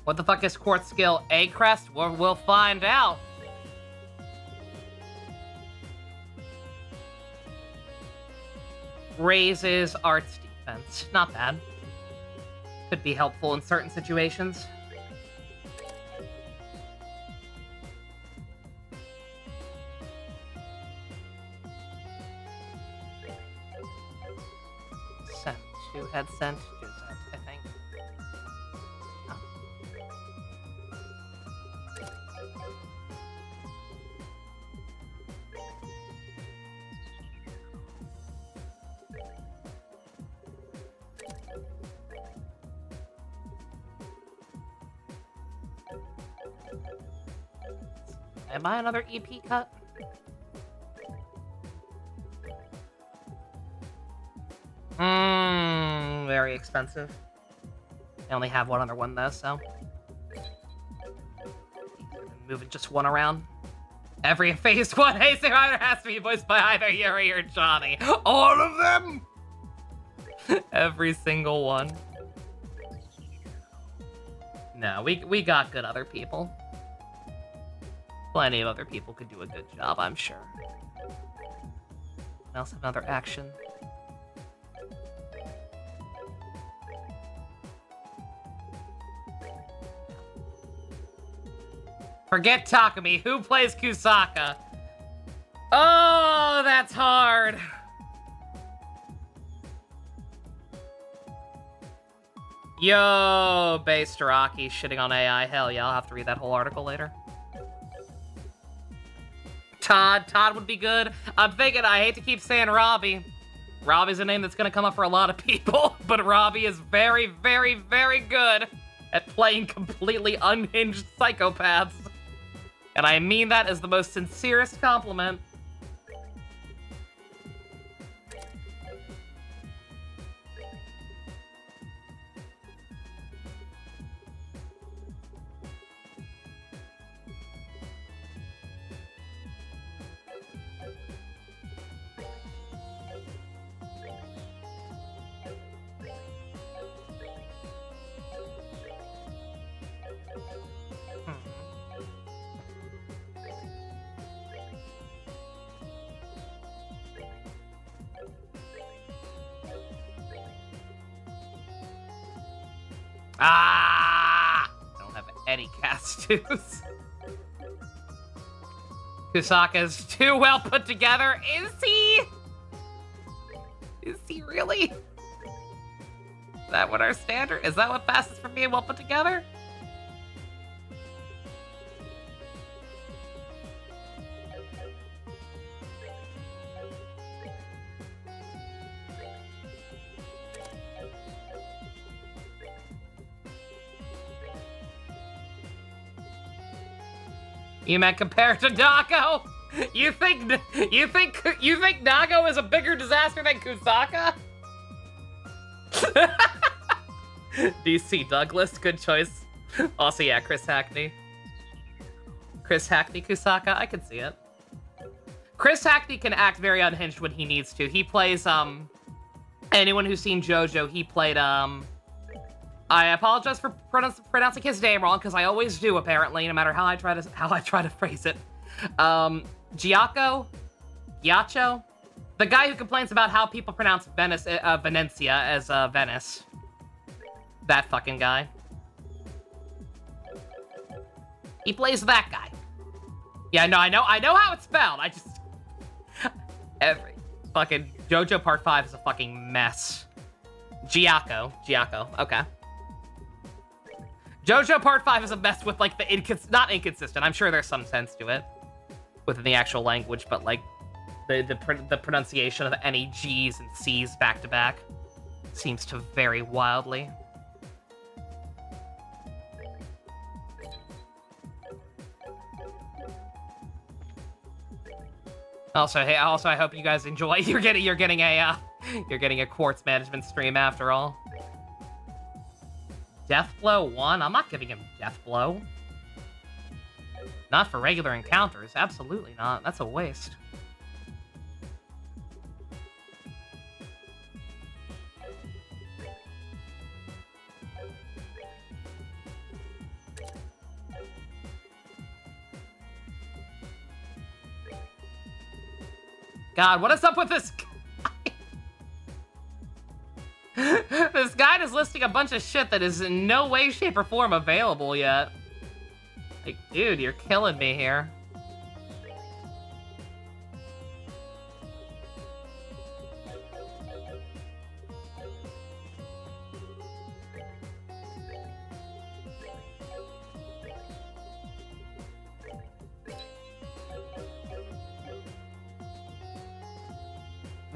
What the fuck is Quartz skill? A crest? We'll find out. Raises arts defense. Not bad. Could be helpful in certain situations. Sent. 2 had sent. 2 sent, I think. Oh. Am I another EP cut? Very expensive. I only have one other one though, so. Moving just one around. Every phase 1 Ace Rider has to be voiced by either Yuri or Johnny. All of them! Every single one. No, we got good other people. Plenty of other people could do a good job, I'm sure. I also have another action. Forget Takumi. Who plays Kusaka? Oh, that's hard. Yo, Base Staraki shitting on AI. Hell yeah, I'll have to read that whole article later. Todd would be good. I'm thinking, I hate to keep saying Robbie. Robbie's a name that's gonna come up for a lot of people, but Robbie is very, very, very good at playing completely unhinged psychopaths. And I mean that as the most sincerest compliment. Ah! I don't have any Castus. Kusaka's too well put together. Is he? Is he really? that what our standard? Is that what passes for being well put together? You meant compared to Nago? You think Nago is a bigger disaster than Kusaka? DC Douglas, good choice. Also, yeah, Chris Hackney. Chris Hackney Kusaka, I can see it. Chris Hackney can act very unhinged when he needs to. He plays, anyone who's seen JoJo, he played, I apologize for pronouncing his name wrong, because I always do, apparently, no matter how I try to phrase it. Giacho? The guy who complains about how people pronounce Venetia as, Venice. That fucking guy. He plays that guy. Yeah, no, I know how it's spelled, I just... Every fucking... JoJo Part 5 is a fucking mess. Giaco, okay. JoJo Part 5 is a mess with, like, not inconsistent, I'm sure there's some sense to it within the actual language, but, like, the pronunciation of any G's and C's back-to-back seems to vary wildly. Also, I hope you guys enjoy. You're getting a quartz management stream after all. Deathblow 1? I'm not giving him Deathblow. Not for regular encounters. Absolutely not. That's a waste. God, what is up with this guy? This guide is listing a bunch of shit that is in no way, shape, or form available yet. Like, dude, you're killing me here.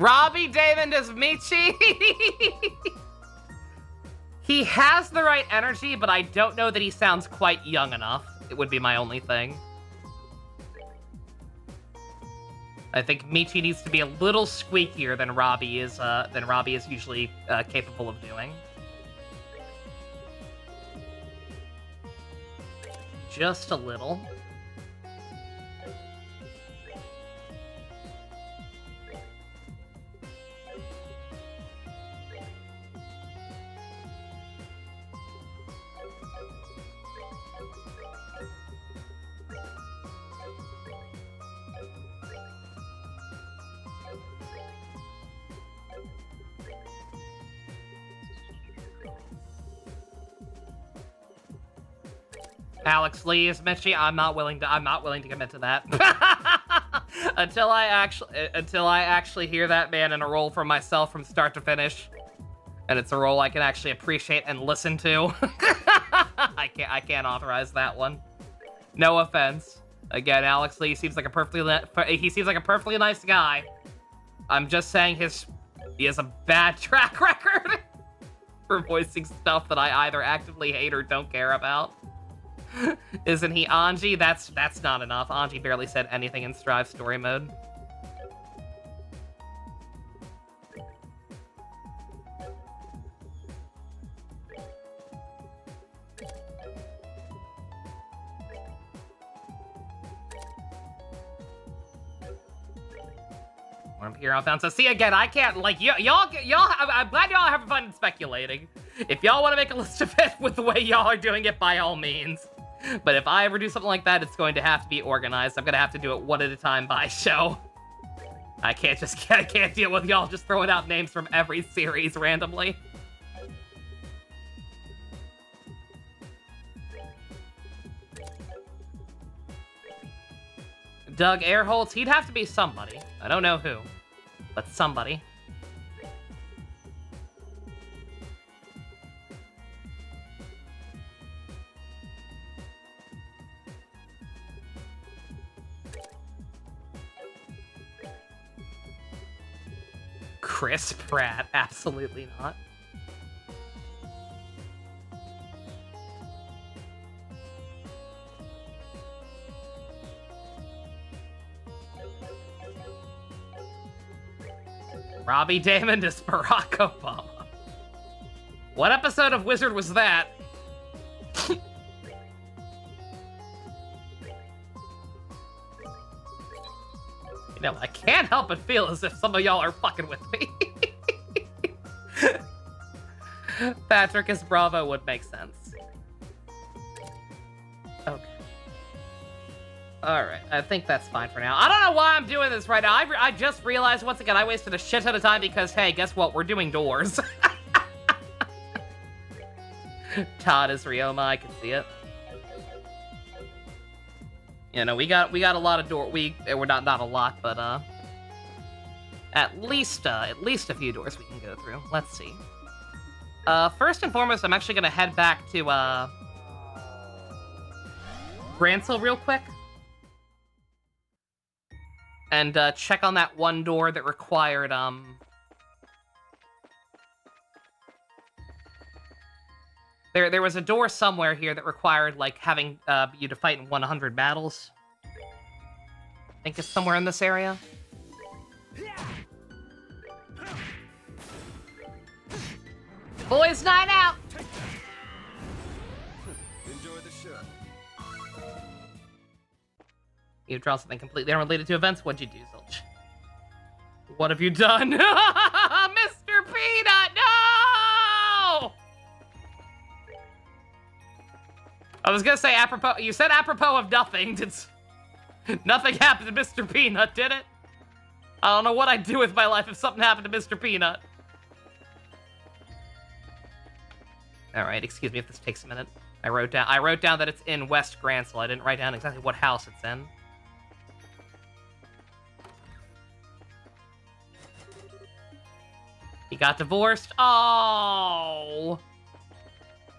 Robbie Damon as Michi? He has the right energy, but I don't know that he sounds quite young enough. It would be my only thing. I think Michi needs to be a little squeakier than Robbie is usually capable of doing. Just a little. Alex Lee is Michi. I'm not willing to commit to that. until I actually hear that man in a role for myself from start to finish, and it's a role I can actually appreciate and listen to. I can't authorize that one. No offense. Again, Alex Lee seems like a perfectly nice guy. I'm just saying he has a bad track record for voicing stuff that I either actively hate or don't care about. Isn't he Anji? That's not enough. Anji barely said anything in Strive story mode. I'm here on found. So see again, I can't like y'all. I'm glad y'all are having fun speculating. If y'all want to make a list of it with the way y'all are doing it, by all means. But if I ever do something like that, it's going to have to be organized. I'm gonna have to do it one at a time by show. I can't deal with y'all just throwing out names from every series randomly. Doug Airholtz, he'd have to be somebody. I don't know who, but somebody. Chris Pratt, absolutely not. Robbie Damon is Barack Obama. What episode of Wizard was that? You know, I can't help but feel as if some of y'all are fucking with me. Patrick as Bravo would make sense. Okay. Alright, I think that's fine for now. I don't know why I'm doing this right now. I just realized, once again, I wasted a shit ton of time because, hey, guess what? We're doing doors. Todd is Ryoma, I can see it. You know, we got a lot of we're not a lot, but at least a few doors we can go through. Let's see. First and foremost, I'm actually gonna head back to Grancel real quick and check on that one door that required There was a door somewhere here that required, like, having you to fight in 100 battles. I think it's somewhere in this area. Boys' night out! Enjoy the show. You draw something completely unrelated to events. What'd you do, Zilch? What have you done? Mr. Peanut, no! I was gonna say apropos. You said apropos of nothing. Nothing happened to Mr. Peanut, did it? I don't know what I'd do with my life if something happened to Mr. Peanut. All right, excuse me if this takes a minute. I wrote down that it's in West Grancel. I didn't write down exactly what house it's in. He got divorced. Oh.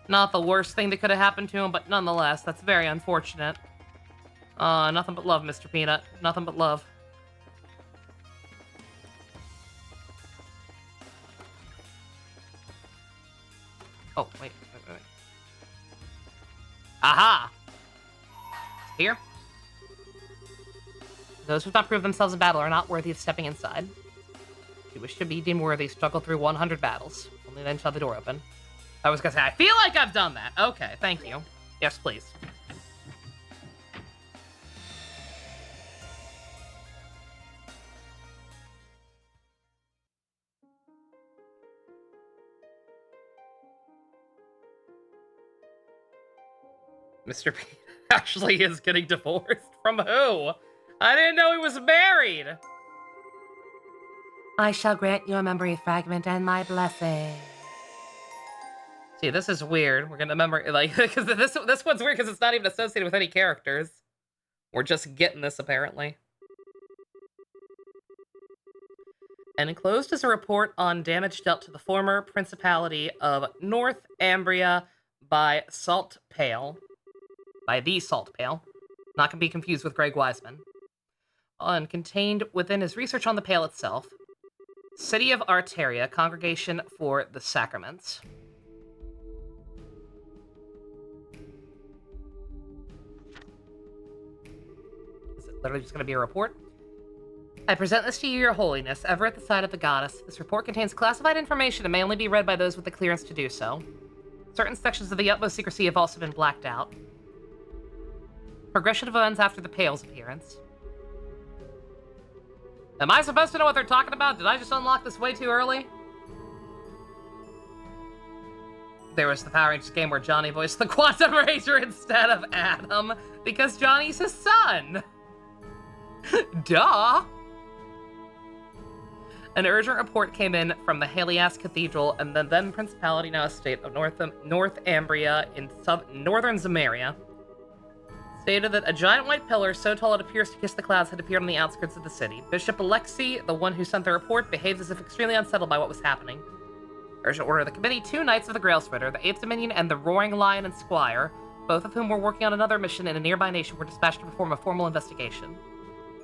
Not the worst thing that could have happened to him, but nonetheless, that's very unfortunate. Nothing but love, Mr. Peanut. Nothing but love. Oh, wait. Aha! Here. Those who have not proved themselves in battle are not worthy of stepping inside. If you wish to be deemed worthy, struggle through 100 battles. Only then shall the door open. I was gonna say, I feel like I've done that. Okay, thank you. Yes, please. Mr. P actually is getting divorced. From who? I didn't know he was married. I shall grant you a memory fragment and my blessing. See, this is weird. We're gonna remember, like, because this one's weird because it's not even associated with any characters. We're just getting this, apparently. And enclosed is a report on damage dealt to the former Principality of North Ambria by Salt Pale. By the Salt Pale. Not gonna be confused with Greg Wiseman. And contained within his research on the Pale itself. City of Arteria, Congregation for the Sacraments. Is it literally just going to be a report? I present this to you, Your Holiness, ever at the side of the goddess. This report contains classified information and may only be read by those with the clearance to do so. Certain sections of the utmost secrecy have also been blacked out. Progression of events after the Pale's appearance. Am I supposed to know what they're talking about? Did I just unlock this way too early? There was the Power Rangers game where Johnny voiced the Quantum Ranger instead of Adam, because Johnny's his son. Duh. An urgent report came in from the Helias Cathedral and the then Principality, now Estate of North Ambria in northern Zamaria. Stated that a giant white pillar so tall it appears to kiss the clouds had appeared on the outskirts of the city. Bishop Alexei, the one who sent the report, behaved as if extremely unsettled by what was happening. Urgent order of the committee, 2 Knights of the Grail Spreader, the 8th Dominion, and the Roaring Lion and Squire, both of whom were working on another mission in a nearby nation, were dispatched to perform a formal investigation.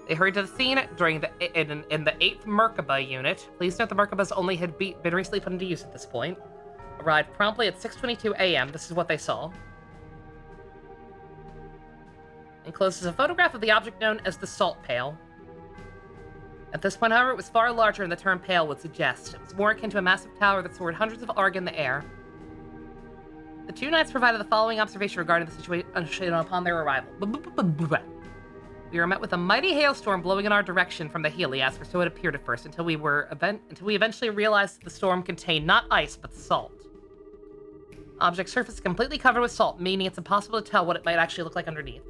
They hurried to the scene during in the 8th Merkaba unit. Please note the Merkabas only had been recently put into use at this point. Arrived promptly at 6:22 a.m. This is what they saw. Enclosed is a photograph of the object known as the Salt Pail. At this point, however, it was far larger than the term pail would suggest. It was more akin to a massive tower that soared hundreds of arg in the air. The two knights provided the following observation regarding the situation upon their arrival. We were met with a mighty hailstorm blowing in our direction from the Helios, for so it appeared at first, until we eventually realized that the storm contained not ice, but salt. Object surface is completely covered with salt, meaning it's impossible to tell what it might actually look like underneath.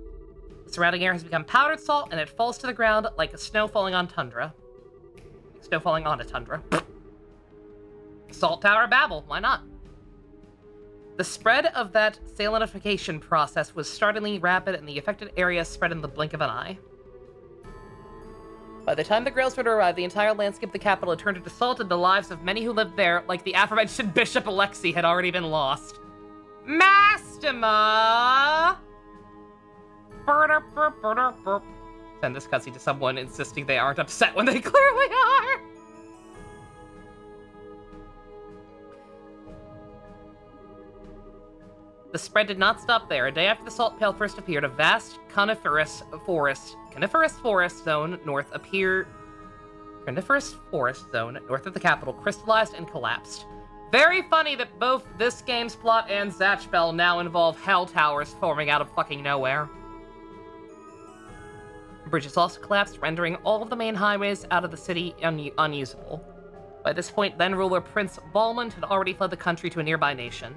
The surrounding air has become powdered salt, and it falls to the ground like a snow falling on tundra. Like snow falling on a tundra. Salt Tower Babel, why not? The spread of that salinification process was startlingly rapid, and the affected area spread in the blink of an eye. By the time the Grailsword arrived, the entire landscape of the capital had turned into salt, and the lives of many who lived there, like the aforementioned Bishop Alexei, had already been lost. Mastema! Send this cutscene to someone insisting they aren't upset when they clearly are! The spread did not stop there. A day after the Salt Pail first appeared, a vast coniferous forest zone north of the capital crystallized and collapsed. Very funny that both this game's plot and Zatchbell now involve hell towers forming out of fucking nowhere. Bridges also collapsed, rendering all of the main highways out of the city unusable. By this point, then-ruler Prince Balmond had already fled the country to a nearby nation.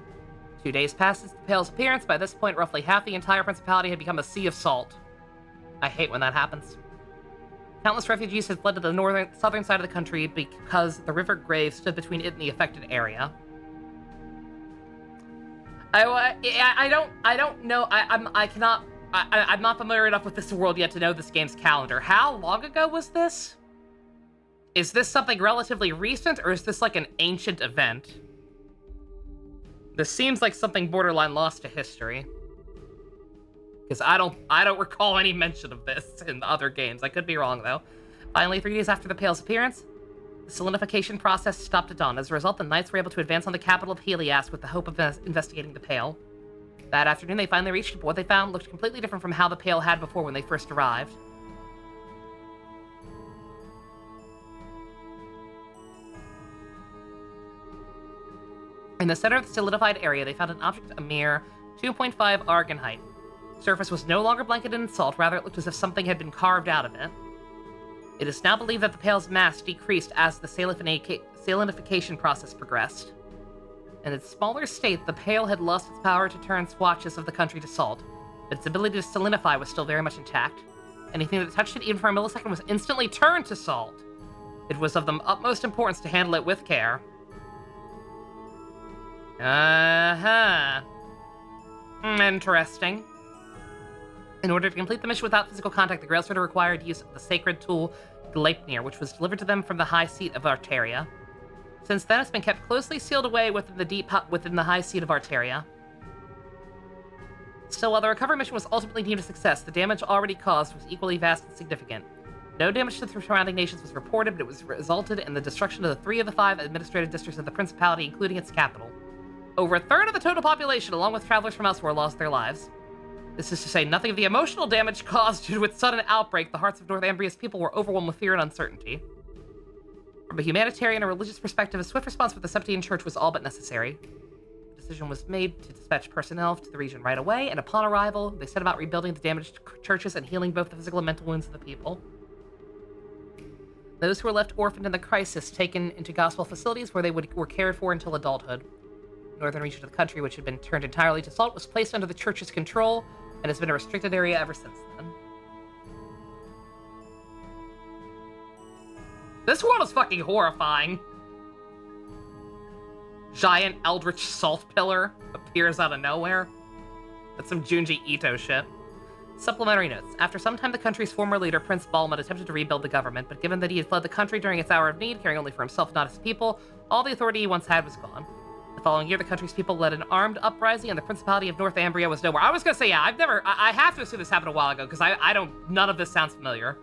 2 days past the Pail's appearance. By this point, roughly half the entire principality had become a sea of salt. I hate when that happens. Countless refugees had fled to the southern side of the country because the River Grave stood between it and the affected area. I don't know. I'm not familiar enough with this world yet to know this game's calendar. How long ago was this? Is this something relatively recent, or is this like an ancient event? This seems like something borderline lost to history. Because I don't recall any mention of this in other games. I could be wrong, though. Finally, 3 days after the Pail's appearance, the salinification process stopped at dawn. As a result, the knights were able to advance on the capital of Helios with the hope of investigating the Pail. That afternoon, they finally reached it, but what they found looked completely different from how the Pail had before when they first arrived. In the center of the solidified area, they found an object a mere 2.5 arg in height. The surface was no longer blanketed in salt, rather it looked as if something had been carved out of it. It is now believed that the Pail's mass decreased as the salinification process progressed. In its smaller state, the Pail had lost its power to turn swatches of the country to salt, but its ability to salinify was still very much intact. Anything that touched it even for a millisecond was instantly turned to salt. It was of the utmost importance to handle it with care. Interesting. In order to complete the mission without physical contact, the Grailsword required use of the sacred tool Gleipnir, which was delivered to them from the high seat of Arteria. Since then, it's been kept closely sealed away within the high seat of Arteria. Still, while the recovery mission was ultimately deemed a success, the damage already caused was equally vast and significant. No damage to the surrounding nations was reported, but it was resulted in the destruction of 3 of the 5 administrative districts of the Principality, including its capital. Over a third of the total population, along with travelers from elsewhere, lost their lives. This is to say nothing of the emotional damage caused due to its sudden outbreak. The hearts of Northumbria's people were overwhelmed with fear and uncertainty. From a humanitarian and religious perspective, a swift response from the Septian Church was all but necessary. The decision was made to dispatch personnel to the region right away, and upon arrival, they set about rebuilding the damaged churches and healing both the physical and mental wounds of the people. Those who were left orphaned in the crisis taken into gospel facilities where they were cared for until adulthood. The northern region of the country, which had been turned entirely to salt, was placed under the church's control and has been a restricted area ever since then. This world is fucking horrifying. Giant eldritch salt pillar appears out of nowhere. That's some Junji Ito shit. Supplementary notes. After some time, the country's former leader, Prince Balmond, attempted to rebuild the government, but given that he had fled the country during its hour of need, caring only for himself, not his people, all the authority he once had was gone. The following year, the country's people led an armed uprising, and the Principality of Northumbria was nowhere. I was gonna say, yeah, I have to assume this happened a while ago, because none of this sounds familiar.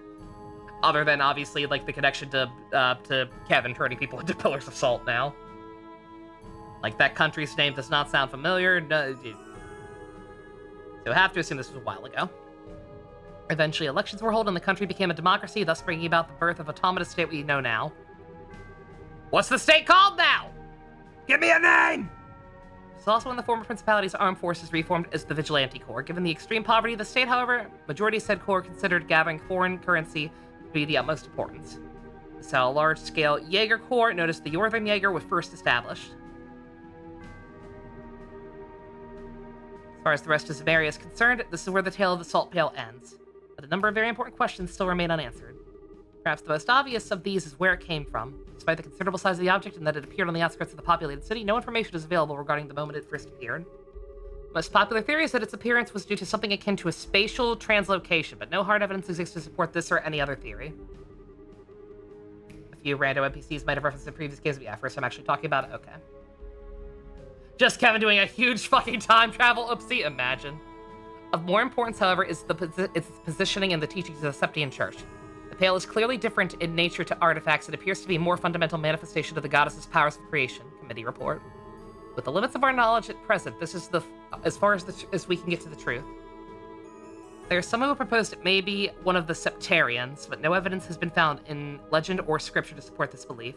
Other than, obviously, like, the connection to Kevin turning people into pillars of salt now. Like, that country's name does not sound familiar. No, so I have to assume this was a while ago. Eventually, elections were held and the country became a democracy, thus bringing about the birth of autonomous state we know now. What's the state called now? Give me a name! It's also when the former principality's armed forces reformed as the Vigilante Corps. Given the extreme poverty of the state, however, majority said corps considered gathering foreign currency to be the utmost importance. This is how a large-scale Jaeger Corps, known as the Northern Jaeger, was first established. As far as the rest of Zamaria is concerned, this is where the tale of the Salt Pail ends. But a number of very important questions still remain unanswered. Perhaps the most obvious of these is where it came from. Despite the considerable size of the object and that it appeared on the outskirts of the populated city, no information is available regarding the moment it first appeared. The most popular theory is that its appearance was due to something akin to a spatial translocation, but no hard evidence exists to support this or any other theory. A few random NPCs might have referenced in previous games, but yeah, first I'm actually talking about it, okay. Just Kevin doing a huge fucking time travel, oopsie, imagine. Of more importance, however, is its positioning in the teachings of the Septian Church. The Pale is clearly different in nature to artifacts. It appears to be a more fundamental manifestation of the goddess's powers of creation, committee report. With the limits of our knowledge at present, this is as far as we can get to the truth. There are some who proposed it may be one of the Septarians, but no evidence has been found in legend or scripture to support this belief.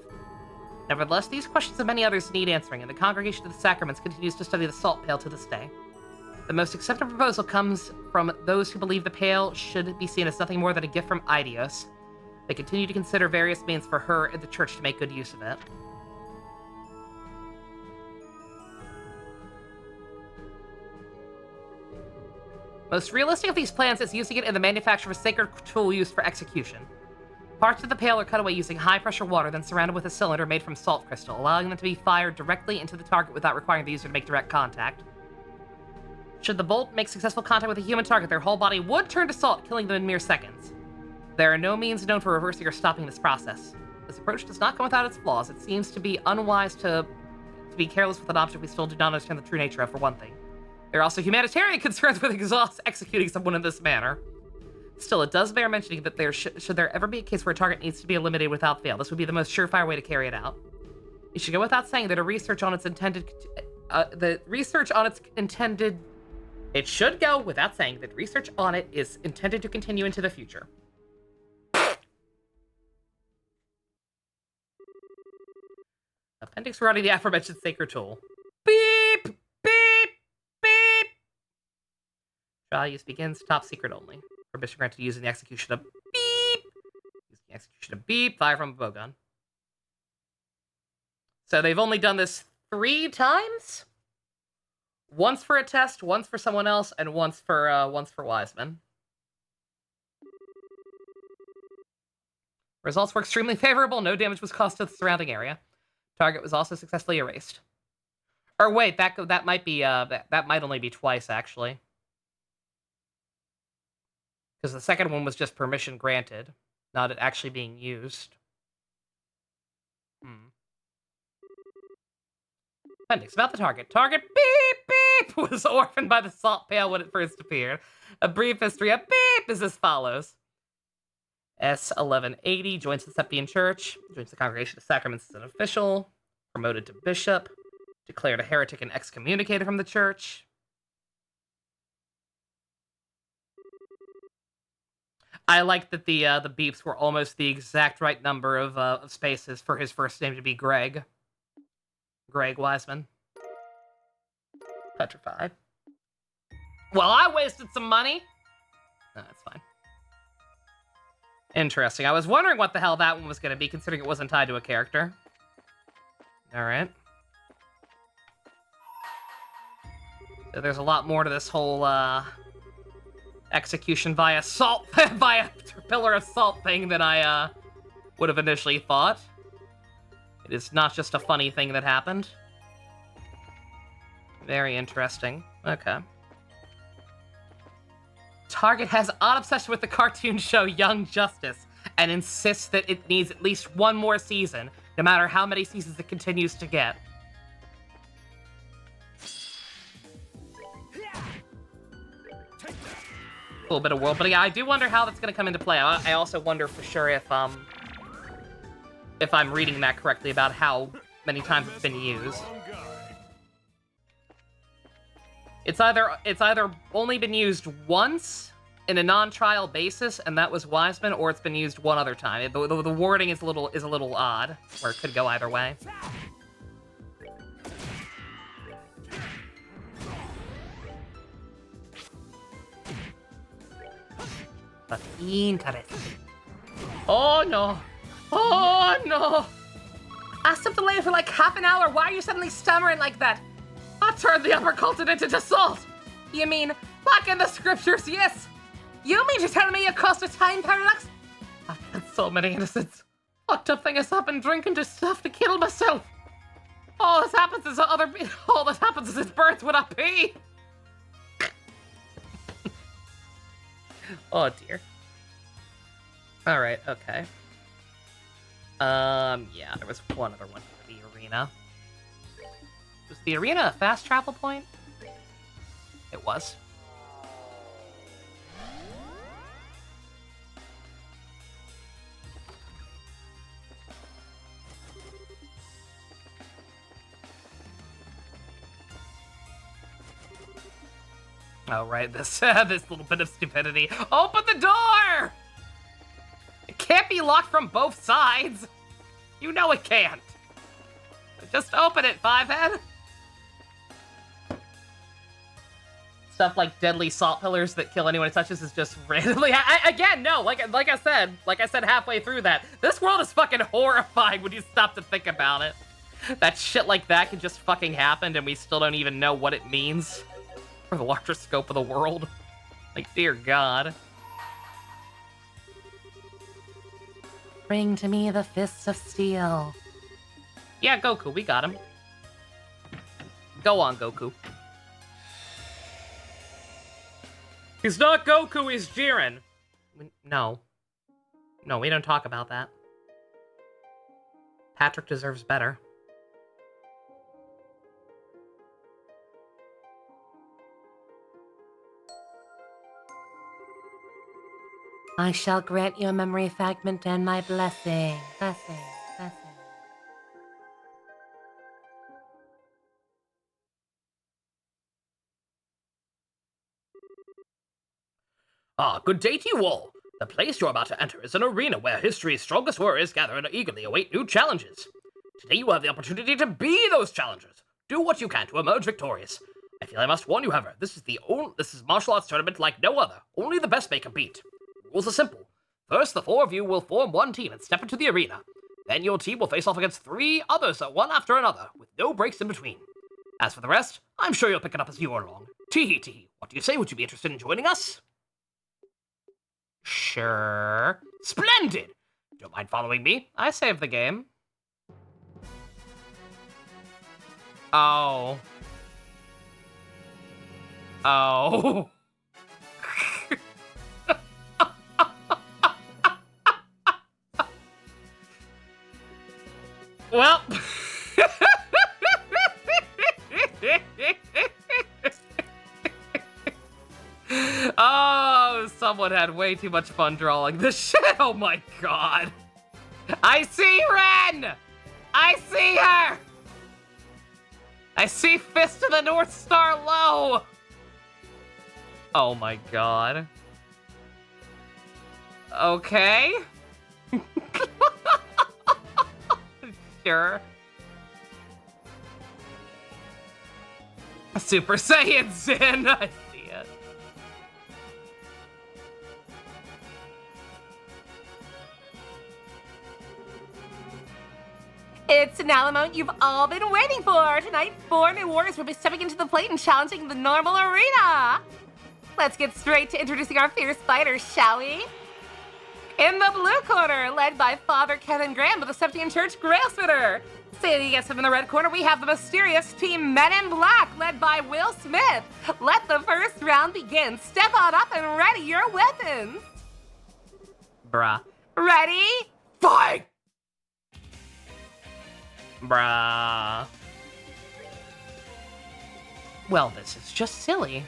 Nevertheless, these questions and many others need answering, and the Congregation of the Sacraments continues to study the Salt Pail to this day. The most accepted proposal comes from those who believe the Pail should be seen as nothing more than a gift from Aidios. They continue to consider various means for her and the church to make good use of it. Most realistic of these plans is using it in the manufacture of a sacred tool used for execution. Parts of the Pail are cut away using high-pressure water, then surrounded with a cylinder made from salt crystal, allowing them to be fired directly into the target without requiring the user to make direct contact. Should the bolt make successful contact with a human target, their whole body would turn to salt, killing them in mere seconds. There are no means known for reversing or stopping this process. This approach does not come without its flaws. It seems to be unwise to be careless with an object we still do not understand the true nature of, for one thing. There are also humanitarian concerns with executing someone in this manner. Still, it does bear mentioning that should there ever be a case where a target needs to be eliminated without fail, this would be the most surefire way to carry it out. It should go without saying that It should go without saying that research on it is intended to continue into the future. Appendix regarding the aforementioned sacred tool. Beep! Beep! Beep! Trial use begins. Top secret only. Permission granted using the execution of beep! Using the execution of beep. Fire from a bowgun. So they've only done this 3 times? Once for a test, once for someone else, and once for Wiseman. Results were extremely favorable. No damage was caused to the surrounding area. Target was also successfully erased. Or wait, that might be that might only be twice actually, because the second one was just permission granted, not it actually being used. Appendix about the target. Target beep beep was orphaned by the Salt Pail when it first appeared. A brief history of beep is as follows. S1180 joins the Septian Church, joins the Congregation of Sacraments as an official, promoted to bishop, declared a heretic and excommunicated from the church. I like that the beeps were almost the exact right number of spaces for his first name to be Greg. Greg Wiseman. Petrified. Well, I wasted some money. No, that's fine. Interesting. I was wondering what the hell that one was going to be, considering it wasn't tied to a character. Alright. So there's a lot more to this whole, execution via salt, via pillar of salt thing than I, would have initially thought. It is not just a funny thing that happened. Very interesting. Okay. Target has odd obsession with the cartoon show Young Justice and insists that it needs at least one more season, no matter how many seasons it continues to get. little bit of world building. I do wonder how that's going to come into play. I also wonder for sure if I'm reading that correctly about how many times it's been used. Wrong guy. It's either only been used once in a non-trial basis, and that was Wiseman, or it's been used one other time. The wording is a little odd, where it could go either way. But interesting. Oh no! Oh no! I stepped away for like half an hour. Why are you suddenly stammering like that? I turned the upper continent into salt! You mean, like in the scriptures, yes? You mean to tell me you caused a time paradox? I've had so many innocents. Fucked up thing has happened, drinking to stuff to kill myself. All that happens is it burns when I pee. Oh dear. Alright, okay. Yeah, there was one other one for the arena. Was the arena a fast travel point? It was. Oh, right, this little bit of stupidity. Open the door! It can't be locked from both sides. You know it can't. Just open it, Fivehead. Stuff like deadly salt pillars that kill anyone it touches is just randomly. Again, no, like I said halfway through that, this world is fucking horrifying when you stop to think about it. That shit like that could just fucking happen, and we still don't even know what it means for the larger scope of the world. Like, dear God. Bring to me the fists of steel. Yeah, Goku, we got him. Go on, Goku. He's not Goku, he's Jiren. No. No, we don't talk about that. Patrick deserves better. I shall grant you a memory fragment and my blessing. Blessing. Ah, good day to you all. The place you're about to enter is an arena where history's strongest warriors gather and eagerly await new challenges. Today you have the opportunity to be those challengers. Do what you can to emerge victorious. I feel I must warn you, however, this is martial arts tournament like no other. Only the best may compete. Rules are simple. First, the four of you will form one team and step into the arena. Then your team will face off against three others, one after another, with no breaks in between. As for the rest, I'm sure you'll pick it up as you go along. Teehee, what do you say? Would you be interested in joining us? Sure. Splendid! Don't mind following me. I saved the game. Oh. Oh. Well. Oh, someone had way too much fun drawing this shit. Oh my god. I see Ren! I see her! I see Fist of the North Star low! Oh my god. Okay. Sure. Super Saiyan Sin! I see it. It's now the moment you've all been waiting for. Tonight, 4 new warriors will be stepping into the plate and challenging the normal arena. Let's get straight to introducing our fierce fighters, shall we? In the blue corner, led by Father Kevin Graham of the Septian Church Grailsplitter. Standing against him in the red corner, we have the mysterious Team Men in Black, led by Will Smith. Let the first round begin. Step on up and ready your weapons. Bruh. Ready? Fight! Bruh. Well, this is just silly.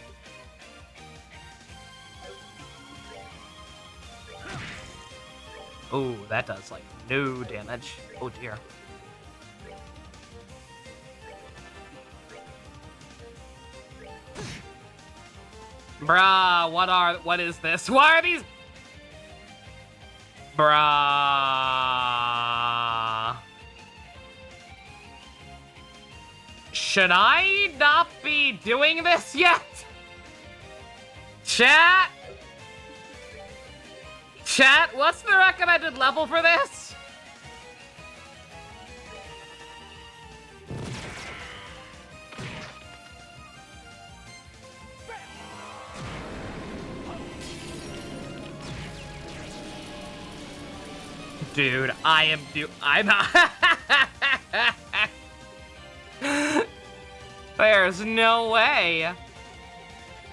Oh, that does, like, no damage. Oh, dear. Bruh, what is this? Why are these... Bruh... Should I not be doing this yet? Chat? Chat, what's the recommended level for this? Dude, I'm There's no way.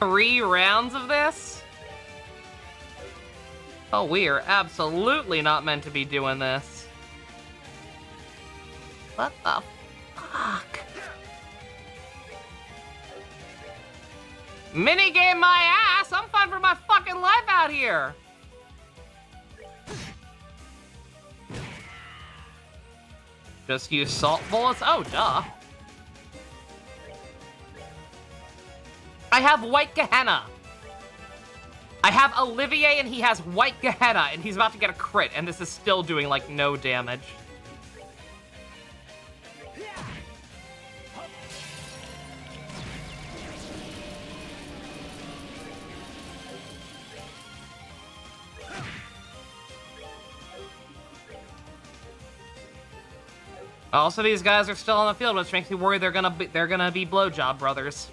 3 rounds of this? Oh, we are absolutely not meant to be doing this. What the fuck? Minigame my ass! I'm fine for my fucking life out here! Just use salt bullets? Oh, duh. I have White Gehenna. I have Olivier and he has White Gehenna and he's about to get a crit and this is still doing like no damage. Also, these guys are still on the field, which makes me worry they're gonna be blowjob brothers.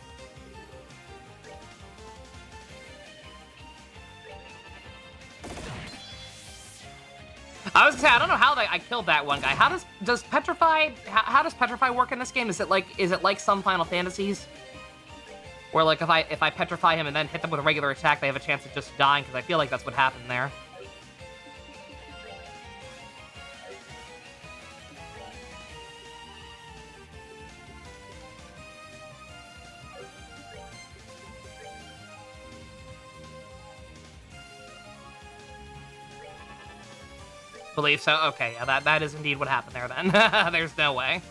I was gonna say, I don't know how I killed that one guy. How does Petrify work in this game? Is it like some Final Fantasies? Where like if I petrify him and then hit them with a regular attack, they have a chance of just dying, because I feel like that's what happened there. Believe so? Okay, yeah, that is indeed what happened there then. There's no way.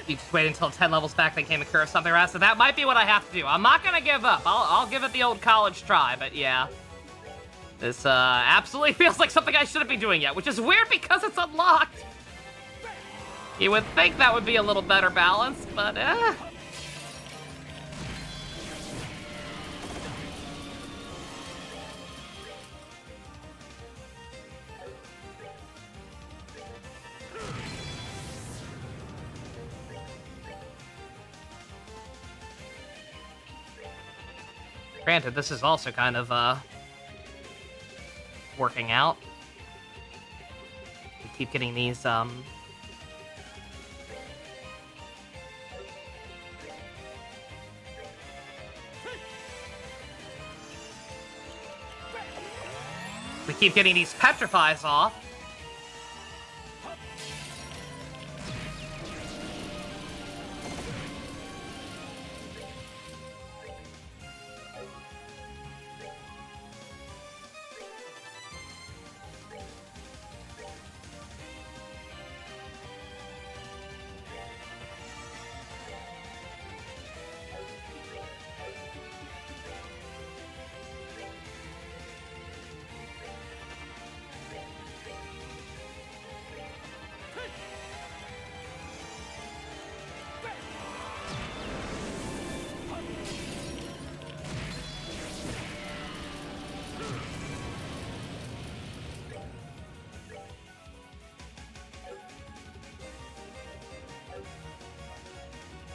You just wait until 10 levels back, then Kamakura something else. So that might be what I have to do. I'm not gonna give up. I'll give it the old college try, but yeah. This absolutely feels like something I shouldn't be doing yet, which is weird because it's unlocked. You would think that would be a little better balance, but Granted, this is also kind of, working out. We keep getting these, we keep getting these petrifies off.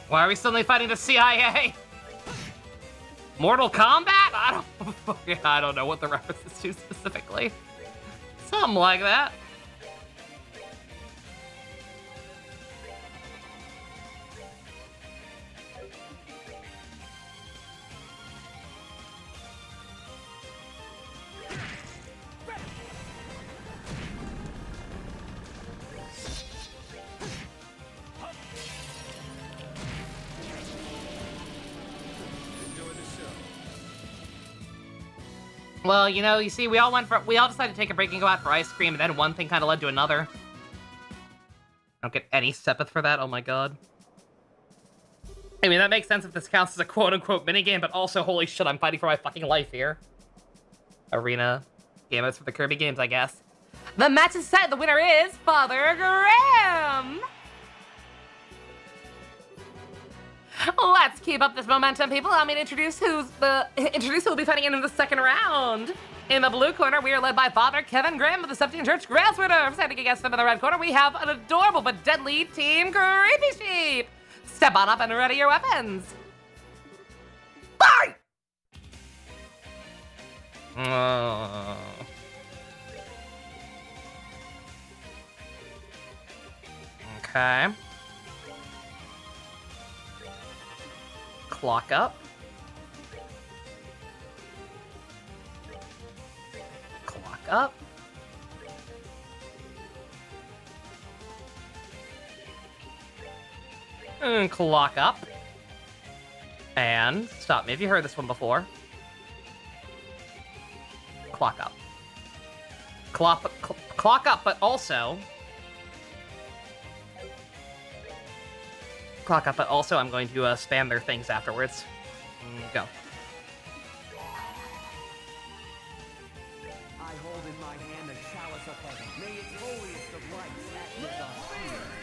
Why are we suddenly fighting the CIA? Mortal Kombat? I don't know what the reference is to specifically. Something like that. Well, you see, we all decided to take a break and go out for ice cream, and then one thing kind of led to another. I don't get any Sepith for that, oh my god. I mean, that makes sense if this counts as a quote-unquote minigame, but also, holy shit, I'm fighting for my fucking life here. Arena game modes for the Kirby games, I guess. The match is set. The winner is Father Graham. Let's keep up this momentum, people. Allow me to introduce who will be fighting in the second round. In the blue corner, we are led by Father Kevin Graham of the Septian Church Grailswitter. Standing against them in the red corner, we have an adorable but deadly Team Creepy Sheep. Step on up and ready your weapons. Fight! Okay. Clock up. Clock up. And clock up. And stop me if you heard this one before. Clock up. Clock up, but also... Clock up, but also I'm going to spam their things afterwards. Go. I hold in my hand the chalice of heaven. May its holiest of lights act as a shield.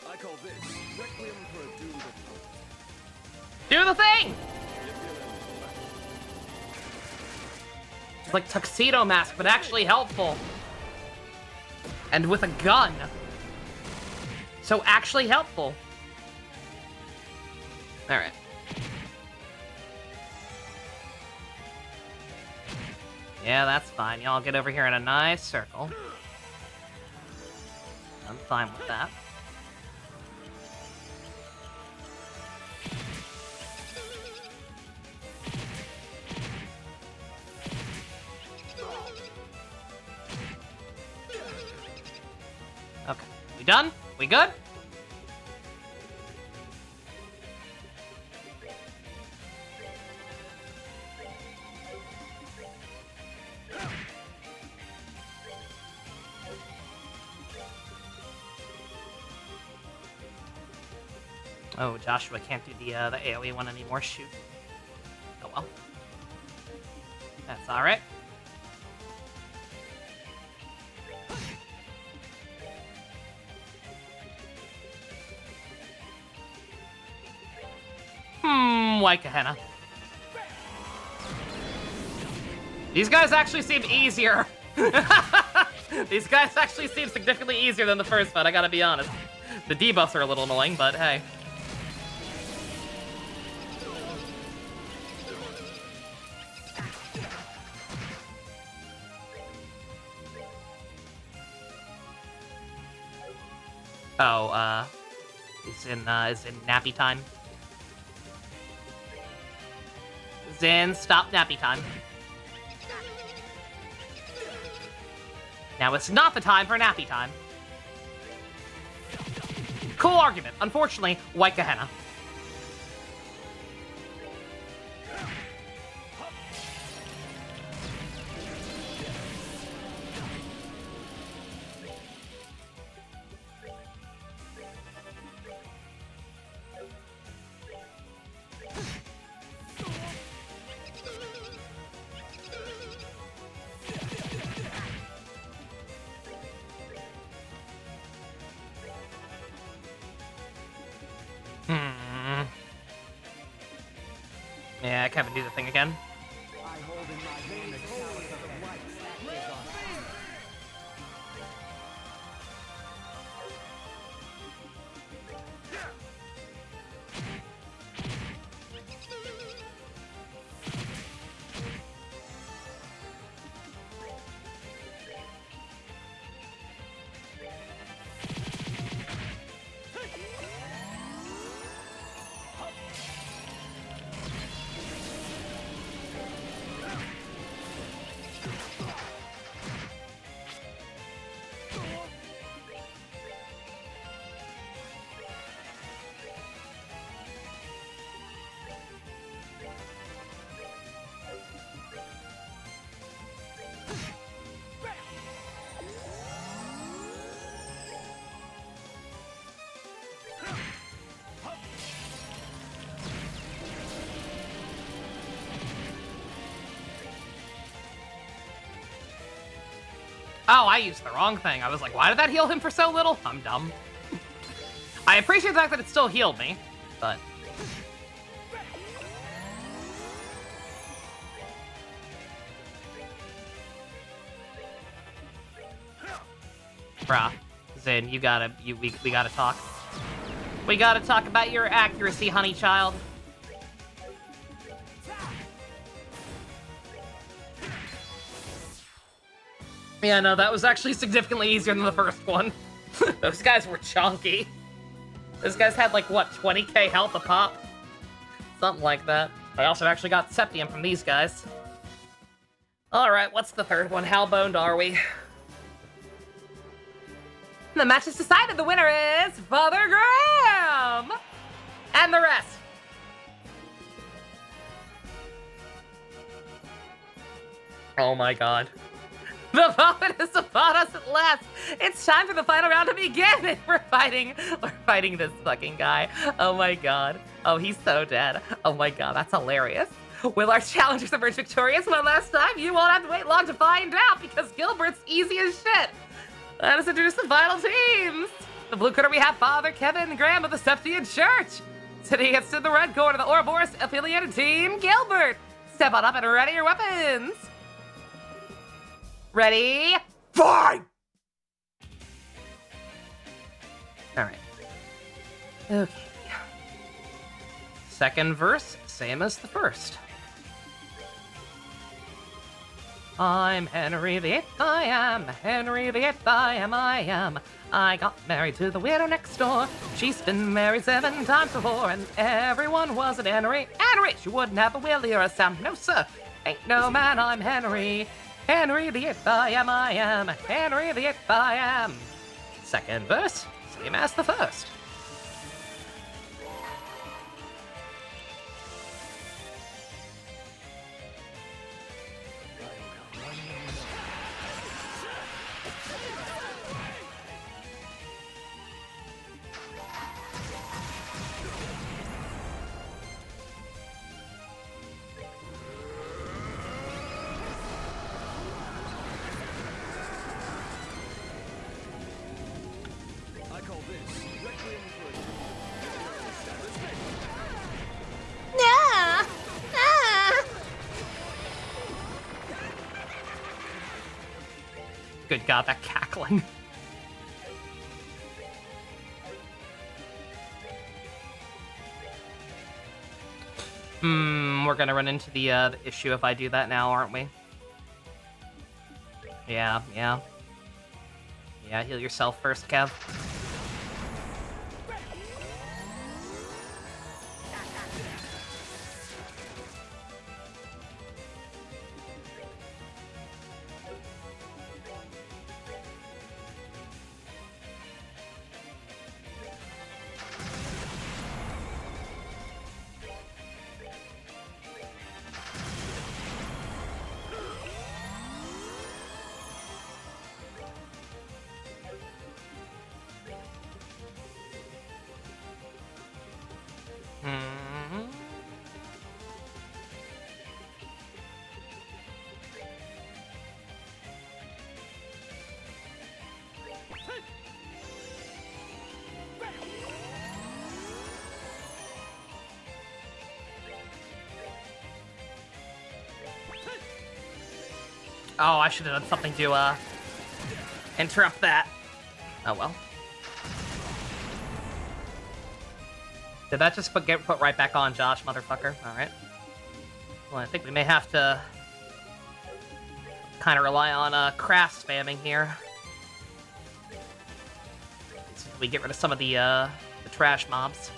I call this Requiem for a Doomed Opponent. Do the thing! It's like Tuxedo Mask, but actually helpful. And with a gun. So actually helpful. Alright. Yeah, that's fine. Y'all get over here in a nice circle. I'm fine with that. Okay, we done? We good? Oh, Joshua can't do the AoE one anymore. Shoot. Oh well. That's alright. White Gehenna. These guys actually seem easier. These guys actually seem significantly easier than the first one, I gotta be honest. The debuffs are a little annoying, but hey. Oh, is in nappy time. Zin, stop nappy time. Now it's not the time for nappy time. Cool argument. Unfortunately, White Gehenna. Yeah, I can't do the thing again. I hold in my hand the chalice of lights act as a shield. Oh, I used the wrong thing. I was like, why did that heal him for so little? I'm dumb. I appreciate the fact that it still healed me, but... Bruh, Zin, we gotta talk. We gotta talk about your accuracy, honey child. Yeah, no, that was actually significantly easier than the first one. Those guys were chunky. Those guys had like, what, 20k health a pop? Something like that. I also actually got Septium from these guys. Alright, what's the third one? How boned are we? The match is decided. The winner is Father Graham! And the rest. Oh my god. The moment is upon us at last. It's time for the final round to begin. And we're fighting this fucking guy. Oh my god. Oh, he's so dead. Oh my god, that's hilarious. Will our challengers emerge victorious one last time? You won't have to wait long to find out because Gilbert's easy as shit. Let us introduce the final teams. The blue corner we have Father Kevin Graham of the Septian Church. Sitting against in the red corner, the Ouroboros affiliated team, Gilbert. Step on up and ready your weapons. Ready? Fine! Alright. Okay. Second verse, same as the first. I'm Henry VIII, I am. Henry VIII, I am. I got married to the widow next door. She's been married 7 times before, and everyone was an Henry. Henry! She wouldn't have a Willie or a Sam. No, sir. Ain't no man, I'm Henry. Henry VIII, I am. Henry VIII, I am. Second verse, same as the first. I call this Requiem for Ah! Ah! Good god, that cackling. We're gonna run into the issue if I do that now, aren't we? Yeah. Yeah, heal yourself first, Kev. Oh, I should have done something to, interrupt that. Oh, well. Did that just get put right back on Josh, motherfucker? Alright. Well, I think we may have to kind of rely on, craft spamming here. So we get rid of some of the trash mobs.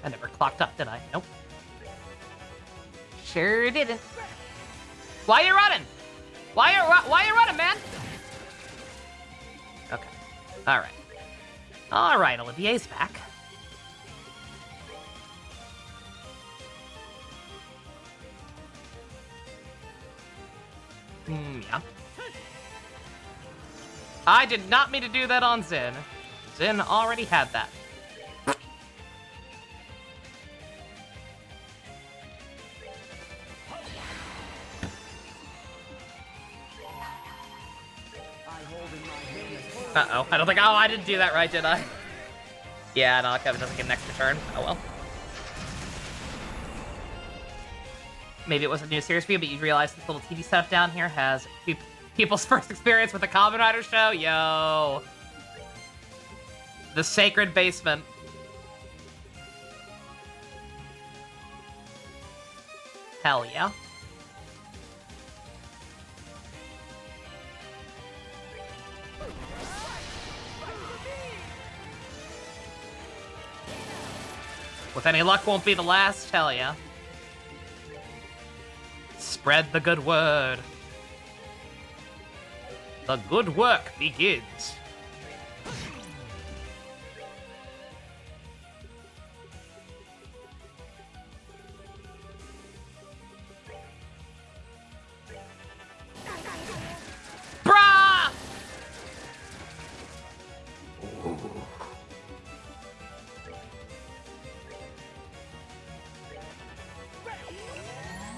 I never clocked up, did I? Nope. Sure didn't. Why you running? Why you running, man? Okay. All right. All right, Olivier's back. Yeah. I did not mean to do that on Zin. Zin already had that. Uh-oh. I don't think... Oh, I didn't do that right, did I? Yeah, no, Kevin doesn't get an extra turn. Oh, well. Maybe it was a new series for you, but you realize this little TV setup down here has people's first experience with the Kamen Rider show? Yo. The Sacred Basement. Hell yeah. With any luck, won't be the last. Hell yeah. Spread the good word. The good work begins. Brah!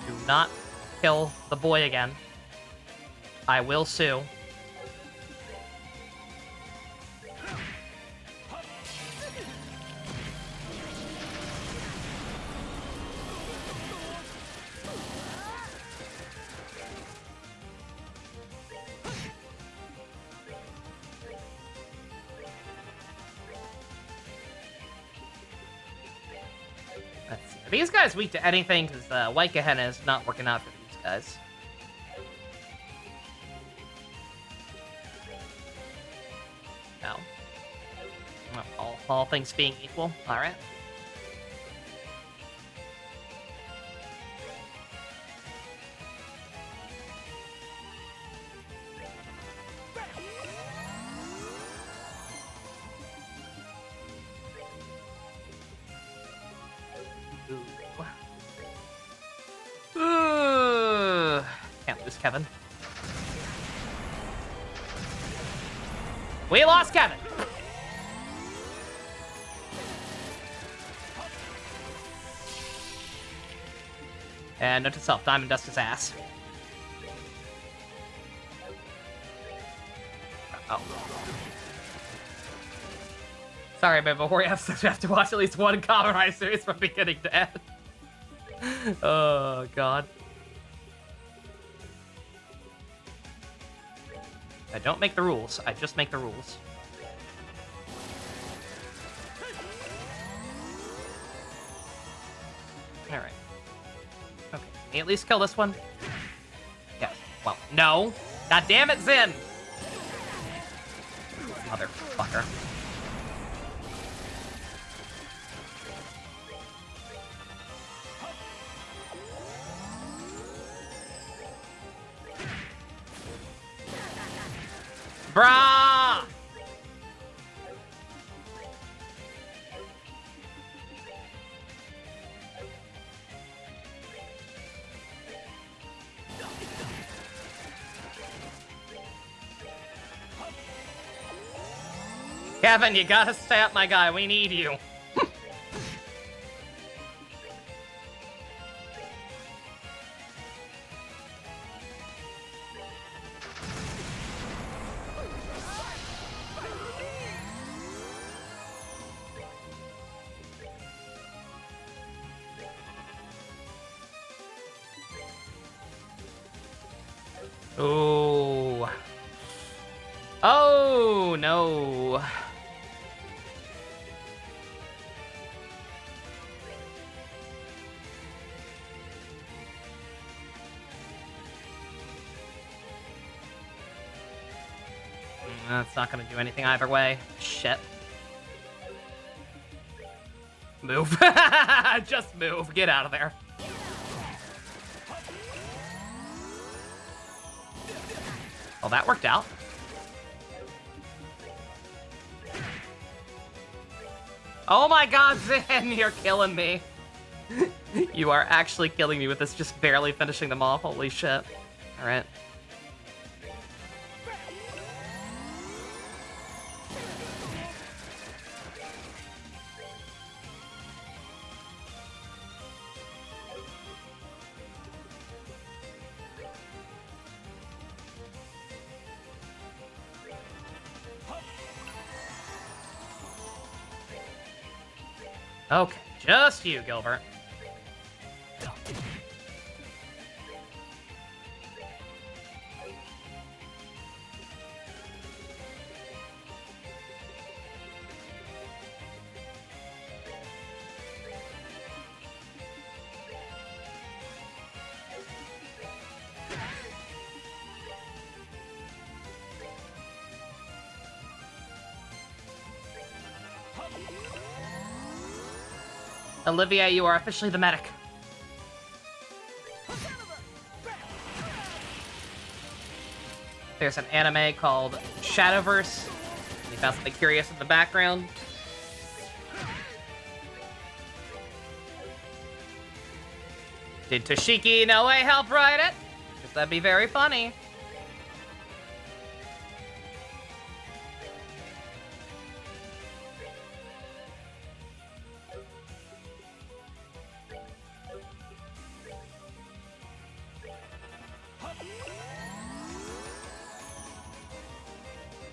Do not kill the boy again. I will sue. Let's see. Are these guys weak to anything? Because White Gehenna is not working out for these guys. No. Well, all things being equal. Alright. Can't lose Kevin. We lost Kevin! And note to self, Diamond Dust his ass. Oh. Sorry, but before we have to watch at least one Kamen Rider series from beginning to end. Oh, God. I don't make the rules. I just make the rules. Alright. Okay. Can you at least kill this one? Yes. Well, no. God damn it, Zin! Motherfucker. Brah! Kevin, you gotta stab my guy. We need you. Oh. Oh, no. That's not gonna do anything either way. Shit. Move. Just move. Get out of there. Well, that worked out. Oh my god, Zan, you're killing me. You are actually killing me with this, just barely finishing them off. Holy shit. Alright. Okay, just you, Gilbert. Olivia, you are officially the medic. There's an anime called Shadowverse. You found something curious in the background. Did Toshiki Inoue help write it? Because that'd be very funny.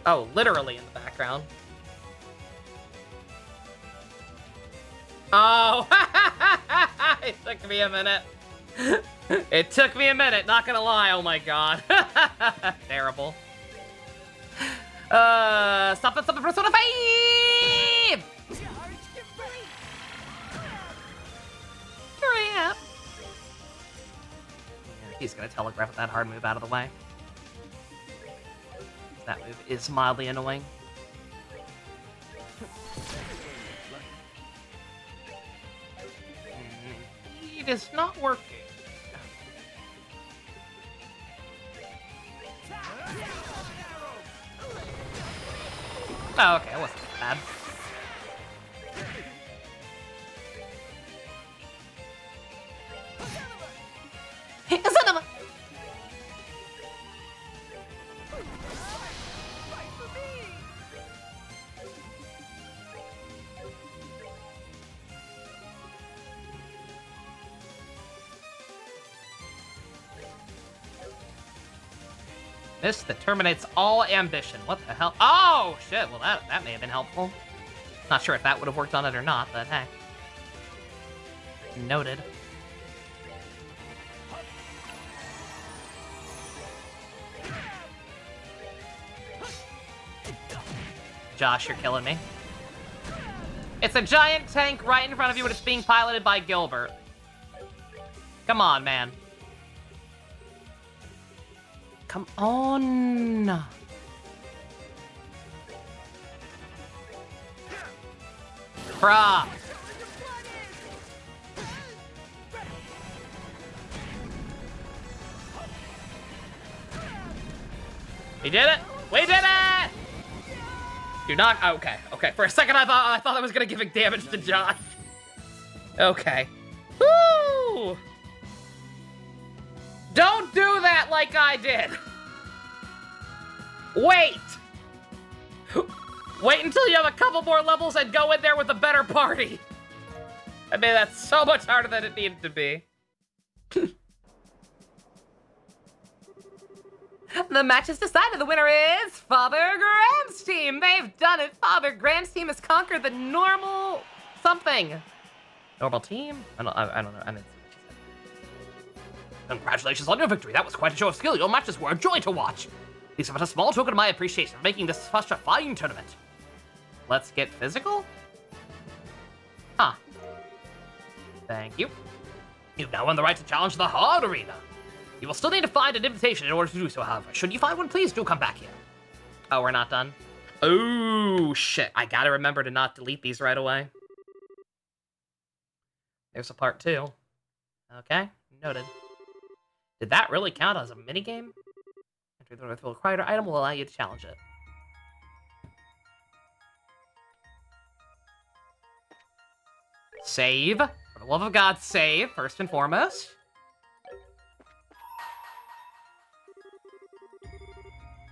Oh, literally in the background. Oh, it took me a minute. It took me a minute, not gonna lie, oh my god. Terrible. Something Persona 5! Here I am. He's gonna telegraph that hard move out of the way. That move is mildly annoying. It is not working. Oh, okay, it wasn't bad. Son of a... This that terminates all ambition. What the hell? Oh, shit. Well, that may have been helpful. Not sure if that would have worked on it or not, but hey. Noted. Josh, you're killing me. It's a giant tank right in front of you and it's being piloted by Gilbert. Come on, man. Come on. Bruh. We did it. We did it. Do not. Okay. Okay. For a second, I thought I was gonna give damage to Josh. Okay. Woo! Don't do that like I did. Wait. Wait until you have a couple more levels and go in there with a better party. I mean, that's so much harder than it needed to be. The match is decided. The winner is Father Graham's team. They've done it. Father Graham's team has conquered the normal something. Normal team? I don't know. I didn't see what she said. Congratulations on your victory. That was quite a show of skill. Your matches were a joy to watch. These are but a small token of my appreciation for making this such a fine tournament. Let's get physical? Huh. Thank you. You've now won the right to challenge the hard arena. You will still need to find an invitation in order to do so, however. Should you find one, please do come back here. Oh, we're not done? Oh, shit. I gotta remember to not delete these right away. There's a part 2. Okay, noted. Did that really count as a minigame? The required item will allow you to challenge it. Save. For the love of God, save, first and foremost.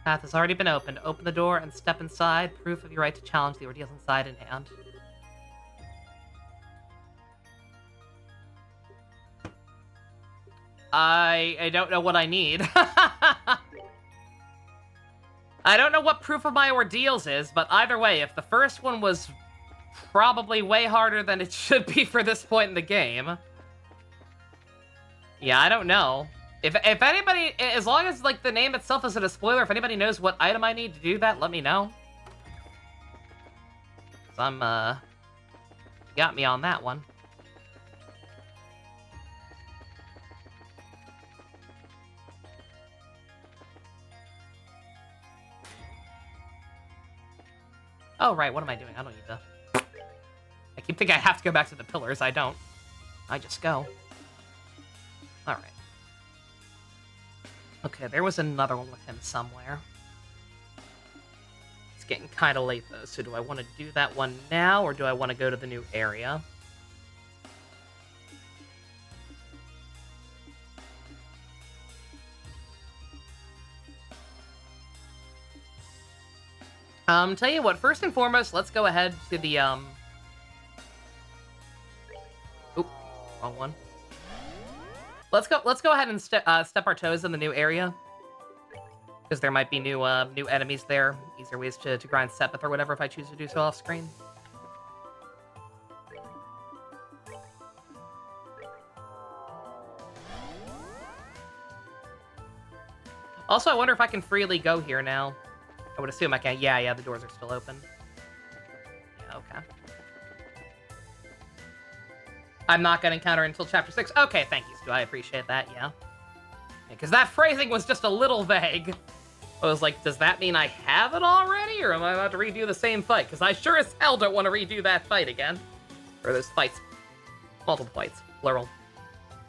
Path has already been opened. Open the door and step inside. Proof of your right to challenge the ordeals inside in hand. I don't know what I need. I don't know what proof of my ordeals is, but either way, if the first one was probably way harder than it should be for this point in the game. Yeah, I don't know. If anybody, as long as like the name itself isn't a spoiler, if anybody knows what item I need to do that, let me know. 'Cause I'm, got me on that one. Oh, right, what am I doing? I don't need to... I keep thinking I have to go back to the pillars. I don't. I just go. Alright. Okay, there was another one with him somewhere. It's getting kind of late, though, so do I want to do that one now, or do I want to go to the new area? Tell you what, first and foremost, let's go ahead to the, Oop, wrong one. Let's go ahead and step our toes in the new area. Because there might be new enemies there. Easier ways to grind Sepith or whatever if I choose to do so off screen. Also, I wonder if I can freely go here now. I would assume I can. Yeah, the doors are still open. Yeah, okay. I'm not going to encounter until Chapter 6. Okay, thank you, Stu. I appreciate that, yeah. Because that phrasing was just a little vague. I was like, does that mean I have it already? Or am I about to redo the same fight? Because I sure as hell don't want to redo that fight again. Or those fights. Multiple fights. Plural.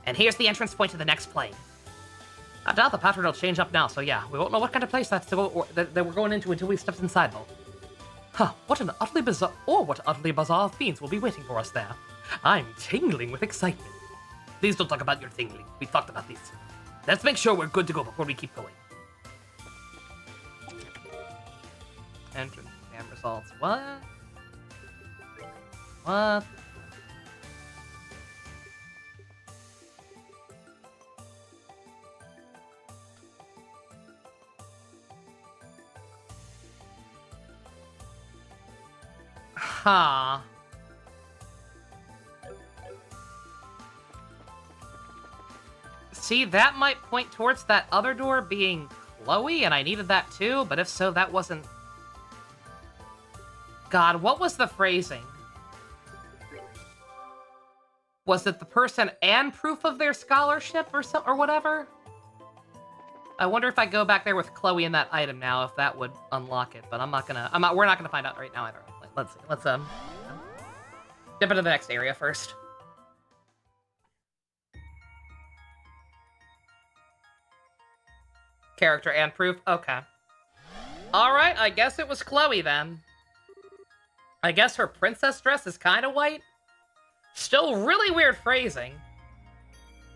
And here's the entrance point to the next plane. I doubt the pattern will change up now, so yeah, we won't know what kind of place that we're going into until we've stepped inside, though. Huh, what utterly bizarre fiends will be waiting for us there. I'm tingling with excitement. Please don't talk about your tingling. We talked about this. Let's make sure we're good to go before we keep going. Entrance exam results. What? What? Huh. See, that might point towards that other door being Chloe, and I needed that too, but if so, that wasn't... God, what was the phrasing? Was it the person and proof of their scholarship or whatever? I wonder if I go back there with Chloe and that item now, if that would unlock it, but we're not gonna find out right now either. Let's see. Let's dip into the next area first. Character and proof? Okay. Alright, I guess it was Chloe then. I guess her princess dress is kind of white. Still really weird phrasing.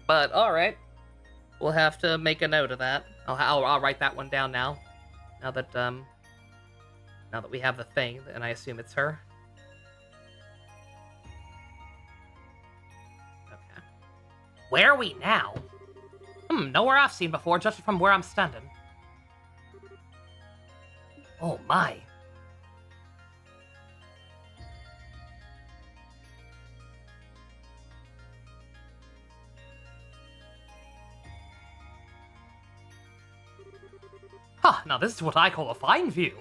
But alright. We'll have to make a note of that. I'll write that one down now. Now that we have the thing, and I assume it's her. Okay. Where are we now? Nowhere I've seen before, judging from where I'm standing. Oh my. Huh, now this is what I call a fine view.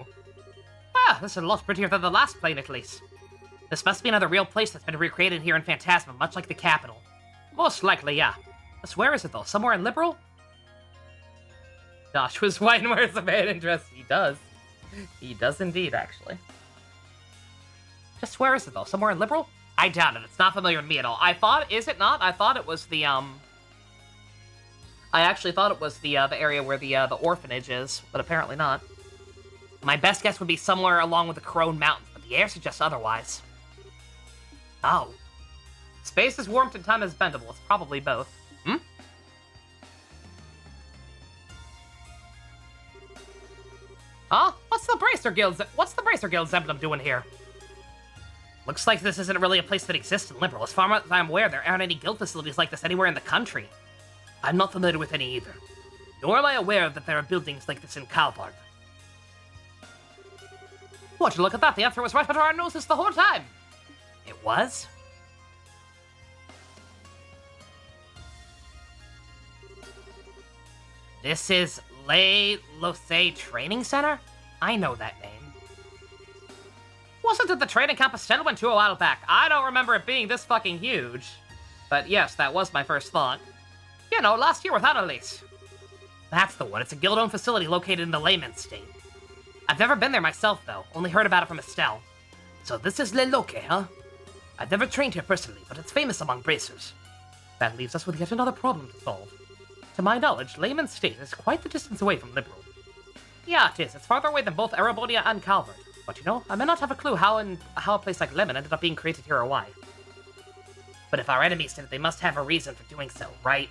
Ah, this is a lot prettier than the last plane, at least. This must be another real place that's been recreated here in Phantasma, much like the capital. Most likely, yeah. Just where is it, though? Somewhere in Liberal? Joshua's white and wears a abandoned dress. He does. He does indeed, actually. Just where is it, though? Somewhere in Liberal? I doubt it. It's not familiar to me at all. Is it not? I thought it was the, I actually thought it was the area where the orphanage is, but apparently not. My best guess would be somewhere along with the Crone Mountains, but the air suggests otherwise. Oh. Space is warped and time is bendable. It's probably both. Hmm? Huh? What's the Bracer Guild's emblem doing here? Looks like this isn't really a place that exists in Liberl. As far as I'm aware, there aren't any guild facilities like this anywhere in the country. I'm not familiar with any either. Nor am I aware that there are buildings like this in Calvard. Would you look at that? The answer was right under our noses the whole time. It was? This is Le Losay Training Center? I know that name. Wasn't it the training camp Estelle went to a while back? I don't remember it being this fucking huge. But yes, that was my first thought. You know, last year with Annalise. That's the one. It's a guild-owned facility located in the Layman state. I've never been there myself, though. Only heard about it from Estelle. So this is Le Loque, huh? I've never trained here personally, but it's famous among bracers. That leaves us with yet another problem to solve. To my knowledge, Layman State is quite the distance away from Liberl. Yeah, it is. It's farther away than both Erebonia and Calvert. But you know, I may not have a clue how a place like Lemon ended up being created here or why. But if our enemies did it, they must have a reason for doing so, right?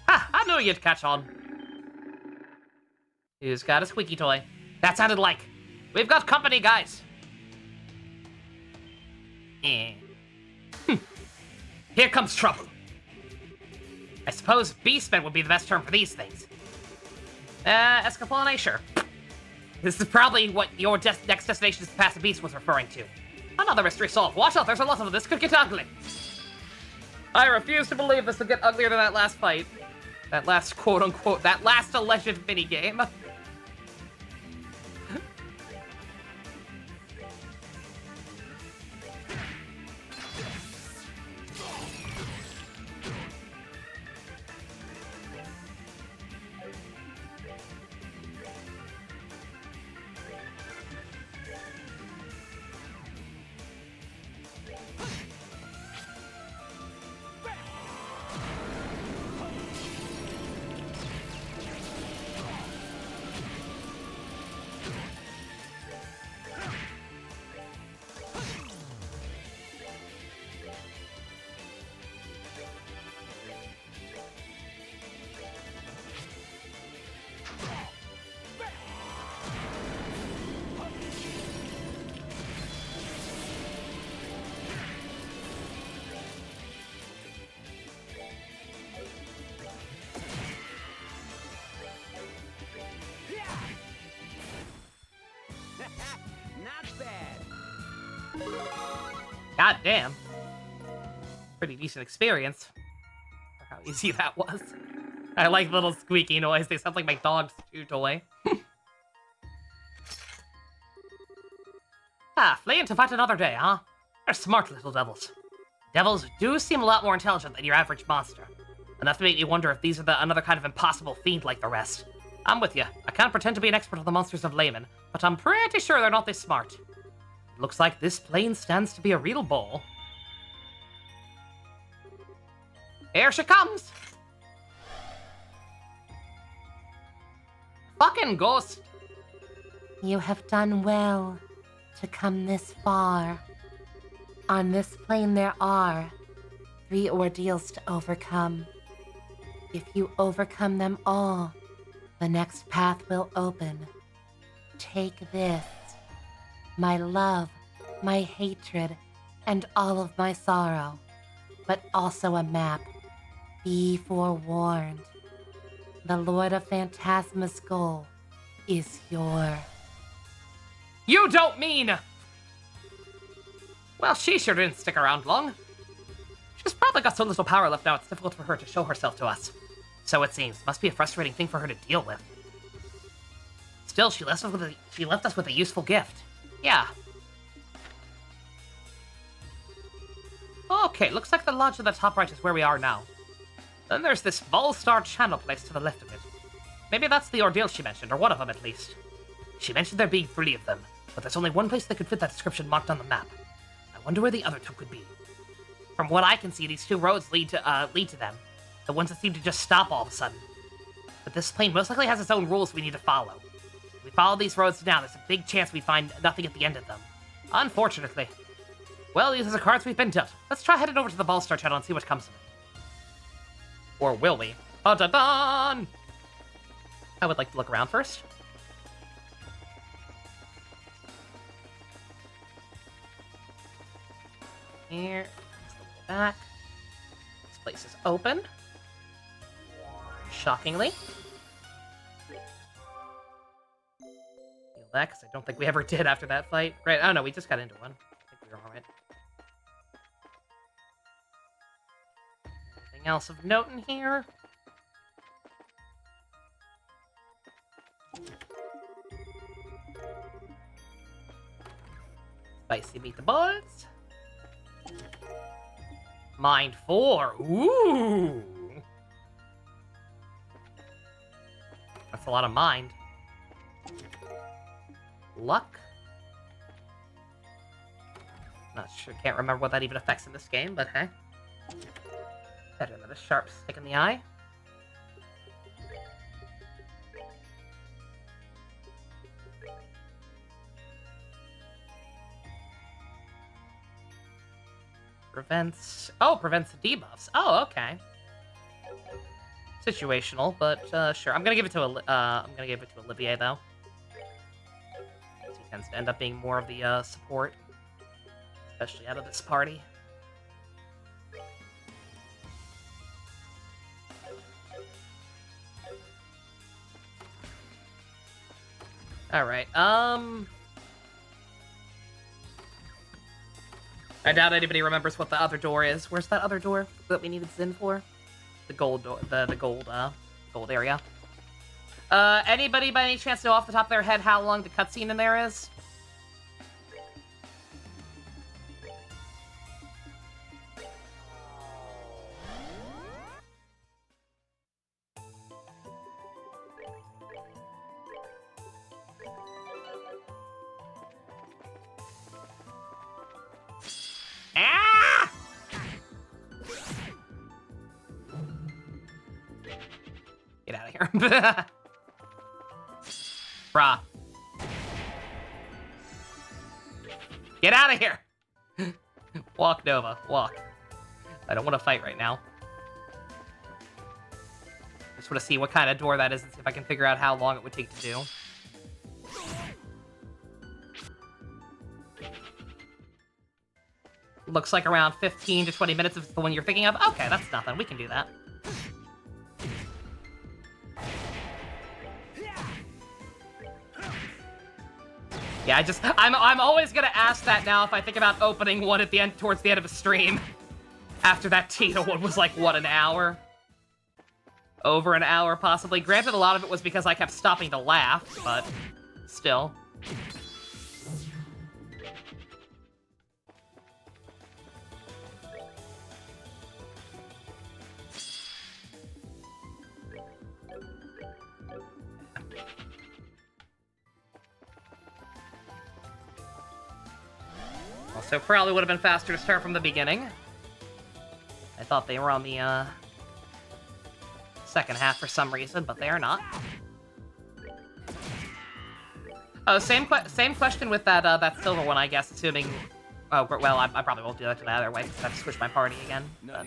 Ha! I knew you'd catch on. Who's got a squeaky toy? That sounded like, we've got company, guys. Here comes trouble. I suppose beastmen would be the best term for these things. Escapolone, sure. This is probably what your next destination is to pass a beast was referring to. Another mystery solved. Watch out, there's a lot of them. This could get ugly. I refuse to believe this will get uglier than that last fight. That last quote-unquote, that last alleged minigame. Not bad. God damn. Pretty decent experience. For how easy that was. I like little squeaky noise. They sound like my dog's chew toy. Fleeing to fight another day, huh? They're smart little devils. Devils do seem a lot more intelligent than your average monster. Enough to make me wonder if these are another kind of impossible fiend like the rest. I'm with you. I can't pretend to be an expert on the monsters of Layman, but I'm pretty sure they're not this smart. Looks like this plane stands to be a real ball. Here she comes! Fucking ghost! You have done well to come this far. On this plane there are 3 ordeals to overcome. If you overcome them all, the next path will open. Take this, my love, my hatred, and all of my sorrow, but also a map. Be forewarned. The Lord of Phantasma's goal is yours. You don't mean... Well, she sure didn't stick around long. She's probably got so little power left now it's difficult for her to show herself to us. So it seems. Must be a frustrating thing for her to deal with. Still, she left us with a useful gift. Yeah. Okay, looks like the lodge at the top right is where we are now. Then there's this Volstar channel place to the left of it. Maybe that's the ordeal she mentioned, or one of them at least. She mentioned there being 3 of them, but there's only one place that could fit that description marked on the map. I wonder where the other 2 could be. From what I can see, these 2 roads lead to them. The ones that seem to just stop all of a sudden. But this plane most likely has its own rules we need to follow. If we follow these roads now, there's a big chance we find nothing at the end of them. Unfortunately. Well, these are the cards we've been dealt. Let's try heading over to the Ball Star Channel and see what comes of it. Or will we? Dun-dun-dun! I would like to look around first. Here, let's look at the back. This place is open. Shockingly. Feel that, because I don't think we ever did after that fight. Right, oh no, we just got into one. I think we were alright. Anything else of note in here? Spicy meatballs. Mind 4. Ooh. That's a lot of mind. Luck. Not sure. Can't remember what that even affects in this game, but hey. Better than a sharp stick in the eye. Prevents... Oh, prevents the debuffs. Oh, okay. Situational, but sure. I'm gonna give it to Olivier though. He tends to end up being more of the support, especially out of this party. All right. I doubt anybody remembers what the other door is. Where's that other door that we needed Zin for? The gold door, the gold area. Anybody by any chance know off the top of their head how long the cutscene in there is? Ah! Get out of here. Bruh. Get out of here! Walk, Nova. Walk. I don't want to fight right now. Just want to see what kind of door that is and see if I can figure out how long it would take to do. Looks like around 15 to 20 minutes if it's the one you're thinking of. Okay, that's nothing. We can do that. Yeah, I'm always gonna ask that now if I think about opening one at the end, towards the end of a stream. After that Tito one was like, what, an hour? Over an hour, possibly. Granted, a lot of it was because I kept stopping to laugh, but still. Also, probably would have been faster to start from the beginning. I thought they were on the, second half for some reason, but they are not. Oh, same question with that, that silver one, I guess, assuming... Oh, well, I probably won't do that either way, because I have to switch my party again. But...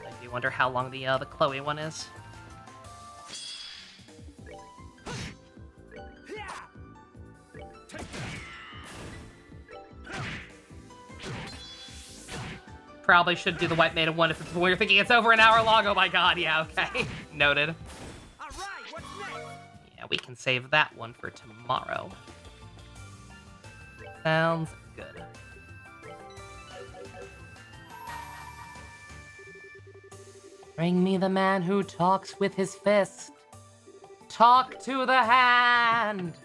I do wonder how long the Chloe one is. Probably should do the White Maiden one if it's when you're thinking it's over an hour long. Oh my god, yeah, okay. Noted. Alright, what's next? Yeah, we can save that one for tomorrow. Sounds good. Bring me the man who talks with his fist. Talk to the hand.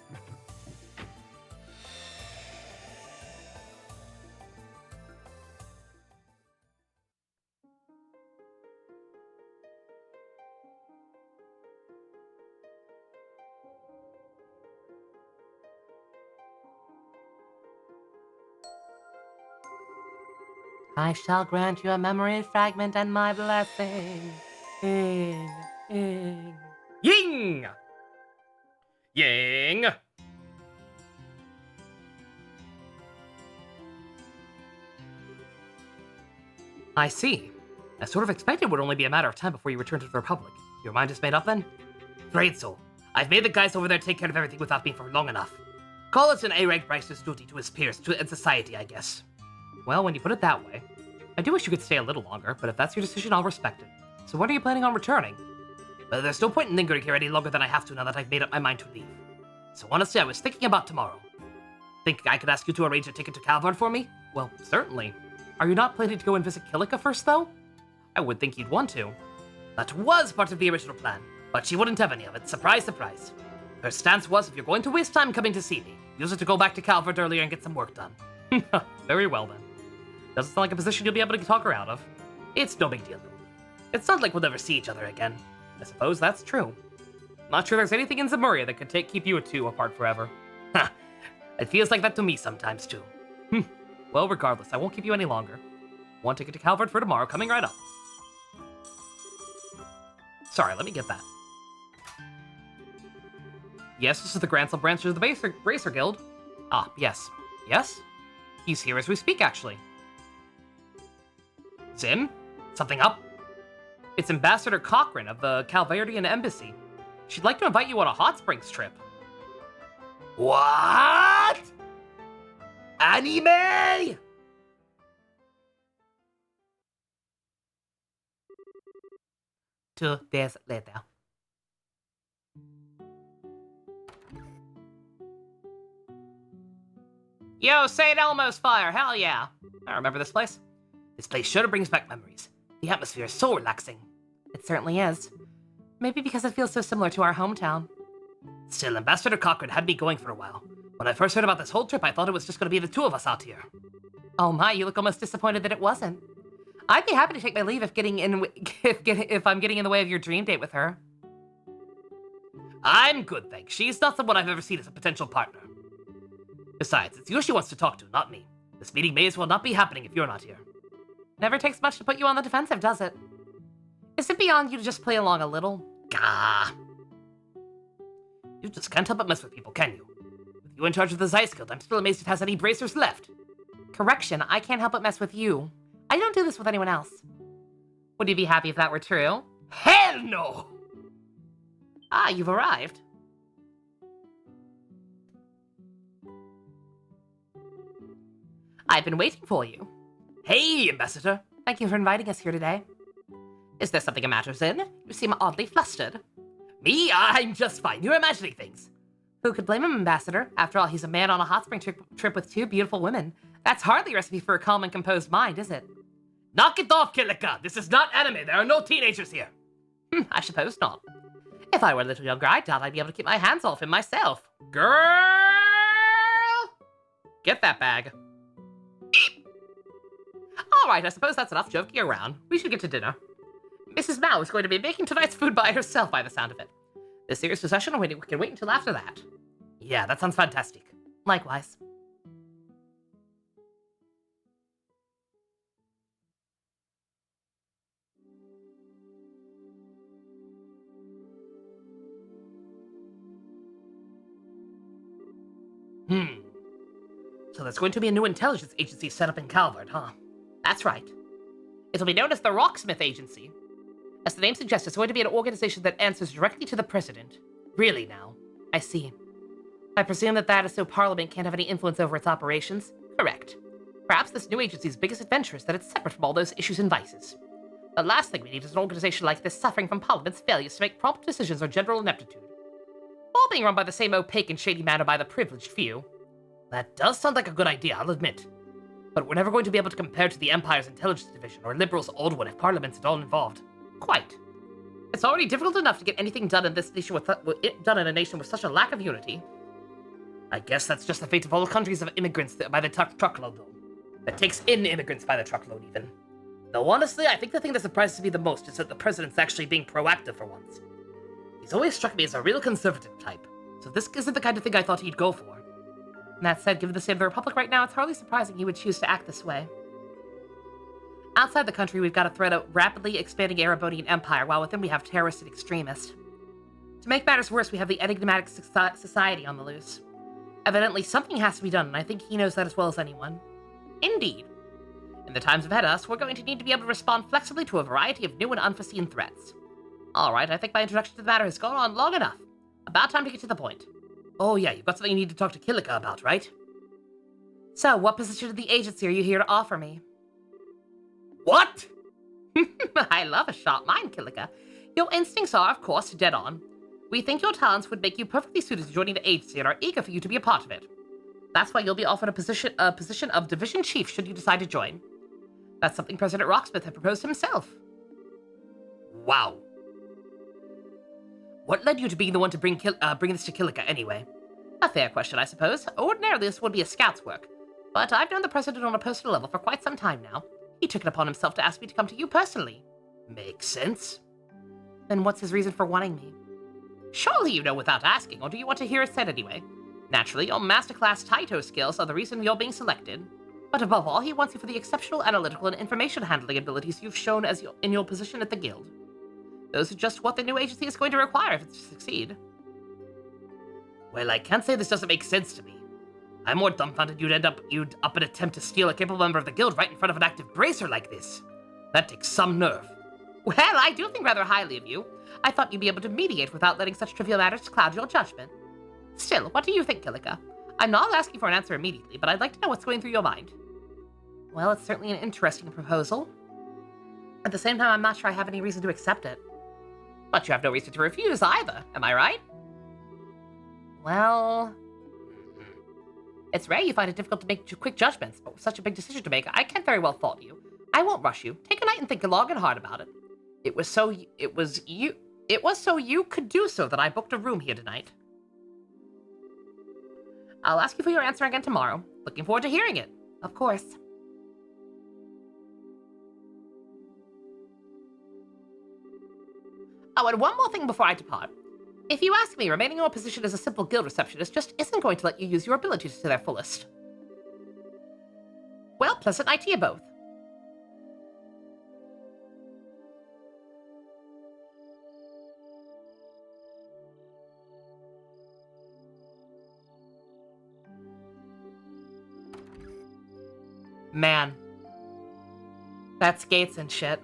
I shall grant you a memory fragment and my blessing. Ing, ing. Ying! Ying! I see. I sort of expected it would only be a matter of time before you return to the Republic. Your mind is made up then? Great so. I've made the guys over there take care of everything without me for long enough. Call it an A-rank Bryce's duty to his peers and society, I guess. Well, when you put it that way, I do wish you could stay a little longer, but if that's your decision, I'll respect it. So when are you planning on returning? There's no point in lingering here any longer than I have to now that I've made up my mind to leave. So honestly, I was thinking about tomorrow. Think I could ask you to arrange a ticket to Calvard for me? Well, certainly. Are you not planning to go and visit Kilika first, though? I would think you'd want to. That was part of the original plan, but she wouldn't have any of it. Surprise, surprise. Her stance was, if you're going to waste time coming to see me, use it to go back to Calvard earlier and get some work done. Very well, then. Doesn't sound like a position you'll be able to talk her out of. It's no big deal, though. It's not like we'll never see each other again. I suppose that's true. Not sure there's anything in Zemuria that could keep you two apart forever. Ha! It feels like that to me sometimes, too. Well, regardless, I won't keep you any longer. One ticket to Calvard for tomorrow, coming right up. Sorry, let me get that. Yes, this is the Grancel branch of the Racer Guild. Ah, yes. Yes? He's here as we speak, actually. Zim? Something up? It's Ambassador Cochrane of the Calvardian Embassy. She'd like to invite you on a hot springs trip. What? Anime? 2 days later. Yo, St. Elmo's Fire, hell yeah. I remember this place. This place sure brings back memories. The atmosphere is so relaxing. It certainly is. Maybe because it feels so similar to our hometown. Still, Ambassador Cochrane had me going for a while. When I first heard about this whole trip, I thought it was just going to be the two of us out here. Oh my, you look almost disappointed that it wasn't. I'd be happy to take my leave if I'm getting in the way of your dream date with her. I'm good, thanks. She's not someone I've ever seen as a potential partner. Besides, it's you she wants to talk to, not me. This meeting may as well not be happening if you're not here. Never takes much to put you on the defensive, does it? Is it beyond you to just play along a little? Gah. You just can't help but mess with people, can you? With you in charge of the Zeiss Guild, I'm still amazed it has any bracers left. Correction, I can't help but mess with you. I don't do this with anyone else. Would you be happy if that were true? Hell no! Ah, you've arrived. I've been waiting for you. Hey, Ambassador. Thank you for inviting us here today. Is there something the matter, Zin? You seem oddly flustered. Me? I'm just fine. You're imagining things. Who could blame him, Ambassador? After all, he's a man on a hot spring trip with 2 beautiful women. That's hardly a recipe for a calm and composed mind, is it? Knock it off, Kilika! This is not anime. There are no teenagers here. I suppose not. If I were a little younger, I doubt I'd be able to keep my hands off him myself. Girl! Get that bag. All right, I suppose that's enough joking around. We should get to dinner. Mrs. Mao is going to be making tonight's food by herself, by the sound of it. The serious discussion can wait until after that. Yeah, that sounds fantastic. Likewise. So there's going to be a new intelligence agency set up in Calvard, huh? That's right. It'll be known as the Rocksmith Agency. As the name suggests, it's going to be an organization that answers directly to the president. Really now? I see. I presume that is so Parliament can't have any influence over its operations? Correct. Perhaps this new agency's biggest adventure is that it's separate from all those issues and vices. The last thing we need is an organization like this suffering from Parliament's failures to make prompt decisions or general ineptitude. All being run by the same opaque and shady manner by the privileged few. That does sound like a good idea, I'll admit. But we're never going to be able to compare to the Empire's intelligence division or Liberal's old one if Parliament's at all involved. Quite. It's already difficult enough to get anything done in this nation done in a nation with such a lack of unity. I guess that's just the fate of all countries of immigrants by the truckload, though. That takes in immigrants by the truckload, even. Though honestly, I think the thing that surprises me the most is that the president's actually being proactive for once. He's always struck me as a real conservative type, so this isn't the kind of thing I thought he'd go for. And that said, given the state of the Republic right now, it's hardly surprising he would choose to act this way. Outside the country, we've got a threat of rapidly expanding Erebonian Empire, while within we have terrorists and extremists. To make matters worse, we have the enigmatic society on the loose. Evidently, something has to be done, and I think he knows that as well as anyone. Indeed. In the times ahead of us, we're going to need to be able to respond flexibly to a variety of new and unforeseen threats. Alright, I think my introduction to the matter has gone on long enough. About time to get to the point. Oh yeah, you've got something you need to talk to Kilika about, right? So, what position of the agency are you here to offer me? What? I love a sharp mind, Kilika. Your instincts are, of course, dead on. We think your talents would make you perfectly suited to joining the agency and are eager for you to be a part of it. That's why you'll be offered a position of Division Chief should you decide to join. That's something President Rocksmith had proposed himself. Wow. What led you to being the one to bring this to Kilika anyway? A fair question, I suppose. Ordinarily, this would be a scout's work. But I've known the President on a personal level for quite some time now. He took it upon himself to ask me to come to you personally. Makes sense. Then what's his reason for wanting me? Surely you know without asking, or do you want to hear it said anyway? Naturally, your masterclass Taito skills are the reason you're being selected. But above all, he wants you for the exceptional analytical and information handling abilities you've shown in your position at the Guild. Those are just what the new agency is going to require if it's to succeed. Well, I can't say this doesn't make sense to me. I'm more dumbfounded you'd up an attempt to steal a capable member of the Guild right in front of an active bracer like this. That takes some nerve. Well, I do think rather highly of you. I thought you'd be able to mediate without letting such trivial matters cloud your judgment. Still, what do you think, Kilika? I'm not asking for an answer immediately, but I'd like to know what's going through your mind. Well, it's certainly an interesting proposal. At the same time, I'm not sure I have any reason to accept it. But you have no reason to refuse either, am I right? Well, it's rare you find it difficult to make quick judgments, but with such a big decision to make, I can't very well fault you. I won't rush you. Take a night and think long and hard about it. It was so you could do so that I booked a room here tonight. I'll ask you for your answer again tomorrow. Looking forward to hearing it. Of course. Oh, and one more thing before I depart. If you ask me, remaining in your position as a simple guild receptionist just isn't going to let you use your abilities to their fullest. Well, pleasant night to you both. Man. That's gates and shit.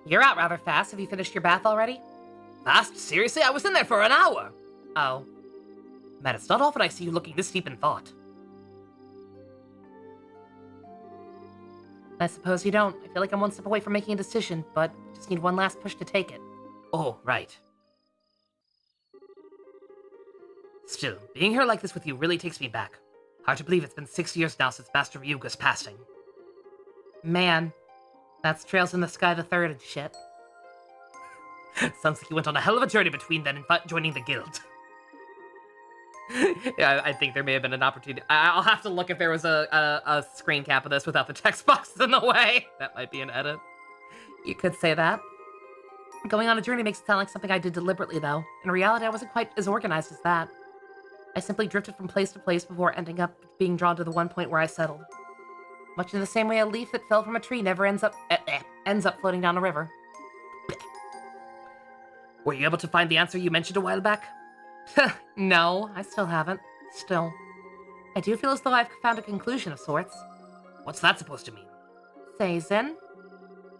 You're out rather fast. Have you finished your bath already? Fast? Seriously? I was in there for an hour! Oh. Man, it's not often I see you looking this deep in thought. I suppose you don't. I feel like I'm one step away from making a decision, but just need one last push to take it. Oh, right. Still, being here like this with you really takes me back. Hard to believe it's been 6 years now since Master Ryuga's passing. Man. That's Trails in the Sky the Third and shit. Sounds like you went on a hell of a journey between then and joining the guild. Yeah, I think there may have been an opportunity. I'll have to look if there was a screen cap of this without the text boxes in the way. That might be an edit. You could say that. Going on a journey makes it sound like something I did deliberately, though. In reality, I wasn't quite as organized as that. I simply drifted from place to place before ending up being drawn to the one point where I settled. Much in the same way a leaf that fell from a tree never ends up floating down a river. Were you able to find the answer you mentioned a while back? No, I still haven't. Still. I do feel as though I've found a conclusion of sorts. What's that supposed to mean? Say, Zen,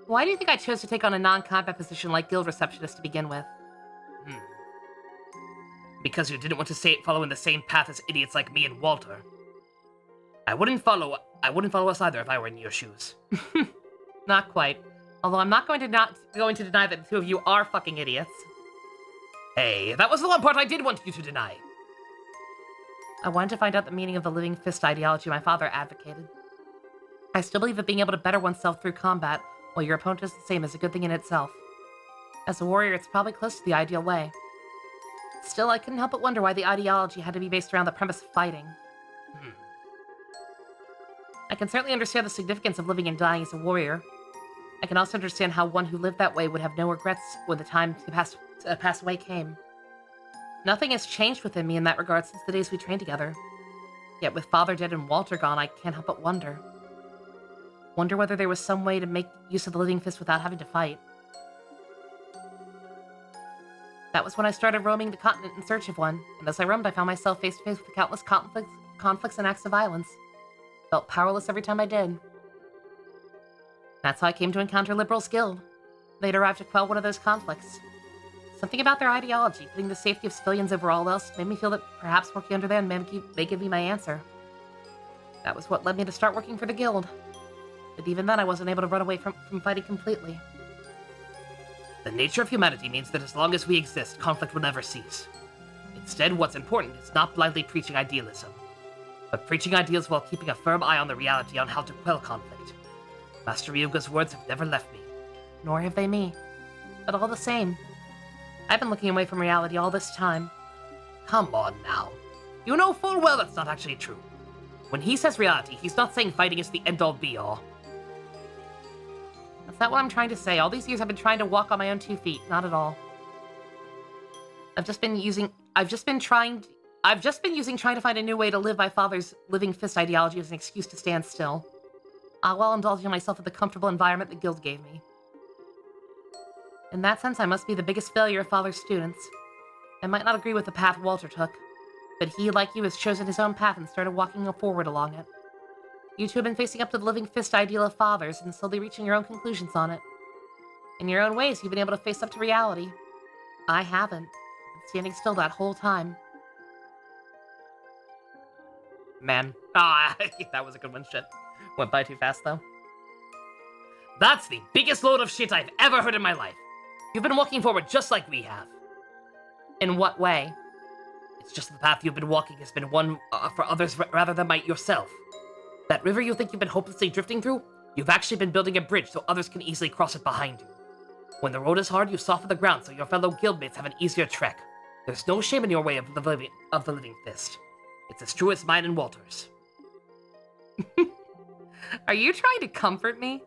why do you think I chose to take on a non-combat position like guild receptionist to begin with? Because you didn't want to follow in the same path as idiots like me and Walter. I wouldn't follow us either if I were in your shoes. Not quite. Although I'm not going to deny that the two of you are fucking idiots. Hey, that was the one part I did want you to deny. I wanted to find out the meaning of the living fist ideology my father advocated. I still believe that being able to better oneself through combat, while your opponent is the same, is a good thing in itself. As a warrior, it's probably close to the ideal way. Still, I couldn't help but wonder why the ideology had to be based around the premise of fighting. I can certainly understand the significance of living and dying as a warrior. I can also understand how one who lived that way would have no regrets when the time to pass away came. Nothing has changed within me in that regard since the days we trained together. Yet with Father dead and Walter gone, I can't help but wonder. Wonder whether there was some way to make use of the Living Fist without having to fight. That was when I started roaming the continent in search of one, and as I roamed, I found myself face to face with countless conflicts and acts of violence. Felt powerless every time I did. That's how I came to encounter Liberal's Guild. They'd arrived to quell one of those conflicts. Something about their ideology, putting the safety of civilians over all else, made me feel that perhaps working under them may give me my answer. That was what led me to start working for the Guild. But even then, I wasn't able to run away from fighting completely. The nature of humanity means that as long as we exist, conflict will never cease. Instead, what's important is not blindly preaching idealism, but preaching ideals while keeping a firm eye on the reality on how to quell conflict. Master Ryuga's words have never left me. Nor have they me. But all the same, I've been looking away from reality all this time. Come on now. You know full well that's not actually true. When he says reality, he's not saying fighting is the end-all be-all. That's not what I'm trying to say. All these years I've been trying to walk on my own 2 feet. Not at all. I've just been trying to find a new way to live my father's Living Fist ideology as an excuse to stand still. While indulging myself in the comfortable environment the Guild gave me. In that sense, I must be the biggest failure of Father's students. I might not agree with the path Walter took, but he, like you, has chosen his own path and started walking forward along it. You two have been facing up to the Living Fist ideal of fathers and slowly reaching your own conclusions on it. In your own ways, you've been able to face up to reality. I haven't. Been standing still that whole time. Man. That was a good one, shit. Went by too fast, though. That's the biggest load of shit I've ever heard in my life. You've been walking forward just like we have. In what way? It's just the path you've been walking has been one for others rather than by yourself. That river you think you've been hopelessly drifting through, you've actually been building a bridge so others can easily cross it behind you. When the road is hard, you soften the ground so your fellow guildmates have an easier trek. There's no shame in your way of the Living Fist. It's as true as mine and Walter's. Are you trying to comfort me?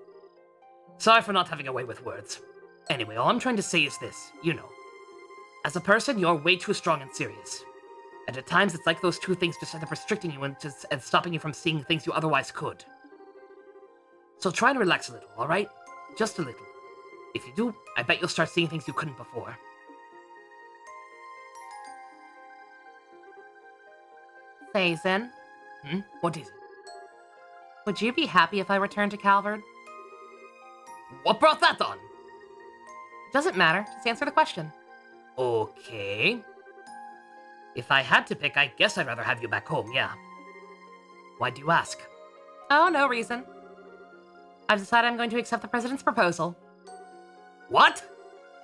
Sorry for not having a way with words. Anyway, all I'm trying to say is this, you know. As a person, you're way too strong and serious. And at times, it's like those two things just end up restricting you and stopping you from seeing things you otherwise could. So try and relax a little, alright? Just a little. If you do, I bet you'll start seeing things you couldn't before. Say, Zen, What is it? would you be happy if I returned to Calvard? What brought that on? Doesn't matter. Just answer the question. Okay. If I had to pick, I guess I'd rather have you back home, yeah. Why do you ask? Oh, no reason. I've decided I'm going to accept the President's proposal. What?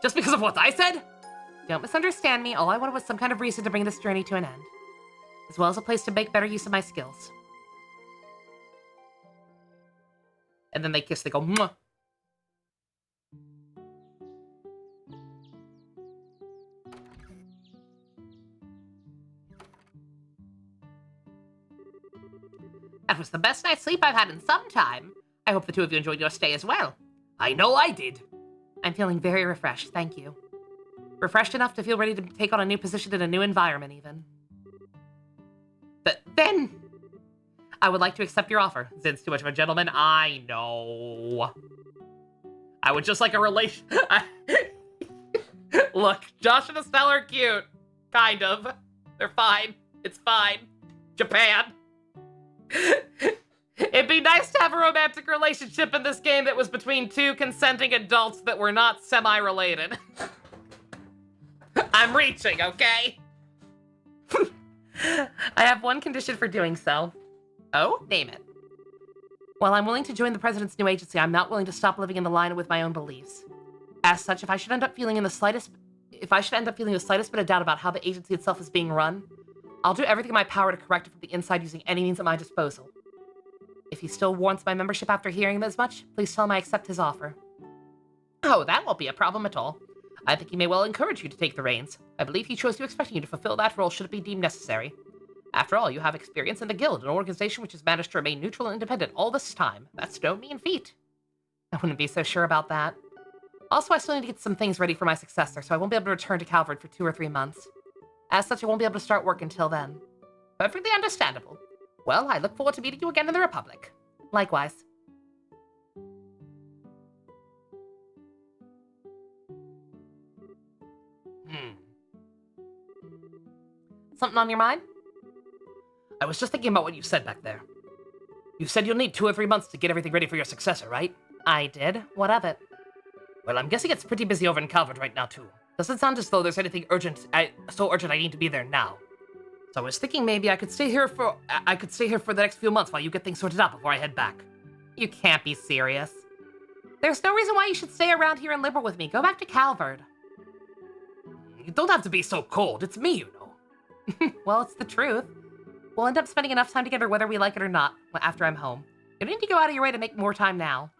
Just because of what I said? Don't misunderstand me. All I wanted was some kind of reason to bring this journey to an end. As well as a place to make better use of my skills. And then they kiss, they go, mwah. That was the best night's sleep I've had in some time. I hope the two of you enjoyed your stay as well. I know I did. I'm feeling very refreshed, thank you. Refreshed enough to feel ready to take on a new position in a new environment, even. But then, I would like to accept your offer. Zen's too much of a gentleman. I know. I would just like a relation. Look, Josh and Estelle are cute. Kind of. They're fine. It's fine. Japan. It'd be nice to have a romantic relationship in this game that was between two consenting adults that were not semi-related. I'm reaching, okay? I have one condition for doing so. Oh, name it. While I'm willing to join the President's new agency, I'm not willing to stop living in line with my own beliefs. As such, if I should end up feeling the slightest bit of doubt about how the agency itself is being run, I'll do everything in my power to correct it from the inside using any means at my disposal. If he still warrants my membership after hearing as much, please tell him I accept his offer. Oh, that won't be a problem at all. I think he may well encourage you to take the reins. I believe he chose you expecting you to fulfill that role should it be deemed necessary. After all, you have experience in the Guild, an organization which has managed to remain neutral and independent all this time. That's no mean feat. I wouldn't be so sure about that. Also, I still need to get some things ready for my successor, so I won't be able to return to Calvard for 2 or 3 months. As such, I won't be able to start work until then. Perfectly understandable. Well, I look forward to meeting you again in the Republic. Likewise. Something on your mind? I was just thinking about what you said back there. You said you'll need 2 or 3 months to get everything ready for your successor, right? I did. What of it? Well, I'm guessing it's pretty busy over in Calvert right now, too. Doesn't sound as though there's anything urgent, so urgent I need to be there now. So I was thinking maybe I could stay here for the next few months while you get things sorted out before I head back. You can't be serious. There's no reason why you should stay around here in Liberal with me. Go back to Calvard. You don't have to be so cold. It's me, you know. Well, it's the truth. We'll end up spending enough time together whether we like it or not after I'm home. You don't need to go out of your way to make more time now.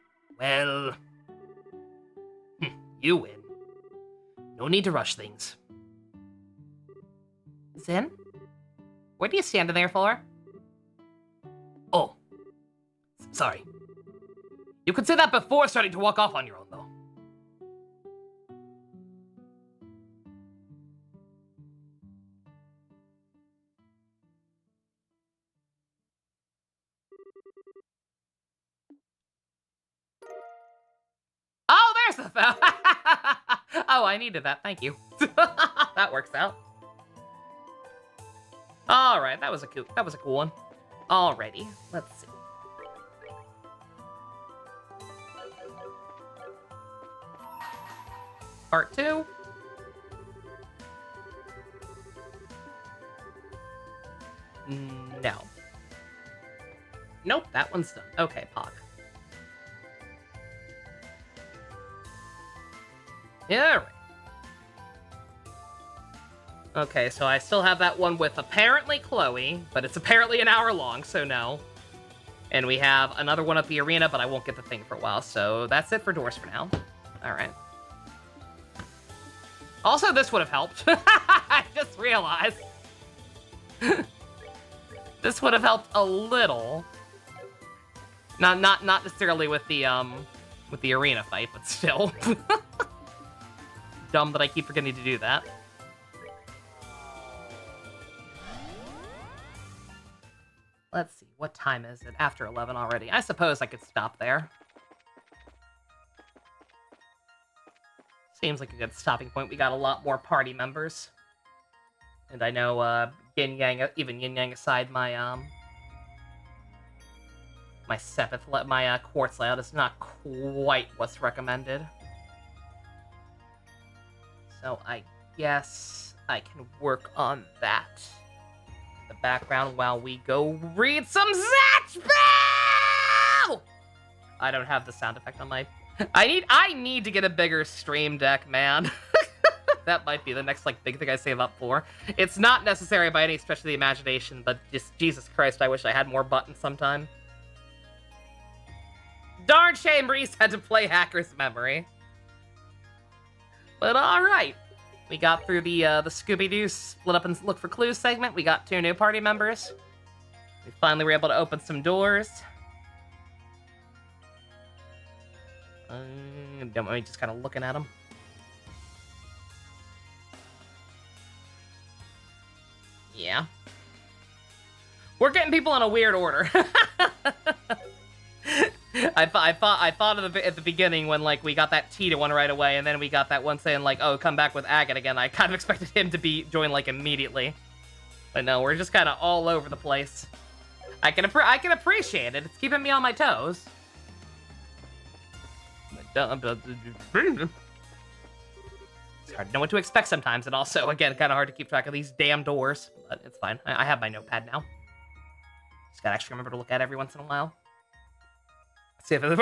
Well, you win. No need to rush things. Zin? What are you standing there for? Oh, sorry. You could say that before starting to walk off on your own, though. Oh, there's the phone. Oh, I needed that. Thank you. That works out. All right, that was a cool one. Alrighty, let's see. Part 2. No. Nope, that one's done. Okay, Pog. Yeah, right. Okay, so I still have that one with apparently Chloe, but it's apparently an hour long, so no. And we have another one at the arena, but I won't get the thing for a while, so that's it for doors for now. All right. Also, this would have helped. I just realized. This would have helped a little. Not necessarily with the arena fight, but still. Dumb that I keep forgetting to do that. Let's see, what time is it? After 11 already. I suppose I could stop there. Seems like a good stopping point. We got a lot more party members. And I know Yin Yang, even Yin Yang aside, my quartz layout is not quite what's recommended. So I guess I can work on that in the background while we go read some Zatch Bell! I don't have the sound effect on my... I need to get a bigger stream deck, man. That might be the next big thing I save up for. It's not necessary by any stretch of the imagination, but just Jesus Christ, I wish I had more buttons sometime. Darn shame Reese had to play Hacker's Memory. But alright. We got through the Scooby-Doo split up and look for clues segment. We got 2 new party members. We finally were able to open some doors. Don't mind me just kind of looking at them. Yeah. We're getting people in a weird order. I thought at the beginning when we got that T to one right away, and then we got that one saying oh, come back with Agate again. I kind of expected him to join immediately, but no, we're just kind of all over the place. I can appreciate it. It's keeping me on my toes. It's hard to know what to expect sometimes, and also again kind of hard to keep track of these damn doors. But it's fine. I have my notepad now. Just gotta actually remember to look at it every once in a while. See if that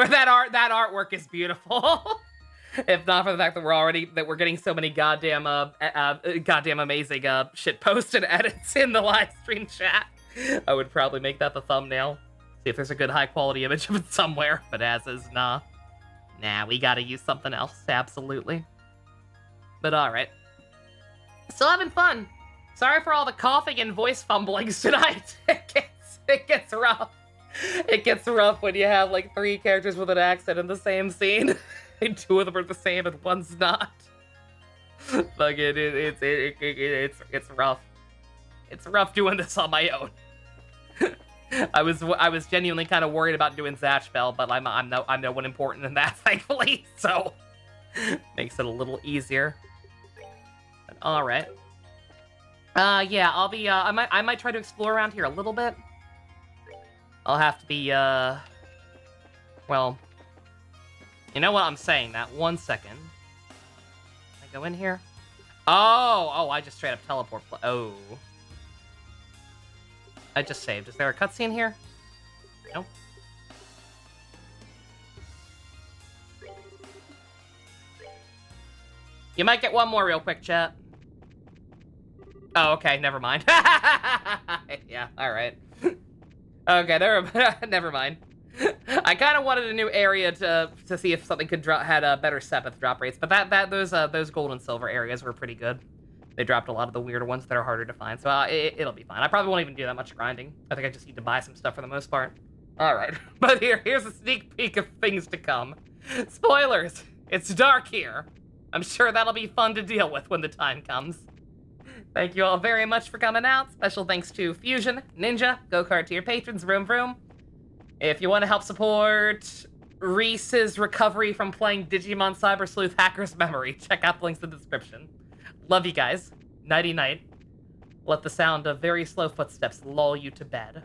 artwork is beautiful. If not for the fact that we're getting so many goddamn amazing shit posts and edits in the live stream chat, I would probably make that the thumbnail. See if there's a good high quality image of it somewhere. But as is, nah, we gotta use something else. Absolutely. But all right, still having fun. Sorry for all the coughing and voice fumblings tonight. It gets rough. It gets rough when you have 3 characters with an accent in the same scene, and 2 of them are the same and one's not. It's rough. It's rough doing this on my own. I was genuinely kind of worried about doing Zatch Bell, but I'm no one important in that, thankfully. So makes it a little easier. All right. Yeah, I'll be. I might try to explore around here a little bit. I'll have to be. Well, you know what? I'm saying that. 1 second. Can I go in here? Oh, I just straight up teleport. Oh. I just saved. Is there a cutscene here? Nope. You might get one more real quick, chat. Oh, okay, never mind. Yeah, alright. Okay, never mind. I kind of wanted a new area to see if something could had better Sepith drop rates, but those gold and silver areas were pretty good. They dropped a lot of the weirder ones that are harder to find, so it'll be fine. I probably won't even do that much grinding. I think I just need to buy some stuff for the most part. Alright, but here's a sneak peek of things to come. Spoilers! It's dark here. I'm sure that'll be fun to deal with when the time comes. Thank you all very much for coming out. Special thanks to Fusion, Ninja, Go-Kart to your patrons, Vroom Vroom. If you want to help support Reese's recovery from playing Digimon Cyber Sleuth Hacker's Memory, check out the links in the description. Love you guys. Nighty-night. Let the sound of very slow footsteps lull you to bed.